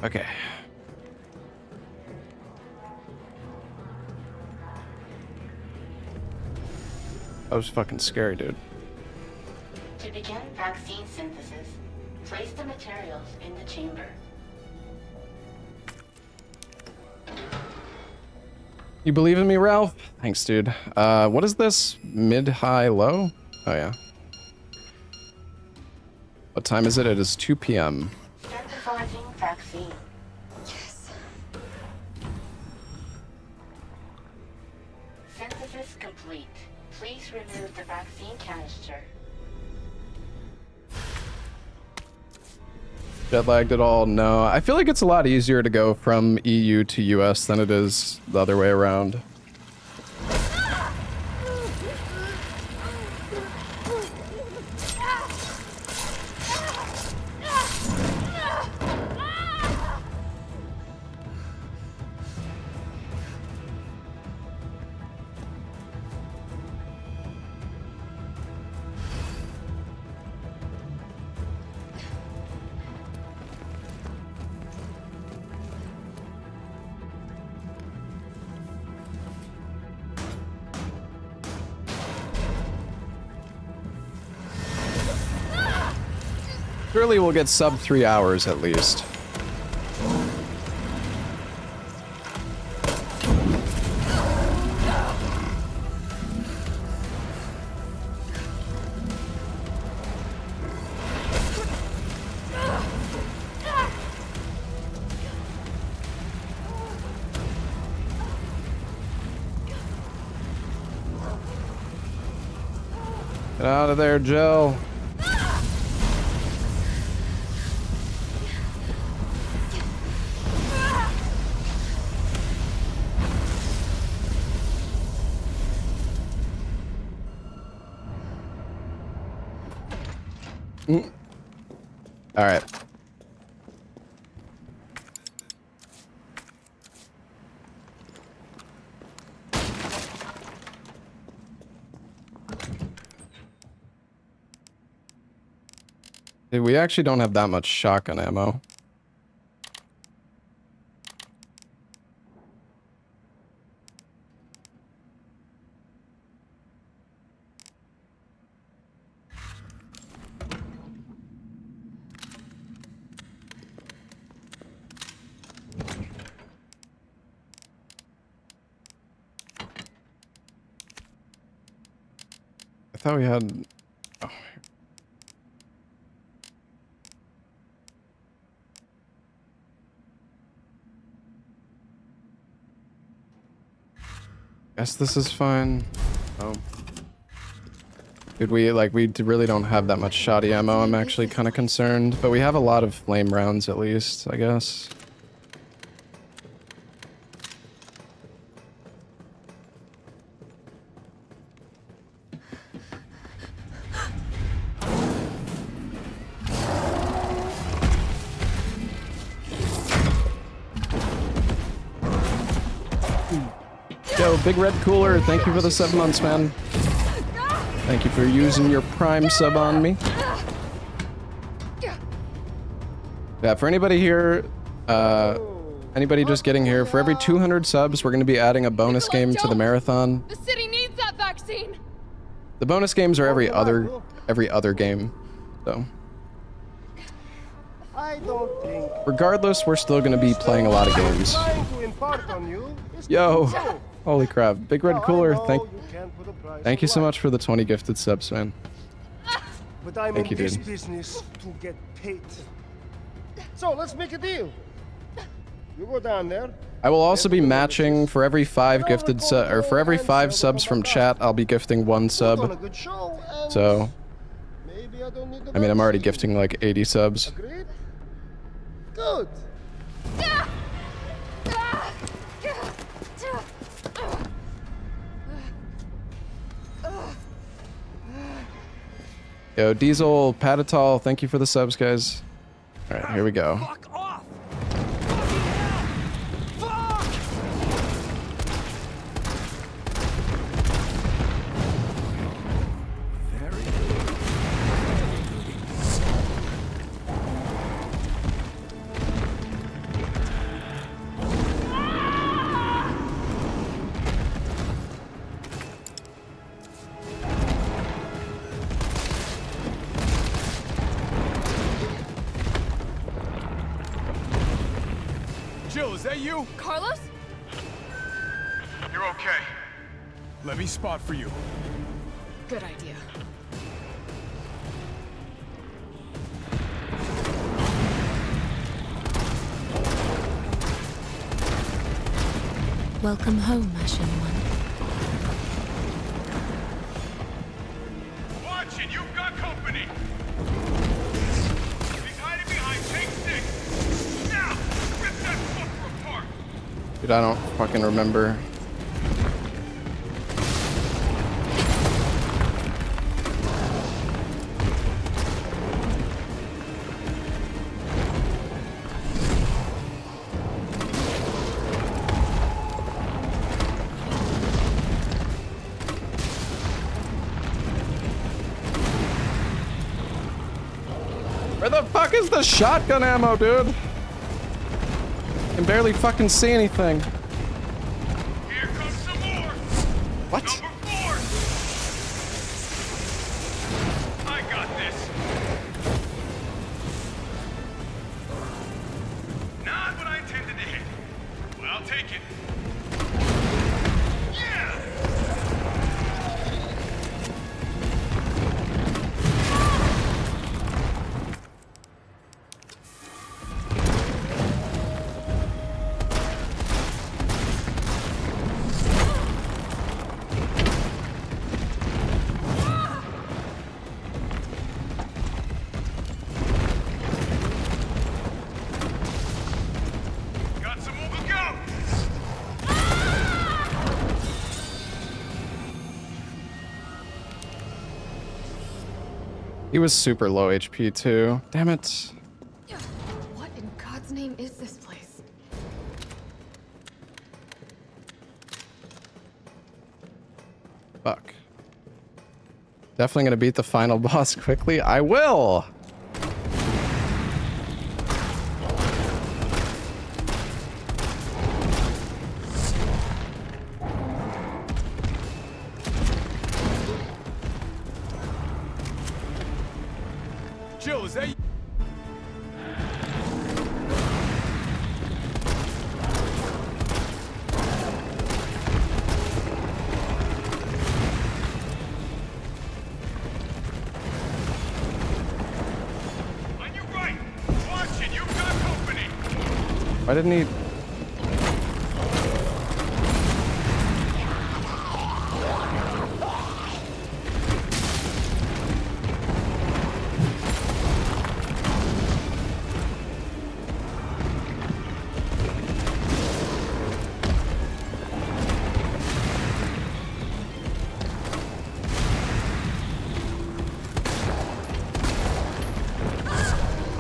Okay. That was fucking scary, dude. To begin vaccine synthesis, place the materials in the chamber. You believe in me, Ralph? Thanks, dude. What is this? Mid, high, low? Oh, yeah. What time is it? It is 2 p.m. Synthesizing vaccine. Yes. Synthesis complete. Please remove the vaccine canister. Jet lagged at all? No. I feel like it's a lot easier to go from EU to US than it is the other way around. Surely we'll get sub 3 hours at least. Get out of there, Jill. All right. We actually don't have that much shotgun ammo. I thought we had... Oh. Guess this is fine. Oh. Dude, we really don't have that much shoddy ammo. I'm actually kind of concerned. But we have a lot of flame rounds at least, I guess. Yo, Big Red Cooler, thank you for the 7 months, man. Thank you for using your Prime sub on me. Yeah, for anybody here, anybody just getting here, for every 200 subs, we're going to be adding a bonus game to the marathon. The city needs that vaccine. The bonus games are every other game, so. I don't think. Regardless, we're still going to be playing a lot of games. Trying to impart on you is Yo, so. holy crap. Big Red Cooler, thank Thank you so much for the 20 gifted subs, man. But I'm Thank in you, this dude. business to get paid. So let's make a deal. You go down there. I will also be matching for every 5 gifted or for every 5 subs from chat, I'll be gifting 1 On a sub. good show, and So, maybe I don't need the I mean, I'm already vaccine. gifting like 80 subs. Agreed? Good. Yo, Diesel, Patatol, thank you for the subs, guys. Alright, here we go. that you? Carlos? You're okay. Let me spot for you. Good idea. Welcome home, Ashen One. Watch it, you've got company. He's hiding behind Take 6. Now, rip that fucker apart. Dude, I don't fucking remember. Where the fuck is the shotgun ammo, dude? I can barely fucking see anything. Here comes some more. What? Number 4. I got this. Not what I intended to hit. But I'll take it. Yeah! Got some more to go. He was super low HP too. Damn it. What in God's name is this place? Fuck. Definitely gonna beat the final boss quickly. I will! Jill, is that you? On your right. Watch it, you've got company. Why didn't he?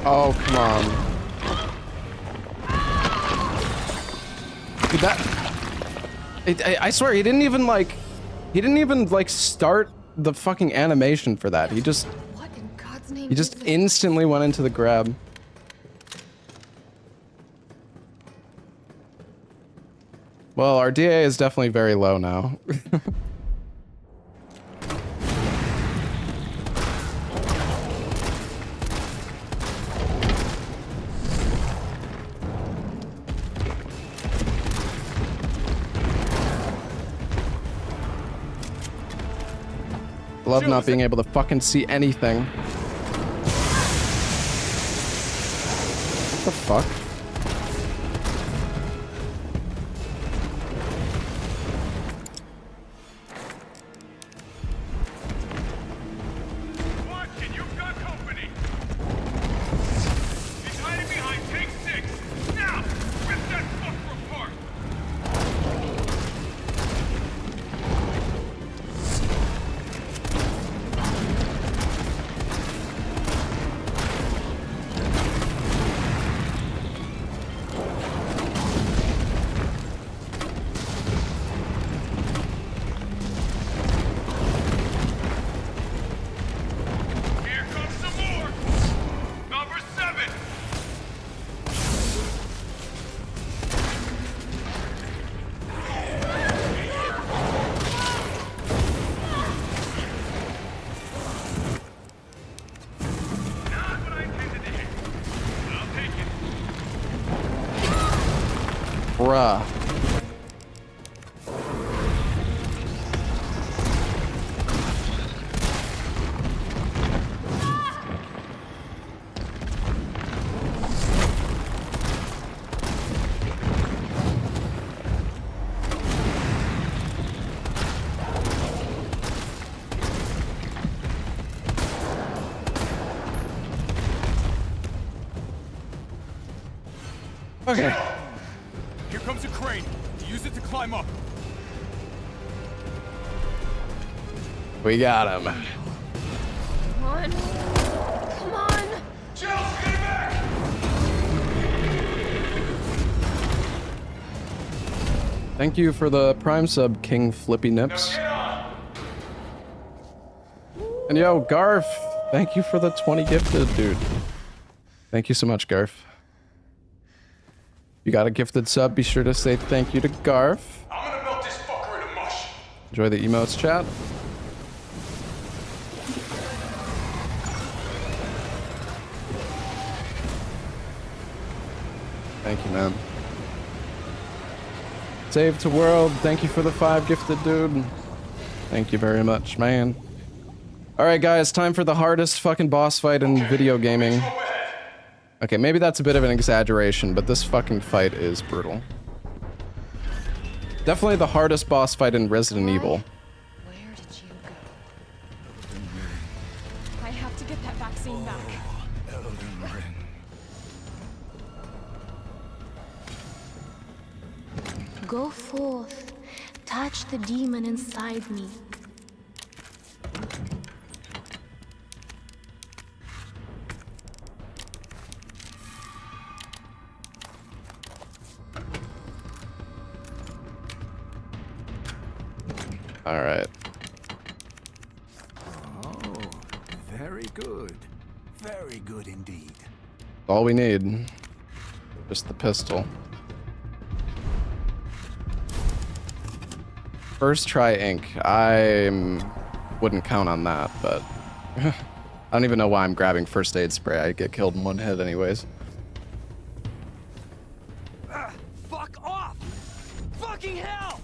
Oh, come on. Dude, I swear, he didn't even start the fucking animation for that. He just instantly went into the grab. Well, our DA is definitely very low now. Love not being able to fucking see anything. What the fuck? Watch it, you've got company. He's hiding behind Take 6. Now, rip that fucker apart. Bruh. Okay. Here comes a crane. Use it to climb up. We got him. Come on. Come on. Jill, get back! Thank you for the Prime sub, King Flippy Nips. And yo, Garf, thank you for the 20 gifted, dude. Thank you so much, Garf. You got a gifted sub, be sure to say thank you to Garf. I'm gonna melt this fucker into mush. Enjoy the emotes, chat. Thank you, man. Save to world, thank you for the 5 gifted, dude. Thank you very much, man. Alright guys, time for the hardest fucking boss fight in video gaming. Okay, maybe that's a bit of an exaggeration, but this fucking fight is brutal. Definitely the hardest boss fight in Resident Evil. Where did you go? I have to get that vaccine back. Go forth. Touch the demon inside me. All right. Oh, very good. Very good indeed. All we need. Just the pistol. First try ink. I wouldn't count on that, but I don't even know why I'm grabbing first aid spray. I get killed in one hit anyways. Fuck off! Fucking hell!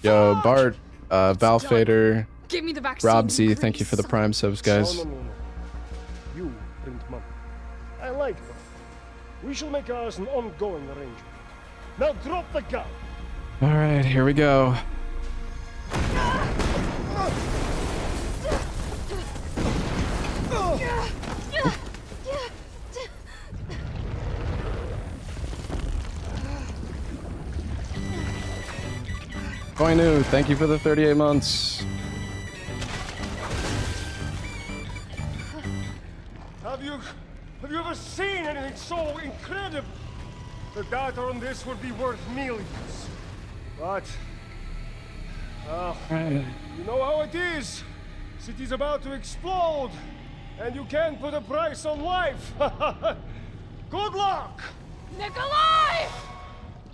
Yo, Bart, Valfader, Give me the vaccine. Rob Z, thank you for the Prime subs, guys. No. You print money. I like that. We shall make ours an ongoing arrangement. Now drop the gun. All right, here we go. Koinu, thank you for the 38 months. Have you ever seen anything so incredible? The data on this would be worth millions. But, you know how it is. City's about to explode, and you can't put a price on life. Good luck! Nikolai!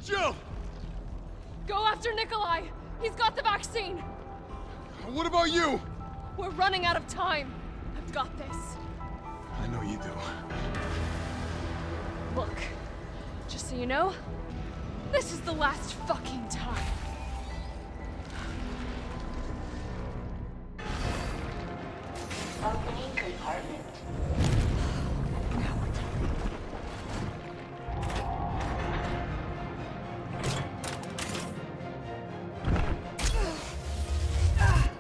Jill! Go after Nikolai! He's got the vaccine! What about you? We're running out of time. I've got this. I know you do. Look, just so you know, this is the last fucking time. Opening compartment.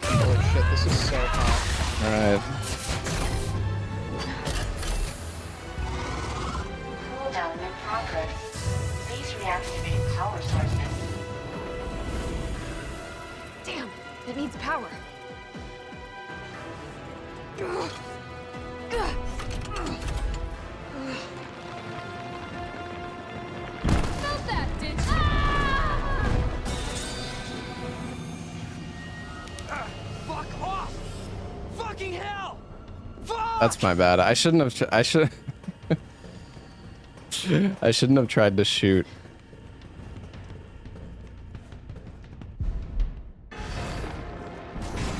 Holy shit, this is so hot. Alright. Cooldown in progress. Please reactivate power sources. Damn, it needs power. Felt that, did you? Fuck off! Fucking hell! Fuck! That's my bad. I shouldn't have. I shouldn't have tried to shoot.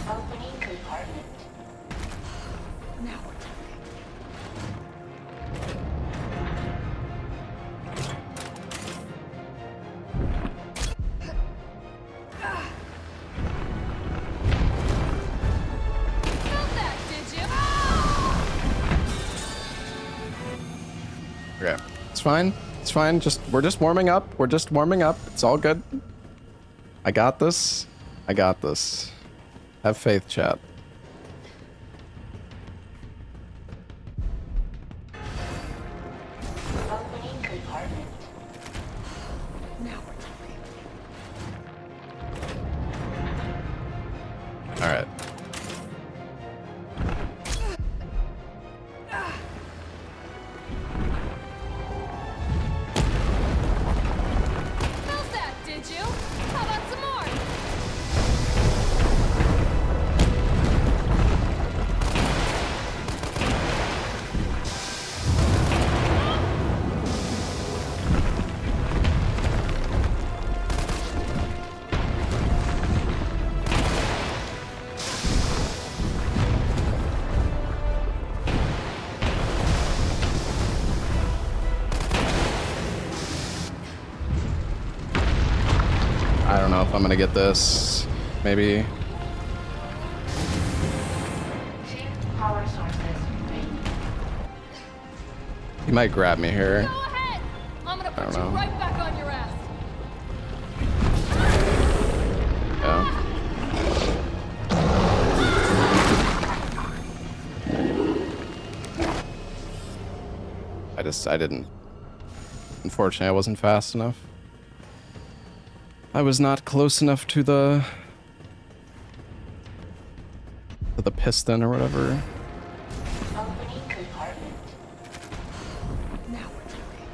Opening compartment. Now we're talking. fine. It's fine. We're just warming up. We're just warming up. It's all good. I got this. I got this. Have faith, chat. Opening compartment. Now we're talking. All right. Felt that, did you? How about some more? I don't know if I'm gonna get this. Maybe. Power sources ready. He might grab me here. Go ahead! I'm gonna I don't put you know. right back on your ass. Yeah. I didn't. Unfortunately, I wasn't fast enough. I was not close enough to the piston or whatever. Opening compartment. Now we're talking.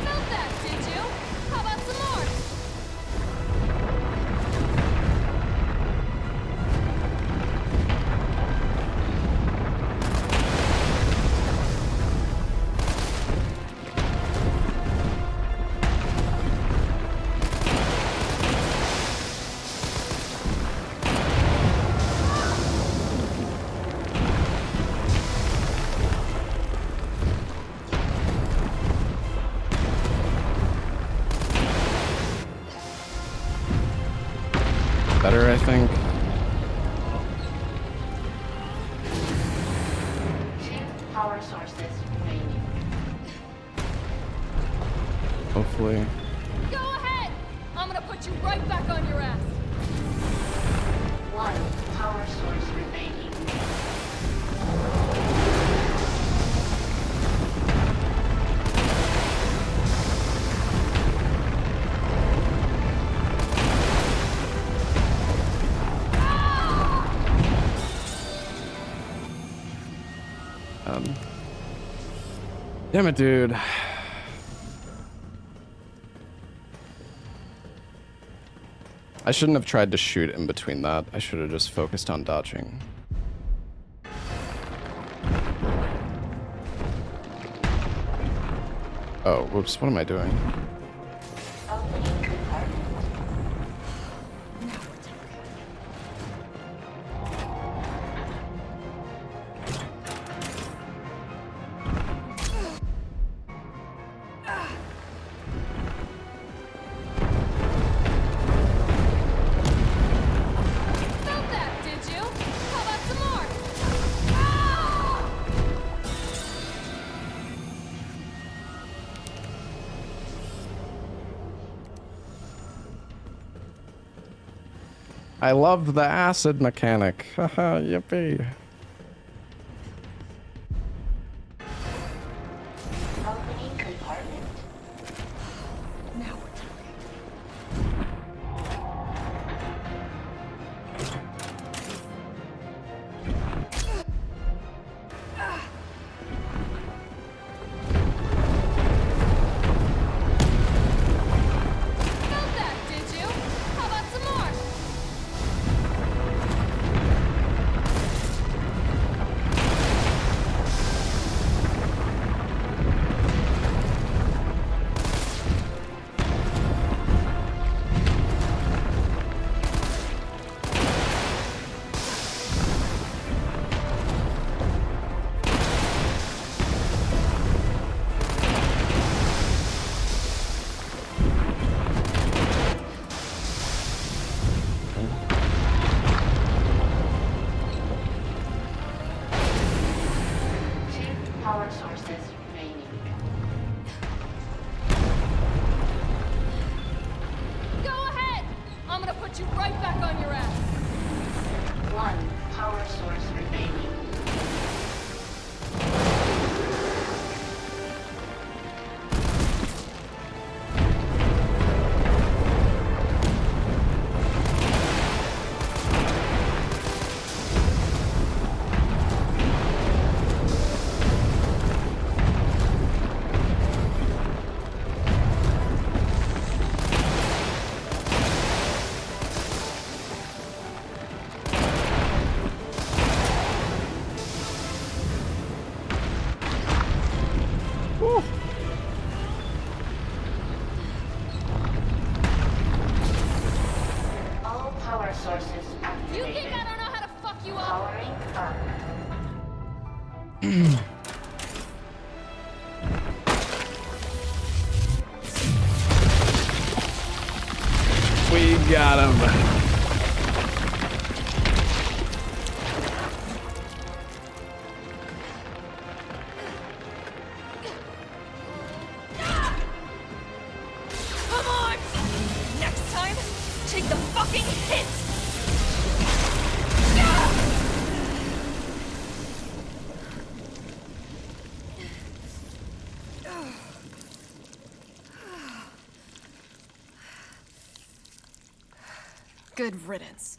Felt that, did you? How about some more? Better, I think. Power sources ready. Hopefully. Go ahead! I'm gonna put you right back on your ass. One power source remaining. Damn it, dude. I shouldn't have tried to shoot in between that. I should have just focused on dodging. Oh, whoops, what am I doing? Opening compartment. Now we're talking. Felt that, did you? How about some more? I love the acid mechanic. Haha, yippee. Opening compartment. Now we're talking. Felt that, did you? How about some more? you up. Powering up. We got him. Come on! Next time, take the fucking hit! Good riddance.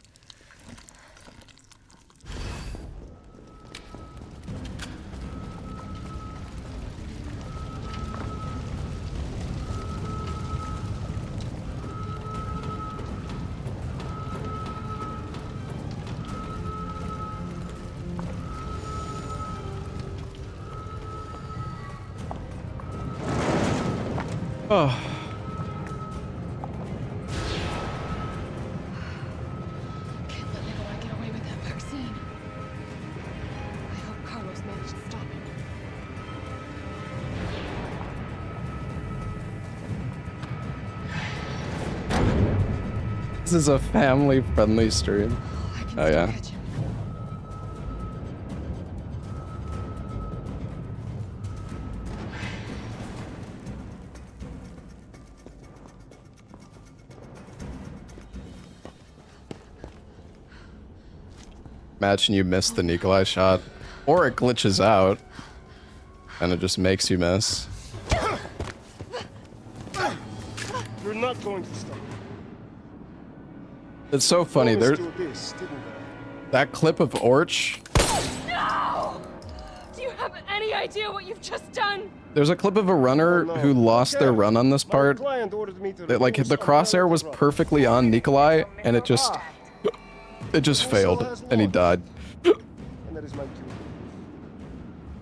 Oh. Can't let Nikolai get away with that vaccine. I hope Carlos managed to stop him. This is a family-friendly stream. Oh yeah. Imagine you miss the Nikolai shot, or it glitches out, and it just makes you miss. You're not going to stop. It's so funny. There, Do this, didn't they? that clip of Orch. No! Do you have any idea what you've just done? There's a clip of a runner who lost their run on this part. That, like, the crosshair was perfectly on Nikolai, and it just failed, and he died. And that is my cue.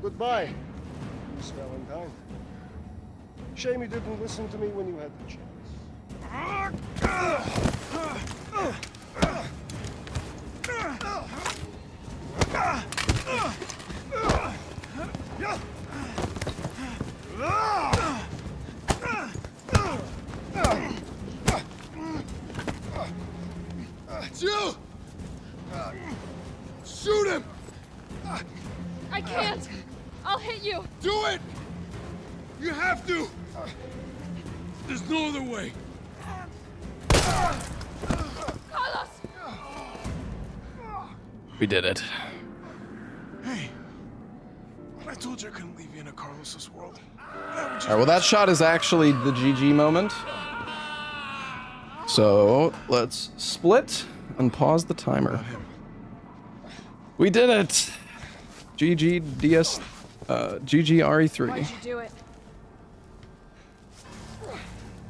Goodbye, Miss Valentine. Shame you didn't listen to me when you had the chance. Choo! Shoot him! I can't! I'll hit you! Do it! You have to! There's no other way. Carlos! We did it. Hey, I told you I couldn't leave you in a Carlos's world. Alright, well that shot is actually the GG moment. So, let's split and pause the timer. We did it! GG DS, GG RE3. Why'd you do it?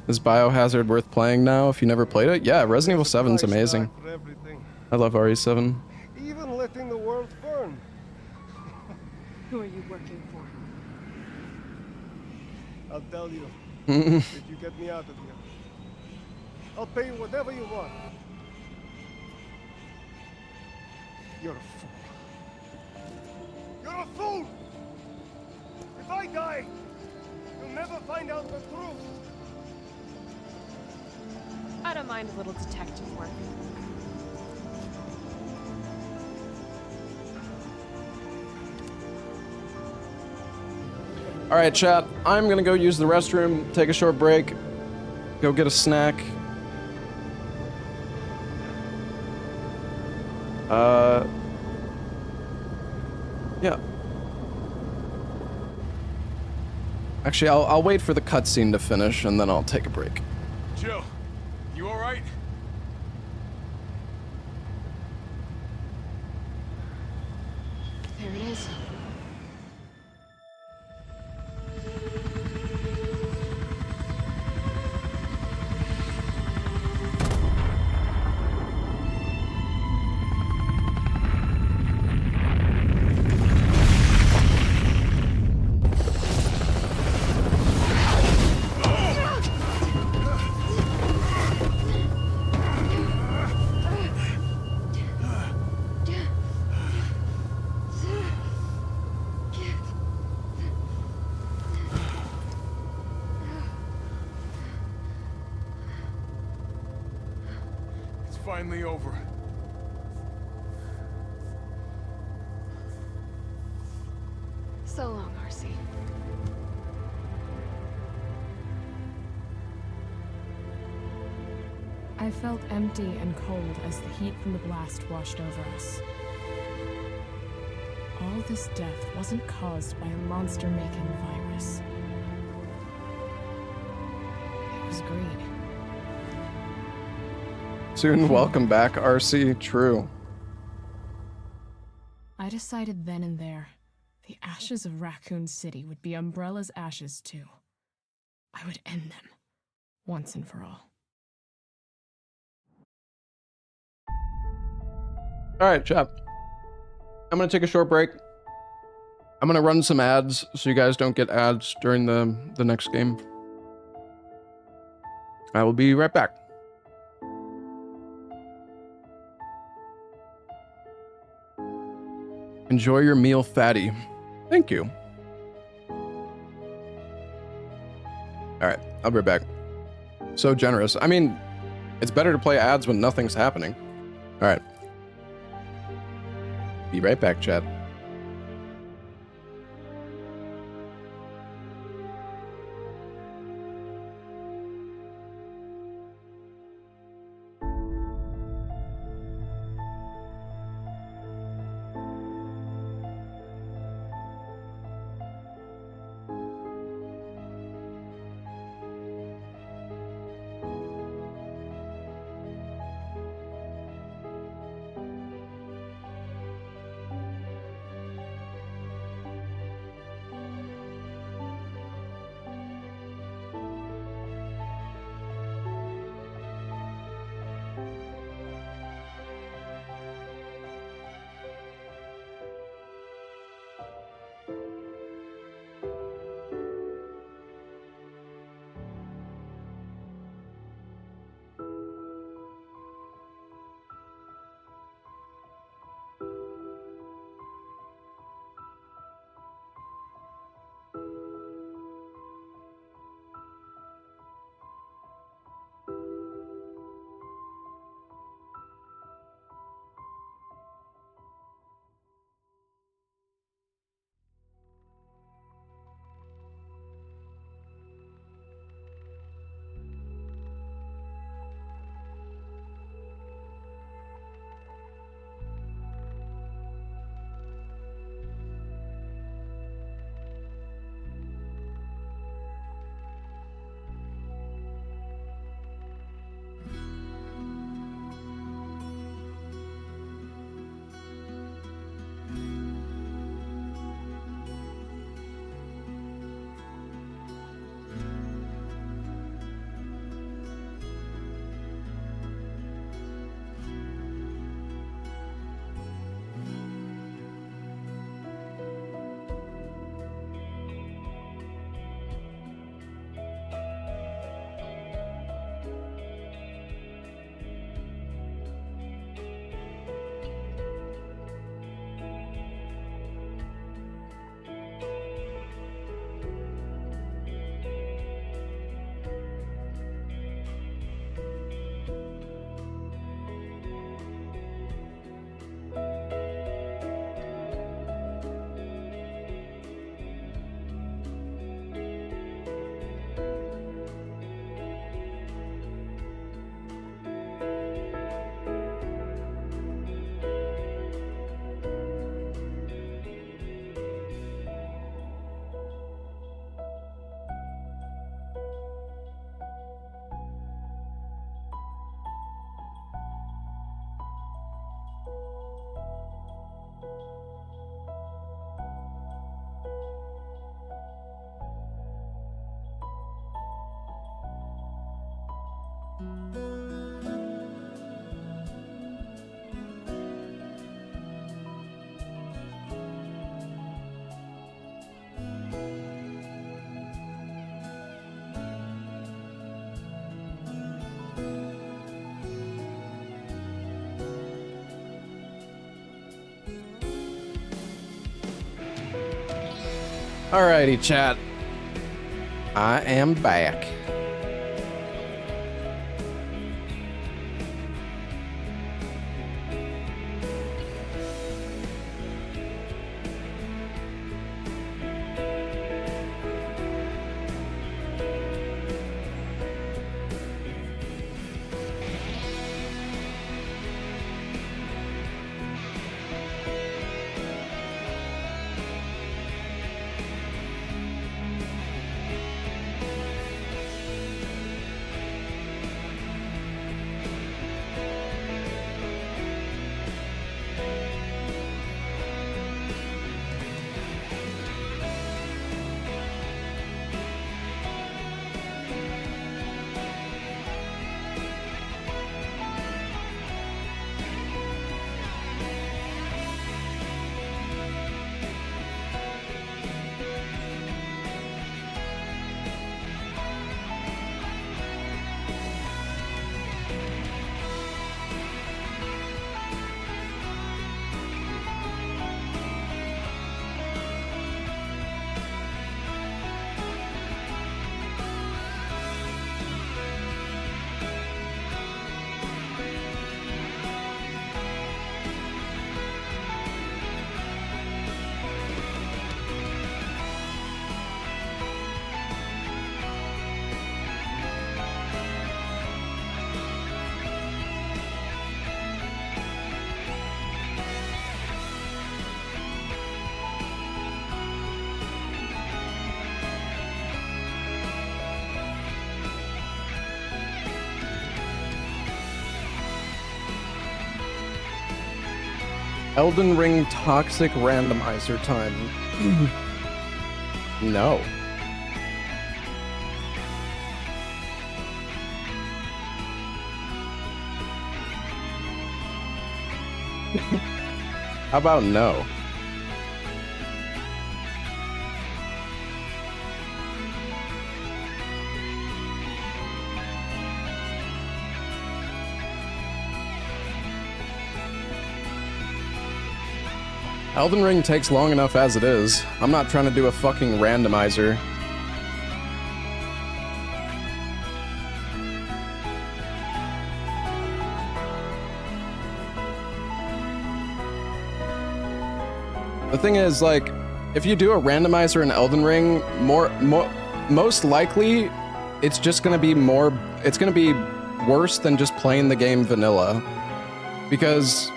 Is Biohazard worth playing now if you never played it? Yeah, Resident Evil 7's amazing. I love RE7. Even letting the world burn. Who are you working for? I'll tell you. If you get me out of here. I'll pay you whatever you want. You're a fool. You're a fool! If I die, you'll never find out the truth. I don't mind a little detective work. Alright, chat. I'm gonna go use the restroom, take a short break, go get a snack. Yeah. Actually, I'll wait for the cutscene to finish and then I'll take a break. Joe, you alright? There it is. finally over. So long, RC. I felt empty and cold as the heat from the blast washed over us. All this death wasn't caused by a monster-making virus. It was greed. Soon, welcome back, RC. True. I decided then and there, the ashes of Raccoon City would be Umbrella's ashes too. I would end them, once and for all. Alright, chat. I'm gonna take a short break. I'm gonna run some ads so you guys don't get ads during the next game. I will be right back. Enjoy your meal, fatty. Thank you. Alright, I'll be right back. So generous. I mean, it's better to play ads when nothing's happening. Alright. Be right back, chat. Alrighty, chat. I am back. Elden Ring toxic randomizer time. No. How about no? Elden Ring takes long enough as it is. I'm not trying to do a fucking randomizer. The thing is, like, if you do a randomizer in Elden Ring, most likely, it's just gonna be it's gonna be worse than just playing the game vanilla. Because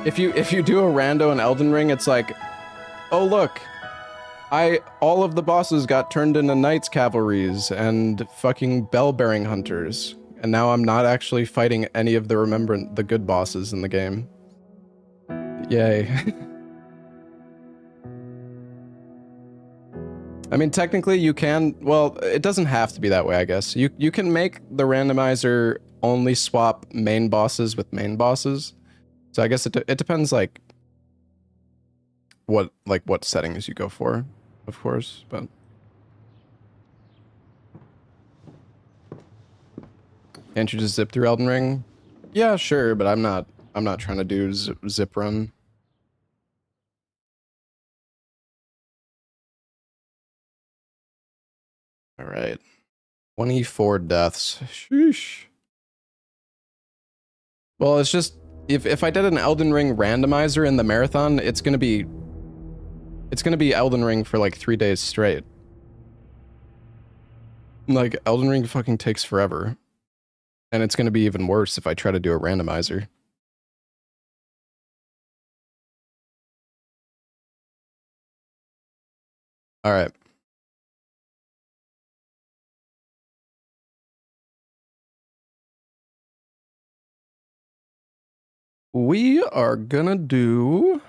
if you do a rando in Elden Ring, it's like, oh look, all of the bosses got turned into Knights Cavalries and fucking bell-bearing hunters, and now I'm not actually fighting any of the good bosses in the game. Yay. I mean, technically you can, well, it doesn't have to be that way, I guess. You can make the randomizer only swap main bosses with main bosses. So I guess it depends, like what settings you go for, of course, but can't you just zip through Elden Ring? Yeah, sure, but I'm not trying to do zip run. All right. 24 deaths. Sheesh. Well, it's just if I did an Elden Ring randomizer in the marathon, it's gonna be Elden Ring for like 3 days straight. Like, Elden Ring fucking takes forever. And it's gonna be even worse if I try to do a randomizer. Alright. We are gonna do...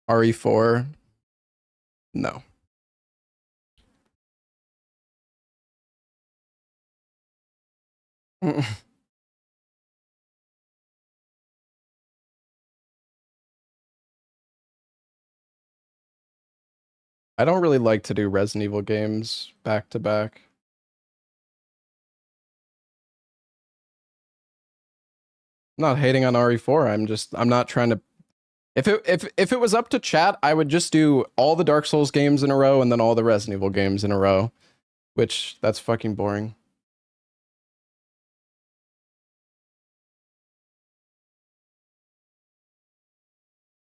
RE4? No. I don't really like to do Resident Evil games back to back. I'm not hating on RE4, I'm not trying to... If it was up to chat, I would just do all the Dark Souls games in a row and then all the Resident Evil games in a row. Which, that's fucking boring.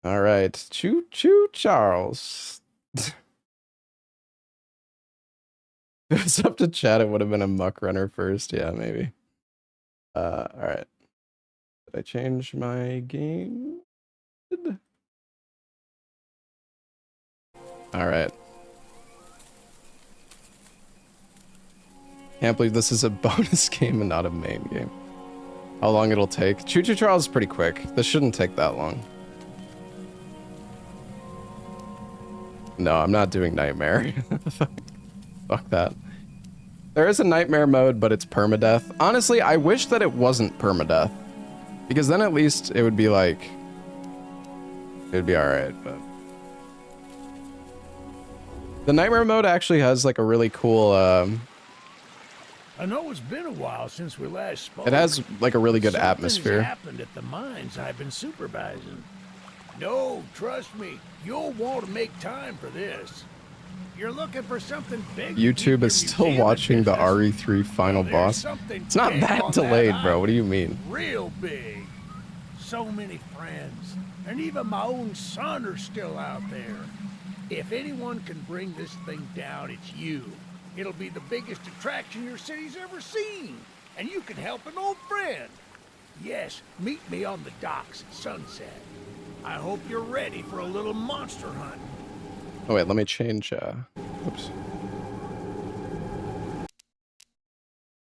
Alright, Choo Choo Charles. If it was up to chat, it would have been a muck runner first. Yeah, maybe. Alright. Did I change my game? Alright. Can't believe this is a bonus game and not a main game. How long it'll take? Choo Choo Charles is pretty quick. This shouldn't take that long. No, I'm not doing Nightmare. Fuck that. There is a Nightmare mode, but it's permadeath. Honestly, I wish that it wasn't permadeath. Because then at least it would be like... It would be alright, but... The Nightmare mode actually has like a really cool... I know it's been a while since we last spoke. It has like a really good Something's atmosphere. happened at the mines I've been supervising. No, trust me, you'll want to make time for this. You're looking for something big. YouTube is still watching the RE3 final boss. It's not that delayed, bro. What do you mean? Real big. So many friends. And even my own son are still out there. If anyone can bring this thing down, it's you. It'll be the biggest attraction your city's ever seen. And you can help an old friend. Yes, meet me on the docks at sunset. I hope you're ready for a little monster hunt. Oh wait, let me change, oops.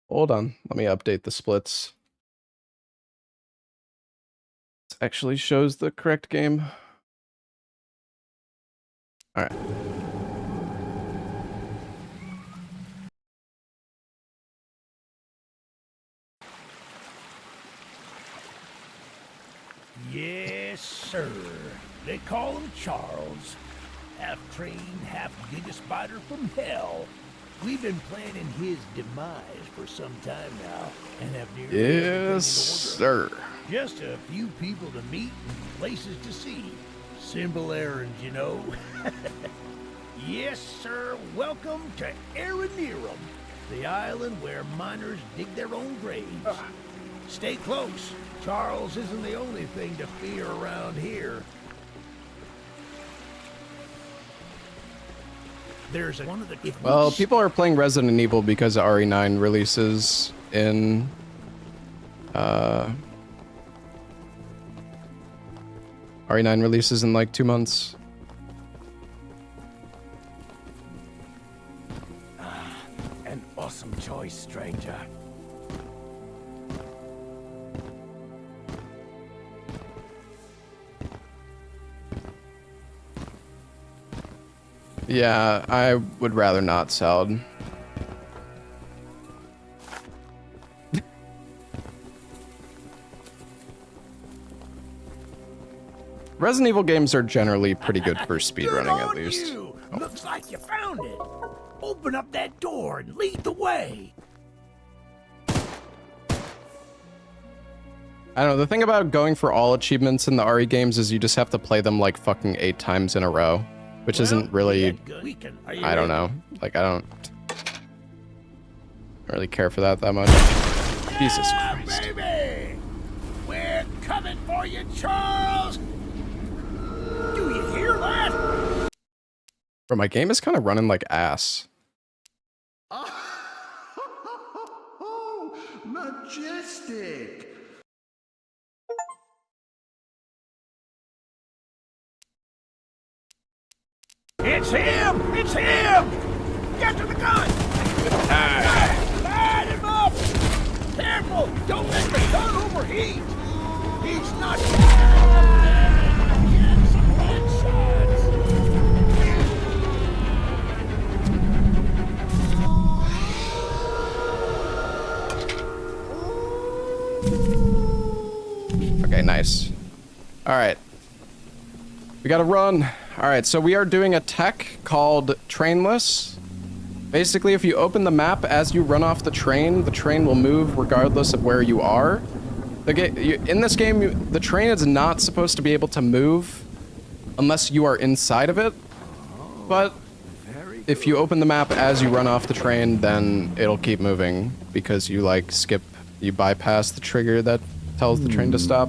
Hold on, let me update the splits. This actually shows the correct game. Alright. Yes, sir. They call him Charles. Half trained, half giga spider from hell. We've been planning his demise for some time now, and have nearly everything Yes, in order. sir. Just a few people to meet and places to see. Simple errands, you know. Yes, sir. Welcome to Aranerum, the island where miners dig their own graves. Stay close. Charles isn't the only thing to fear around here. There's one of the... Well, people are playing Resident Evil because RE9 releases in RE9 releases in like 2 months. An awesome choice, stranger. Yeah, I would rather not salad. Resident Evil games are generally pretty good for speedrunning, at least. Oh. Looks like you found it. Open up that door and lead the way. I don't know, the thing about going for all achievements in the RE games is you just have to play them like fucking 8 times in a row. Which isn't really, I don't know, like I don't really care for that much. Jesus Christ. Baby! We're coming for you, Charles! Do you hear that? Bro, my game is kind of running like ass. Oh, majestic! It's him! It's him! Get to the gun! Light him up! Careful! Don't let the gun overheat! He's not... Get some headshots! Okay, nice. Alright. We gotta run. Alright, so we are doing a tech called Trainless. Basically, if you open the map as you run off the train will move regardless of where you are. In this game, the train is not supposed to be able to move unless you are inside of it. But if you open the map as you run off the train, then it'll keep moving because you you bypass the trigger that tells the train to stop.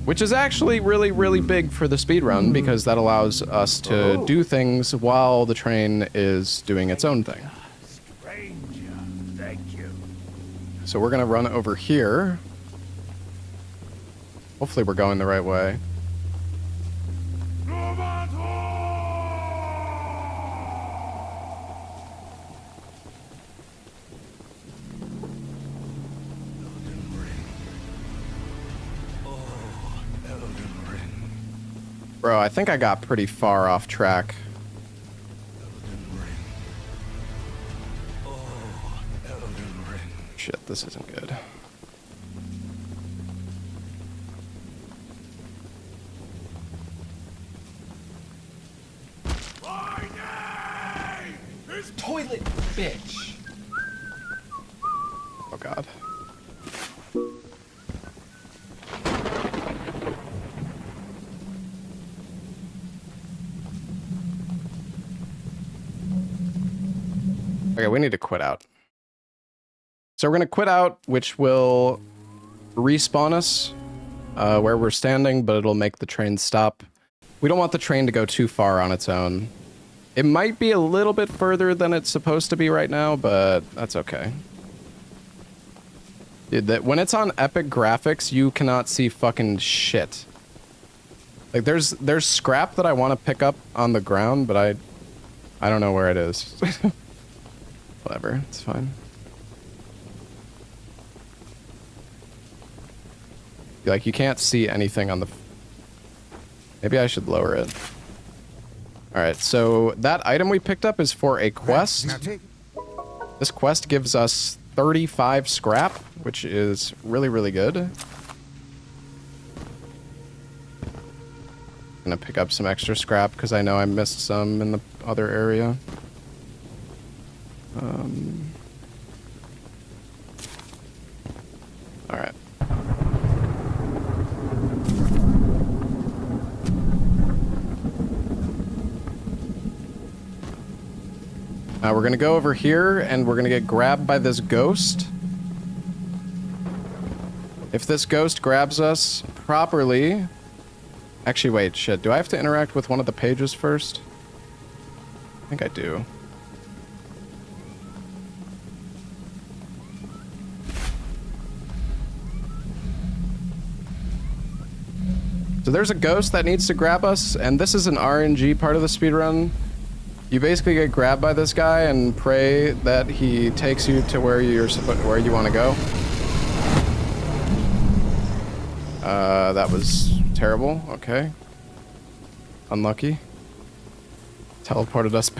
Which is actually really, really big for the speedrun because that allows us to do things while the train is doing its own thing. Stranger, thank you. So we're gonna run over here. Hopefully we're going the right way. Bro, I think I got pretty far off track. Shit, this isn't good. Toilet bitch. Oh god. Okay, we need to quit out. So we're gonna quit out, which will respawn us where we're standing, but it'll make the train stop. We don't want the train to go too far on its own. It might be a little bit further than it's supposed to be right now, but that's okay. Dude, that when it's on epic graphics, you cannot see fucking shit. Like there's scrap that I want to pick up on the ground, but I don't know where it is. Whatever, it's fine. Like you can't see anything on the. Maybe I should lower it. All right, so that item we picked up is for a quest. This quest gives us 35 scrap, which is really, really good. Gonna pick up some extra scrap because I know I missed some in the other area. All right. Now we're gonna go over here and we're gonna get grabbed by this ghost. If this ghost grabs us properly... Actually, wait, shit. Do I have to interact with one of the pages first? I think I do. So there's a ghost that needs to grab us, and this is an RNG part of the speedrun. You basically get grabbed by this guy and pray that he takes you to where you want to go. That was terrible. Okay. Unlucky. Teleported us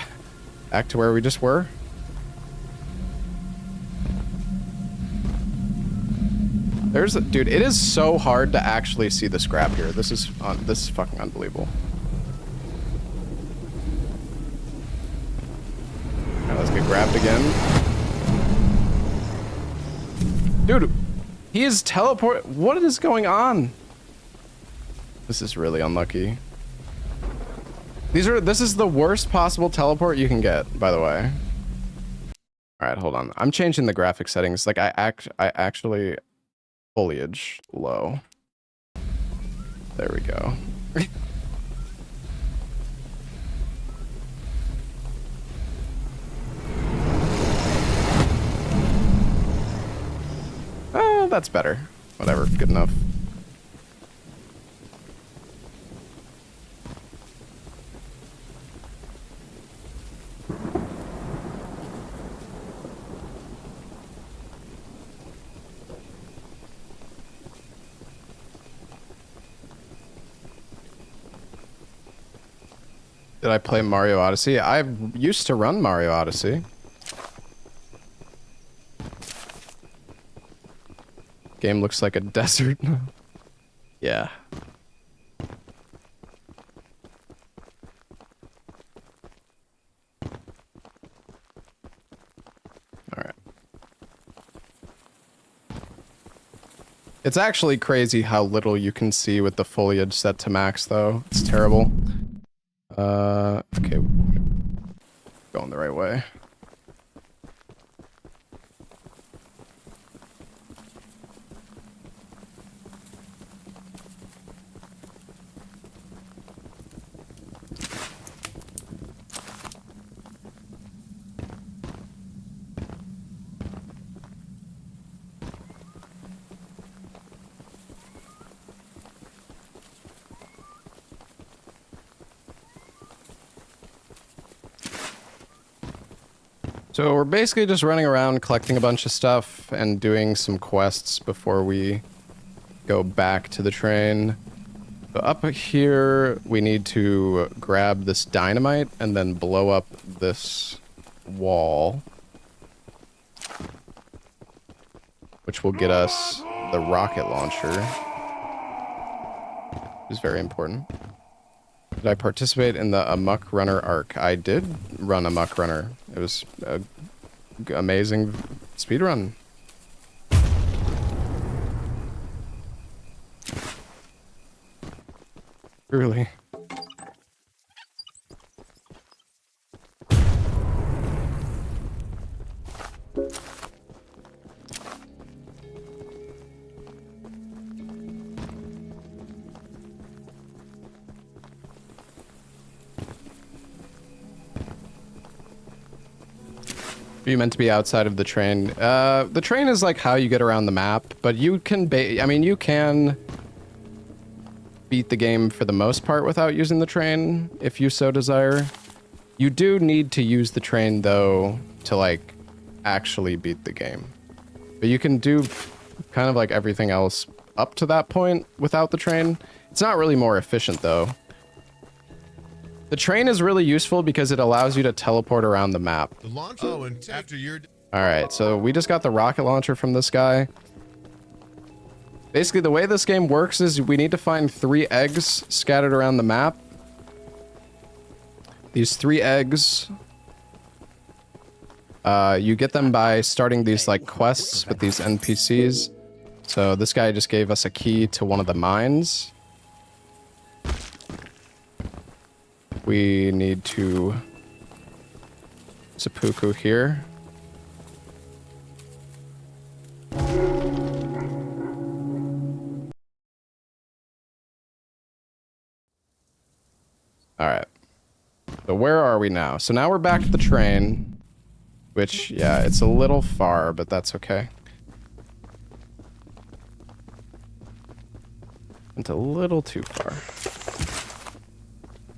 back to where we just were. Dude, it is so hard to actually see the scrap here. This is fucking unbelievable. Alright, let's get grabbed again. Dude, he is teleport. What is going on? This is really unlucky. This is the worst possible teleport you can get, by the way. All right, hold on. I'm changing the graphic settings. Like I actually foliage low. There we go. That's better. Whatever, good enough. Did I play Mario Odyssey? I used to run Mario Odyssey. Game looks like a desert. Yeah. Alright. It's actually crazy how little you can see with the foliage set to max, though. It's terrible. Okay. Going the right way. So we're basically just running around collecting a bunch of stuff and doing some quests before we go back to the train. So up here, we need to grab this dynamite and then blow up this wall, which will get us the rocket launcher, which is very important. Did I participate in the Amok Runner arc? I did run Amok Runner. It was an amazing speedrun. Truly. Are you meant to be outside of the train? The train is like how you get around the map, but you can I mean, you can beat the game for the most part without using the train, if you so desire. You do need to use the train, though, to, like, actually beat the game. But you can do kind of like everything else up to that point without the train. It's not really more efficient, though. The train is really useful because it allows you to teleport around the map. The launcher. Oh, and after you're... Alright, so we just got the rocket launcher from this guy. Basically, the way this game works is we need to find 3 eggs scattered around the map. These 3 eggs, you get them by starting these, like, quests with these NPCs. So this guy just gave us a key to one of the mines. We need to seppuku here. All right. So where are we now? So now we're back at the train, which, yeah, it's a little far, but that's okay. It's a little too far.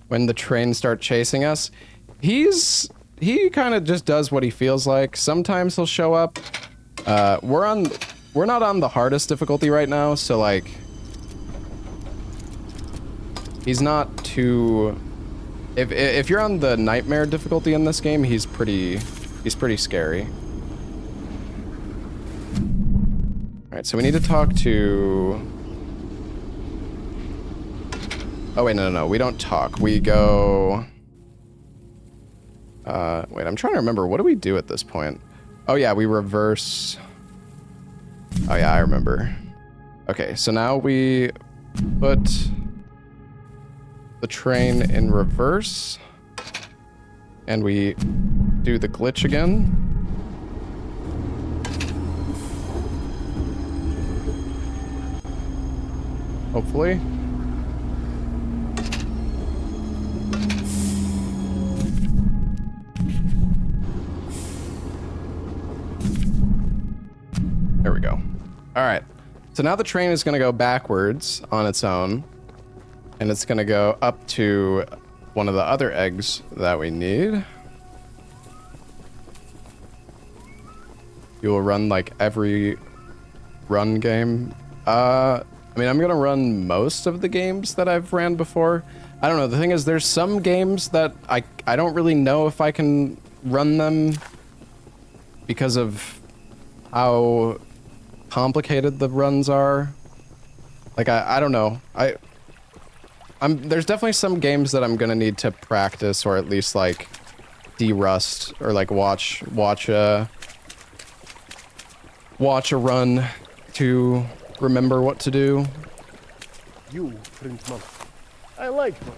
When the trains start chasing us, he kind of just does what he feels like. Sometimes he'll show up. We're not on the hardest difficulty right now, so like he's not too. If you're on the nightmare difficulty in this game, he's pretty scary. All right, so we need to talk to. Oh wait, no, we don't talk. We go. Wait, I'm trying to remember. What do we do at this point? Oh yeah, we reverse. Oh yeah, I remember. Okay, so now we put the train in reverse, and we do the glitch again. Hopefully. There we go. All right. So now the train is going to go backwards on its own. And it's going to go up to one of the other eggs that we need. You will run like every run game. I mean, I'm going to run most of the games that I've ran before. I don't know. The thing is, there's some games that I don't really know if I can run them because of how complicated the runs are. Like, I don't know. There's definitely some games that I'm gonna need to practice, or at least like de-rust, or like watch a run to remember what to do. You print money. I like money.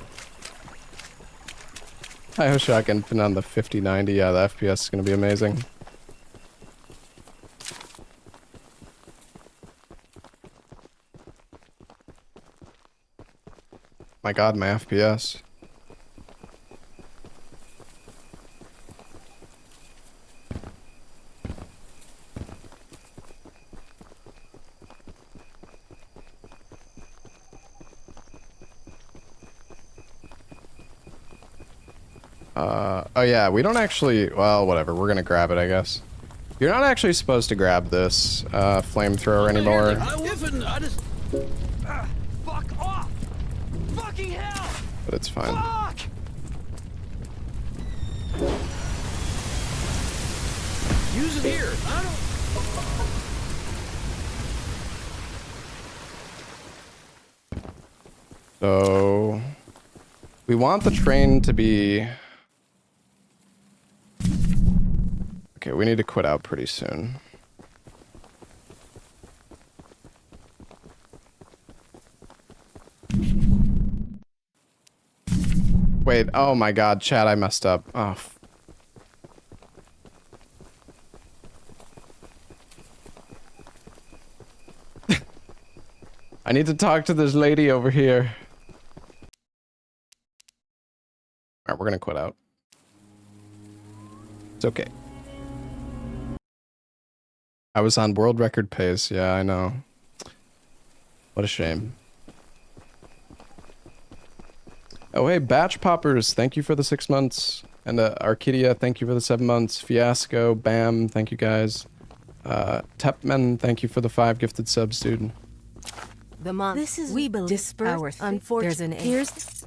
I have shotgun pin on the 5090. Yeah, the FPS is gonna be amazing. My god, my FPS. Oh yeah, we don't actually, well, whatever, we're gonna grab it, I guess. You're not actually supposed to grab this, flamethrower anymore. Fuck off! Fucking hell! But it's fine. Fuck! Use it here. I don't. So we want the train to be. Okay, we need to quit out pretty soon. Wait, oh my god, chat, I messed up. Oh. I need to talk to this lady over here. Alright, we're gonna quit out. It's okay. I was on world record pace. Yeah, I know. What a shame. Oh, hey, Batch Poppers, thank you for the 6 months. And Arcadia, thank you for the 7 months. Fiasco, Bam, thank you guys. Tepman, thank you for the 5 gifted subs, dude. The month this is we believe dispersed. Unfortunately, here's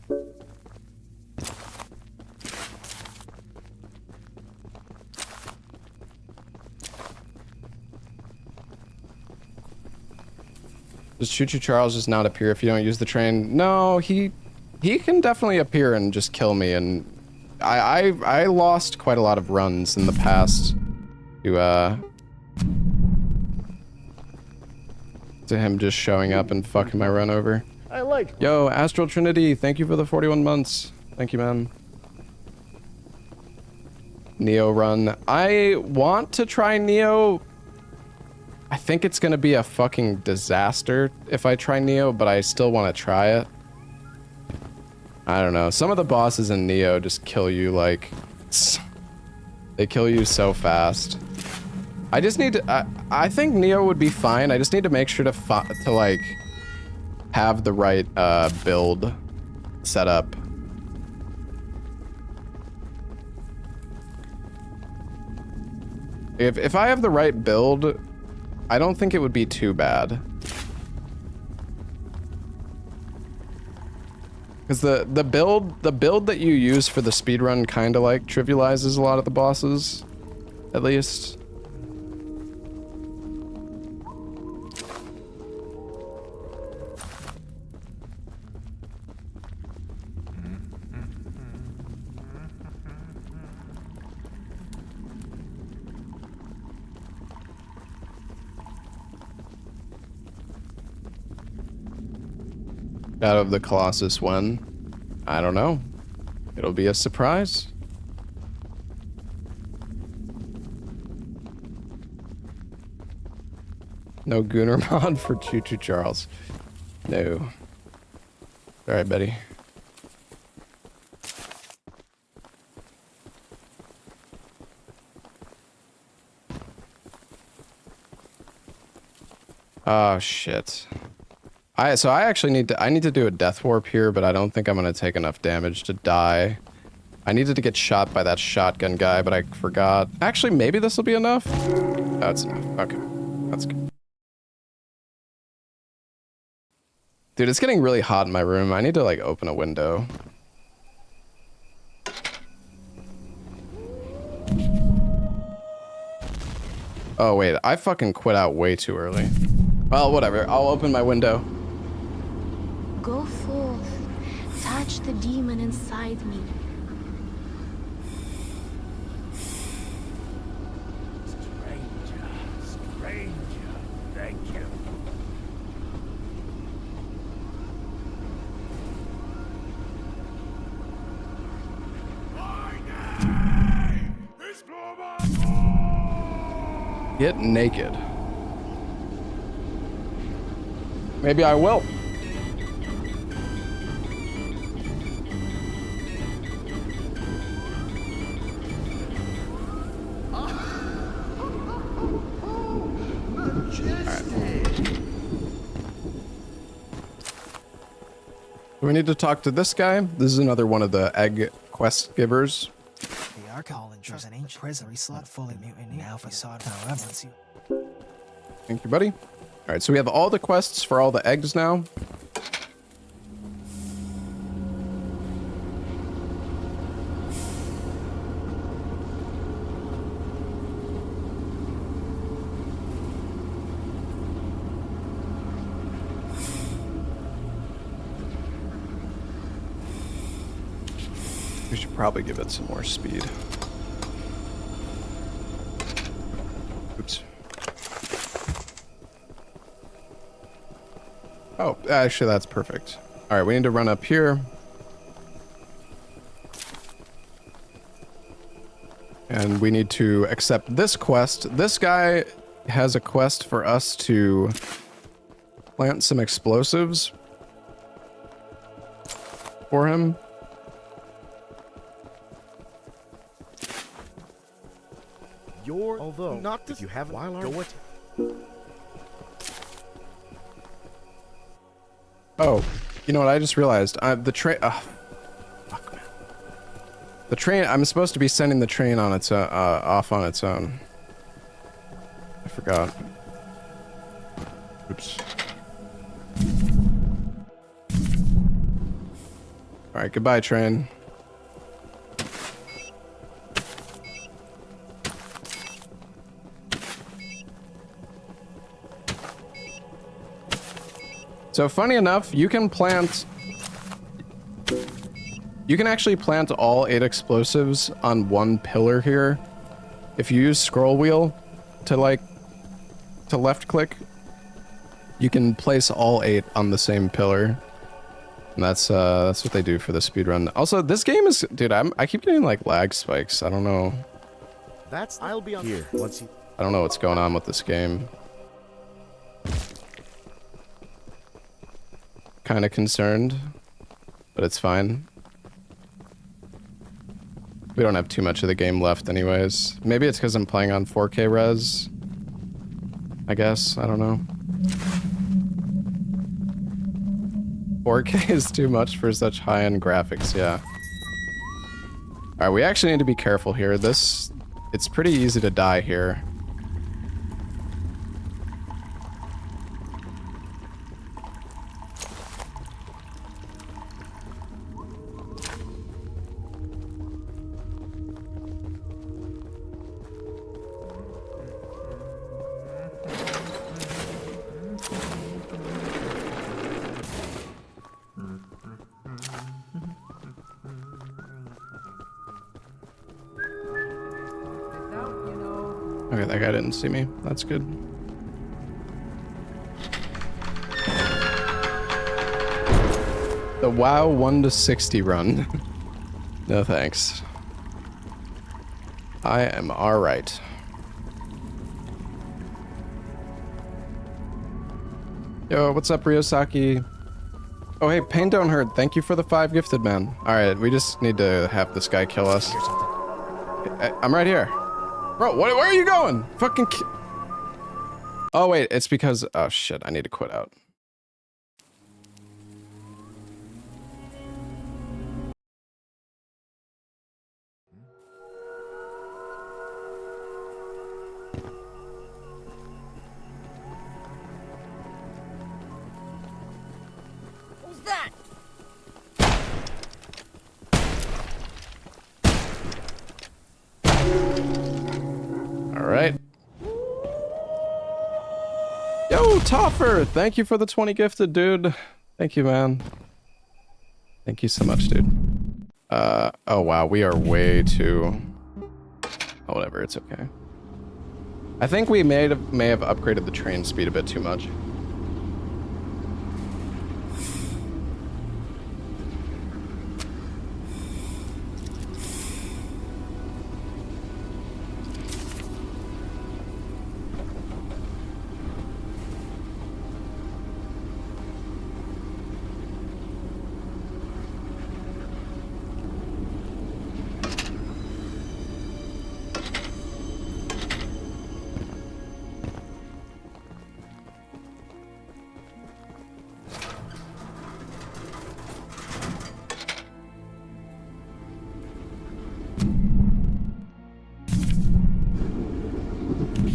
Does Choo Choo Charles just not appear if you don't use the train? No, he can definitely appear and just kill me, and I lost quite a lot of runs in the past to him just showing up and fucking my run over. I like. Yo, Astral Trinity, thank you for the 41 months. Thank you, man. Neo run. I want to try Neo. I think it's gonna be a fucking disaster if I try Neo, but I still want to try it. I don't know. Some of the bosses in Neo just kill you like... They kill you so fast. I just need to... I think Neo would be fine. I just need to make sure to like... have the right build set up. If I have the right build, I don't think it would be too bad. Because the build that you use for the speedrun kind of like trivializes a lot of the bosses, at least. Out of the Colossus when? I don't know. It'll be a surprise. No Gooner mod for Choo Choo Charles. No. Alright, Betty. Oh shit. So I actually need to do a death warp here, but I don't think I'm gonna take enough damage to die. I needed to get shot by that shotgun guy, but I forgot. Actually, maybe this will be enough. Oh, it's enough. Okay, that's good. Dude, it's getting really hot in my room. I need to like open a window. Oh wait, I fucking quit out way too early. Well, whatever. I'll open my window. Go forth. Touch the demon inside me. Stranger, thank you. Get naked. Maybe I will. We need to talk to this guy. This is another one of the egg quest givers. The alcohol intrudes an ancient prison slot fully mutant alpha sod, however. Thank you, buddy. Alright, so we have all the quests for all the eggs now. We should probably give it some more speed. Oops. Oh, actually, that's perfect. All right, we need to run up here. And we need to accept this quest. This guy has a quest for us to plant some explosives for him. Although not if you haven't while go it. Oh, you know what? I just realized. The train. Fuck, man. The train. I'm supposed to be sending the train on its off on its own. I forgot. Oops. All right. Goodbye, train. So funny enough, you can actually plant all 8 explosives on one pillar here. If you use scroll wheel to left click, you can place all 8 on the same pillar. And that's what they do for the speedrun. Also, this game is, dude, I keep getting like lag spikes. I don't know. I'll be on here once you. I don't know what's going on with this game. Kind of concerned, but it's fine. We don't have too much of the game left anyways. Maybe it's because I'm playing on 4K res. I guess, I don't know. 4K is too much for such high-end graphics, yeah. Alright, we actually need to be careful here. It's pretty easy to die here. Okay, that guy didn't see me. That's good. The WoW 1 to 60 run. No thanks. I am alright. Yo, what's up, Ryosaki? Oh, hey, pain don't hurt. Thank you for the 5 gifted, man. Alright, we just need to have this guy kill us. I'm right here. Bro, where are you going? Fucking oh, wait, it's because... Oh, shit, I need to quit out. Who's that? All right. Yo, Toffer, thank you for the 20 gifted, dude. Thank you, man. Thank you so much, dude. Oh wow, we are way too... Oh, whatever, it's okay. I think we may have upgraded the train speed a bit too much.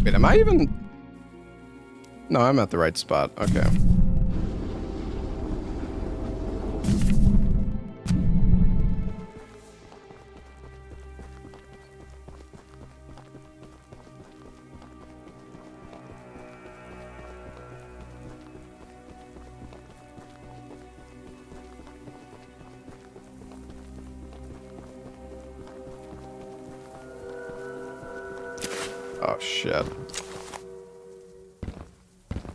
Wait, am I even... No, I'm at the right spot. Okay. Oh, shit.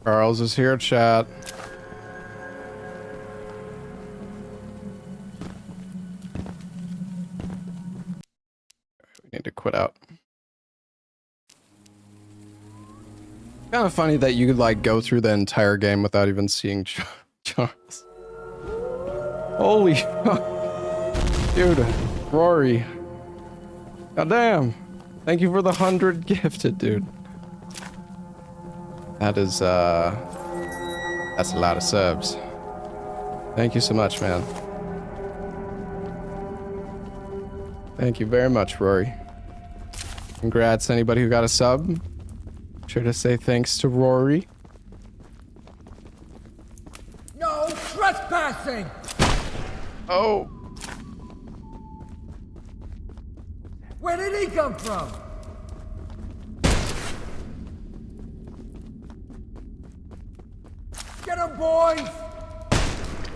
Charles is here, chat. We need to quit out. Kind of funny that you could, like, go through the entire game without even seeing Charles. Holy fuck. Dude, Rory. Goddamn. Thank you for the 100 gifted, dude. That is, that's a lot of subs. Thank you so much, man. Thank you very much, Rory. Congrats, anybody who got a sub. Sure to say thanks to Rory. No trespassing! Oh. Where did he come from? Get him, boys!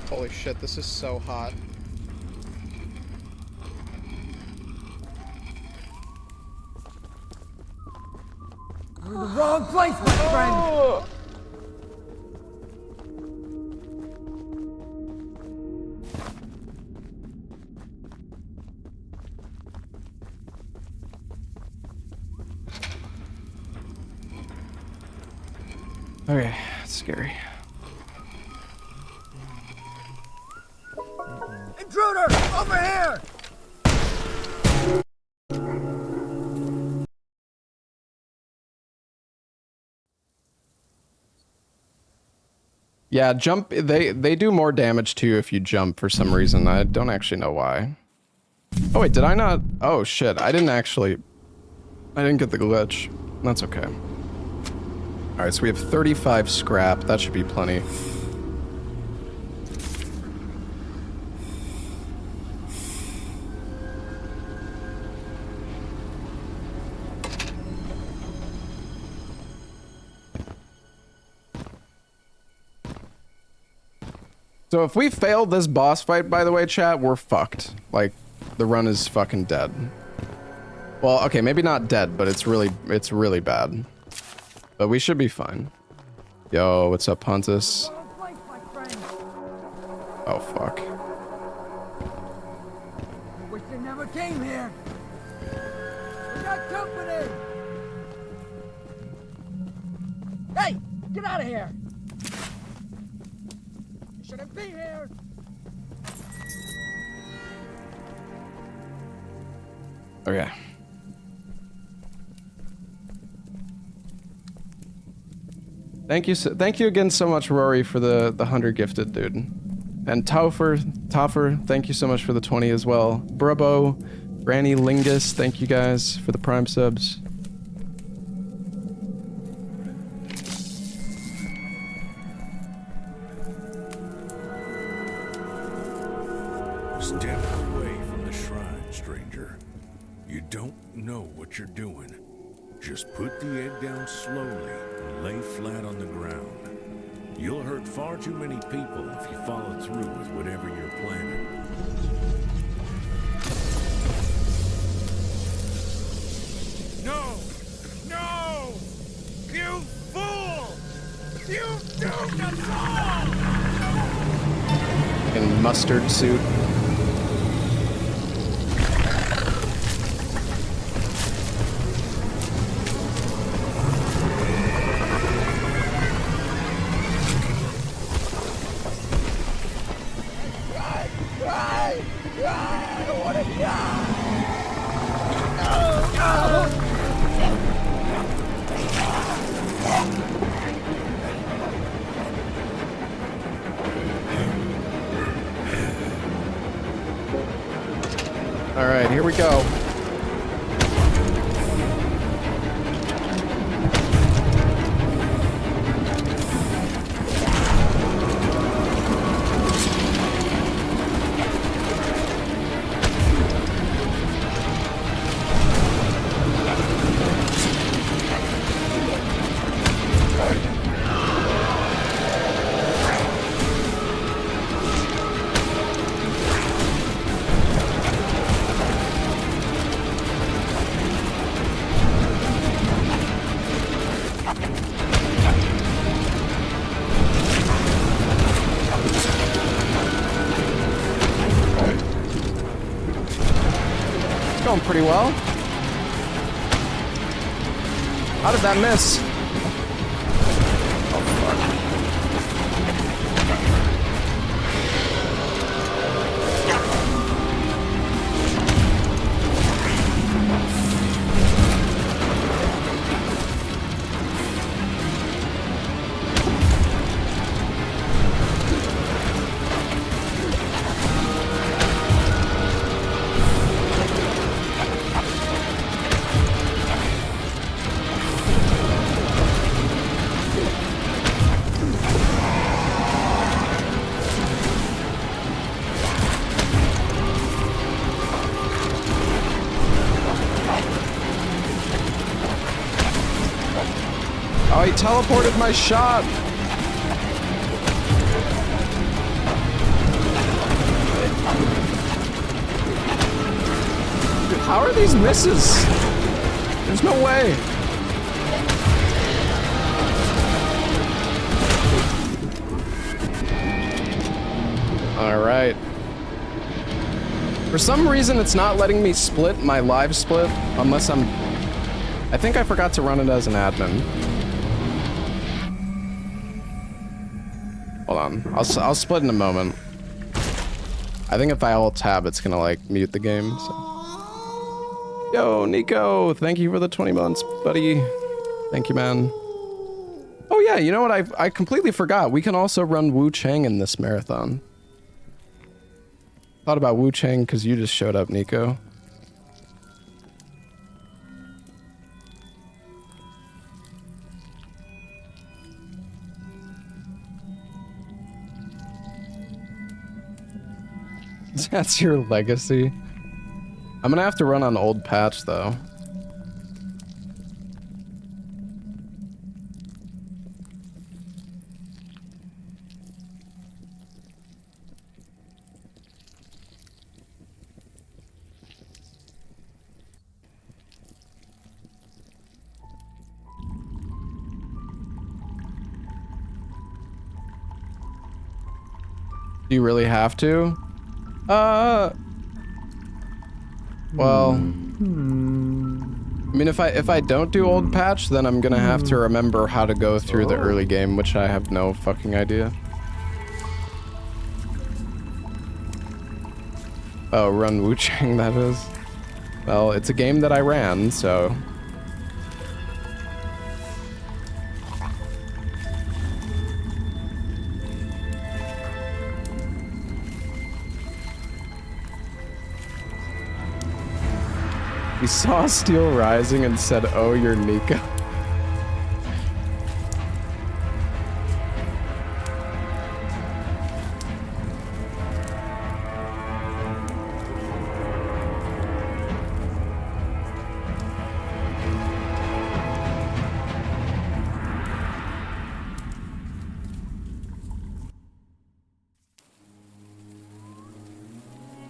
Holy shit, this is so hot. You're in the wrong place, my friend! Okay, that's scary. Intruder! Over here! Yeah, jump. They do more damage too if you jump for some reason. I don't actually know why. Oh wait, did I not? Oh shit, I didn't get the glitch. That's okay. All right, so we have 35 scrap. That should be plenty. So if we fail this boss fight, by the way, chat, we're fucked. Like, the run is fucking dead. Well, okay, maybe not dead, but it's really bad. But we should be fine. Yo, what's up, Pontus? Oh, fuck. I wish they never came here. We got company! Hey, get out of here! You shouldn't be here! Okay. Thank you again so much, Rory, for the 100 gifted, dude. And Toffer, thank you so much for the 20 as well. Brabo, Granny Lingus, thank you guys for the Prime subs. Step away from the shrine, stranger. You don't know what you're doing. Just put the egg down slowly and lay flat on the ground. You'll hurt far too many people if you follow through with whatever you're planning. No! No! You fool! You doomed us all! In mustard suit. I don't want to die! All right, here we go. Going pretty well. How did that miss? Oh, fuck. he teleported my shot. Dude, how are these misses? There's no way. All right. For some reason, it's not letting me split my live split unless I'm... I think I forgot to run it as an admin. Hold on. I'll split in a moment. I think if I alt tab, it's gonna like mute the game. So. Yo, Nico, thank you for the 20 months, buddy. Thank you, man. Oh yeah, you know what? I completely forgot. We can also run Wu Chang in this marathon. Thought about Wu Chang because you just showed up, Nico. That's your legacy. I'm gonna have to run on old patch though. Do you really have to? Well, I mean, if I don't do old patch, then I'm gonna have to remember how to go through the early game, which I have no fucking idea. Oh, run Wu Chang, that is. Well, it's a game that I ran, so. He saw Steel Rising and said, "Oh, you're Nico."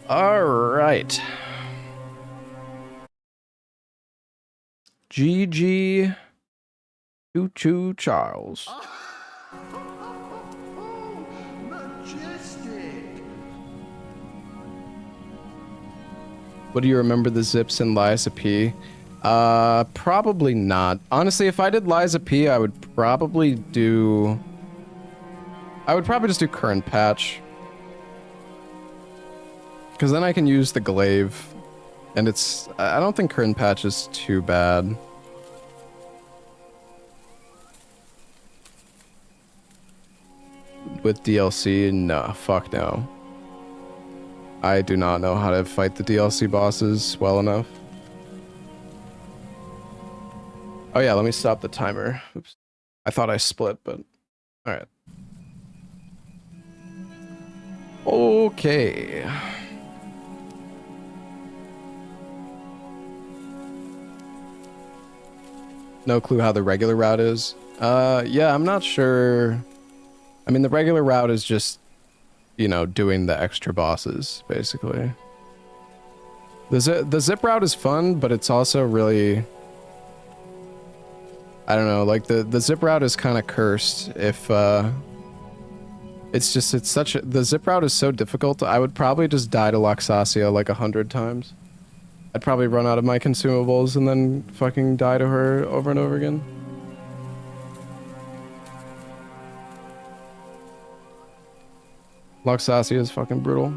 All right. GG Choo Charles. Majestic. What do you remember the zips in Liza P? Probably not. Honestly, if I did Liza P, I would probably just do current patch. Because then I can use the glaive. And I don't think current patch is too bad. With DLC, no, fuck no. I do not know how to fight the DLC bosses well enough. Oh yeah, let me stop the timer. Oops. I thought I split, but alright. Okay. No clue how the regular route is. Yeah, I'm not sure. I mean, the regular route is just, you know, doing the extra bosses, basically. The zip route is fun, but it's also really... I don't know, like, the zip route is kind of cursed if, the zip route is so difficult, I would probably just die to Luxasia like 100 times. I'd probably run out of my consumables and then fucking die to her over and over again. Luxasia is fucking brutal.